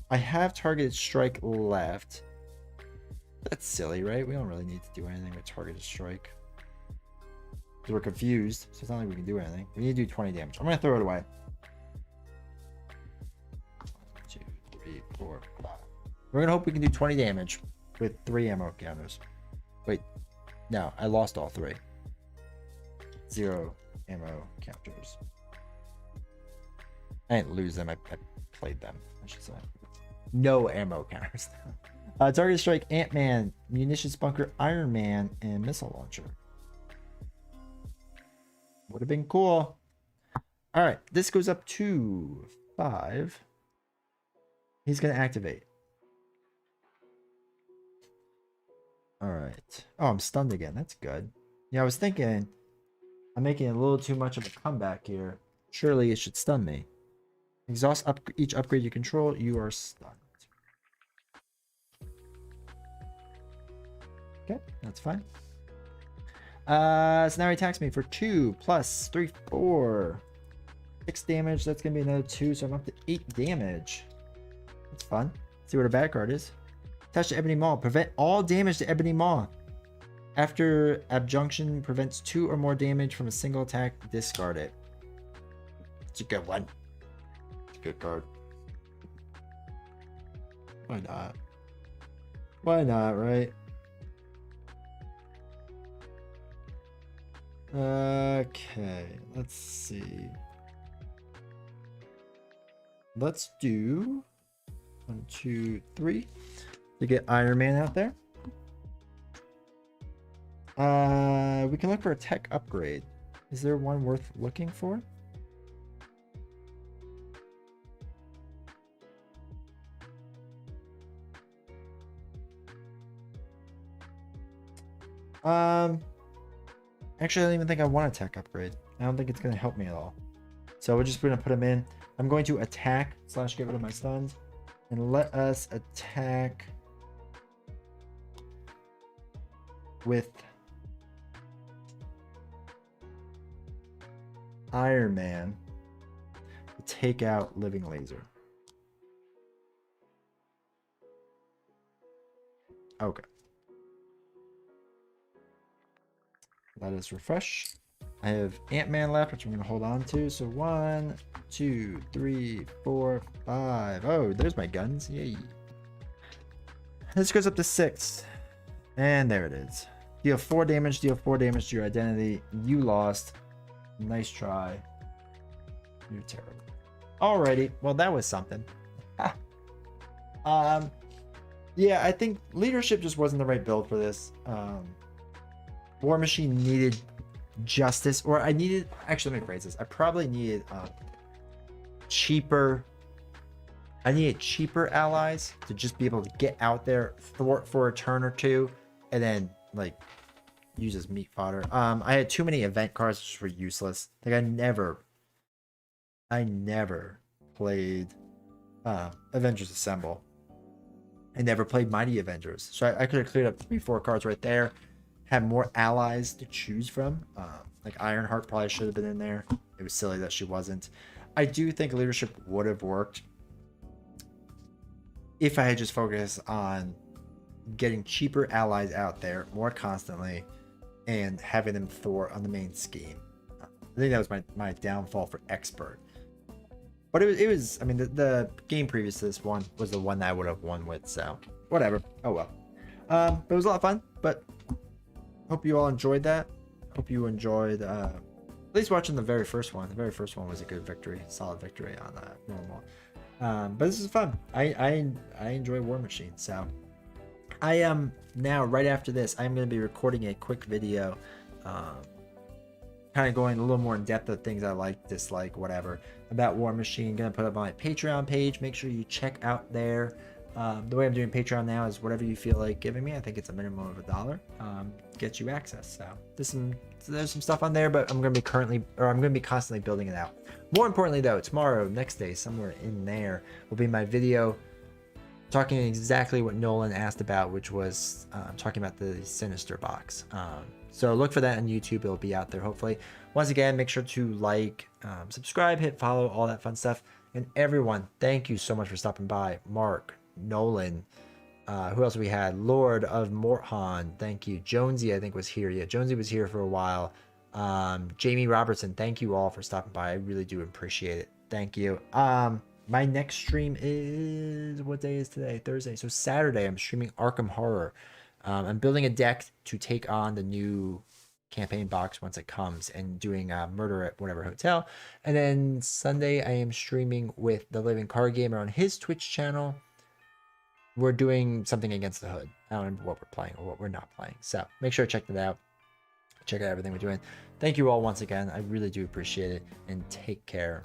I have targeted strike left. That's silly, right? We don't really need to do anything with targeted strike. Because we're confused, so it's not like we can do anything. We need to do 20 damage. I'm going to throw it away. 1, 2, 3, 4, 5. We're going to hope we can do 20 damage with 3 ammo counters. Wait. No, I lost all 3. 0 ammo counters. I didn't lose them. I played them, I should say. No ammo counters. Target strike, Ant-Man, munitions bunker, Iron Man, and missile launcher. Would have been cool. All right, this goes up to 5. He's going to activate. All right. Oh, I'm stunned again. That's good. Yeah, I was thinking I'm making a little too much of a comeback here. Surely it should stun me. Exhaust each upgrade you control, you are stunned. Okay, that's fine. So now he attacks me for 2 plus 3, 4. 6 damage. That's going to be another 2, so I'm up to 8 damage. That's fun. Let's see what a bad card is. Attach to Ebony Maw. Prevent all damage to Ebony Maw. After Abjunction, prevents 2 or more damage from a single attack. Discard it. It's a good one. It's a good card. Why not? Why not, right? Okay, let's see. Let's do 1, 2, 3 to get Iron Man out there. We can look for a tech upgrade. Is there one worth looking for? Actually, I don't even think I want a tech upgrade. I don't think it's going to help me at all. So we're just going to put him in. I'm going to attack / get rid of my stuns. And let us attack. with Iron Man to take out Living Laser. Okay. Let us refresh. I have Ant-Man left, which I'm going to hold on to. So 1, 2, 3, 4, 5. Oh, there's my guns. Yay. This goes up to 6. And there it is. Deal 4 damage. Deal 4 damage to your identity. You lost. Nice try. You're terrible. Alrighty. Well, that was something. Yeah, I think leadership just wasn't the right build for this. War Machine needed justice, or I needed, actually let me phrase this, I probably needed cheaper allies to just be able to get out there, thwart for a turn or two, and then like use as meat fodder. I had too many event cards which were useless. Like I never played Avengers Assemble. I never played Mighty Avengers, so I could have cleared up 3-4 cards right there. Had more allies to choose from. Like Ironheart probably should have been in there. It was silly that she wasn't. I do think leadership would have worked if I had just focused on getting cheaper allies out there more constantly and having them thwart on the main scheme. I think that was my downfall for Expert. But it was I mean, the game previous to this one was the one that I would have won with, so whatever. Oh well. But it was a lot of fun, but hope you all enjoyed that. Hope you enjoyed at least watching the very first one. The very first one was a good victory, solid victory on normal. But this is fun. I enjoy War Machine. So I am now, right after this, I'm going to be recording a quick video, kind of going a little more in depth of things I like, dislike, whatever about War Machine. Going to put up on my Patreon page. Make sure you check out there. The way I'm doing Patreon now is whatever you feel like giving me. I think it's a minimum of $1. Gets you access. So there's some stuff on there, but I'm going to be constantly building it out. More importantly, though, tomorrow, next day, somewhere in there will be my video talking exactly what Nolan asked about, which was talking about the Sinister box. So look for that on YouTube. It'll be out there, hopefully. Once again, make sure to like, subscribe, hit follow, all that fun stuff. And everyone, thank you so much for stopping by. Mark, Nolan, who else we had? Lord of Morthan, thank you. Jonesy, I think, was here. Yeah, Jonesy was here for a while. Jamie Robertson, thank you all for stopping by. I really do appreciate it. Thank you. My next stream is, what day is today? Thursday. So Saturday, I'm streaming Arkham Horror. I'm building a deck to take on the new campaign box once it comes, and doing Murder at Whatever Hotel. And then Sunday, I am streaming with the Living Card Gamer on his Twitch channel. We're doing something Against the Hood. I don't remember what we're playing or what we're not playing. So make sure to check that out. Check out everything we're doing. Thank you all once again. I really do appreciate it. And take care.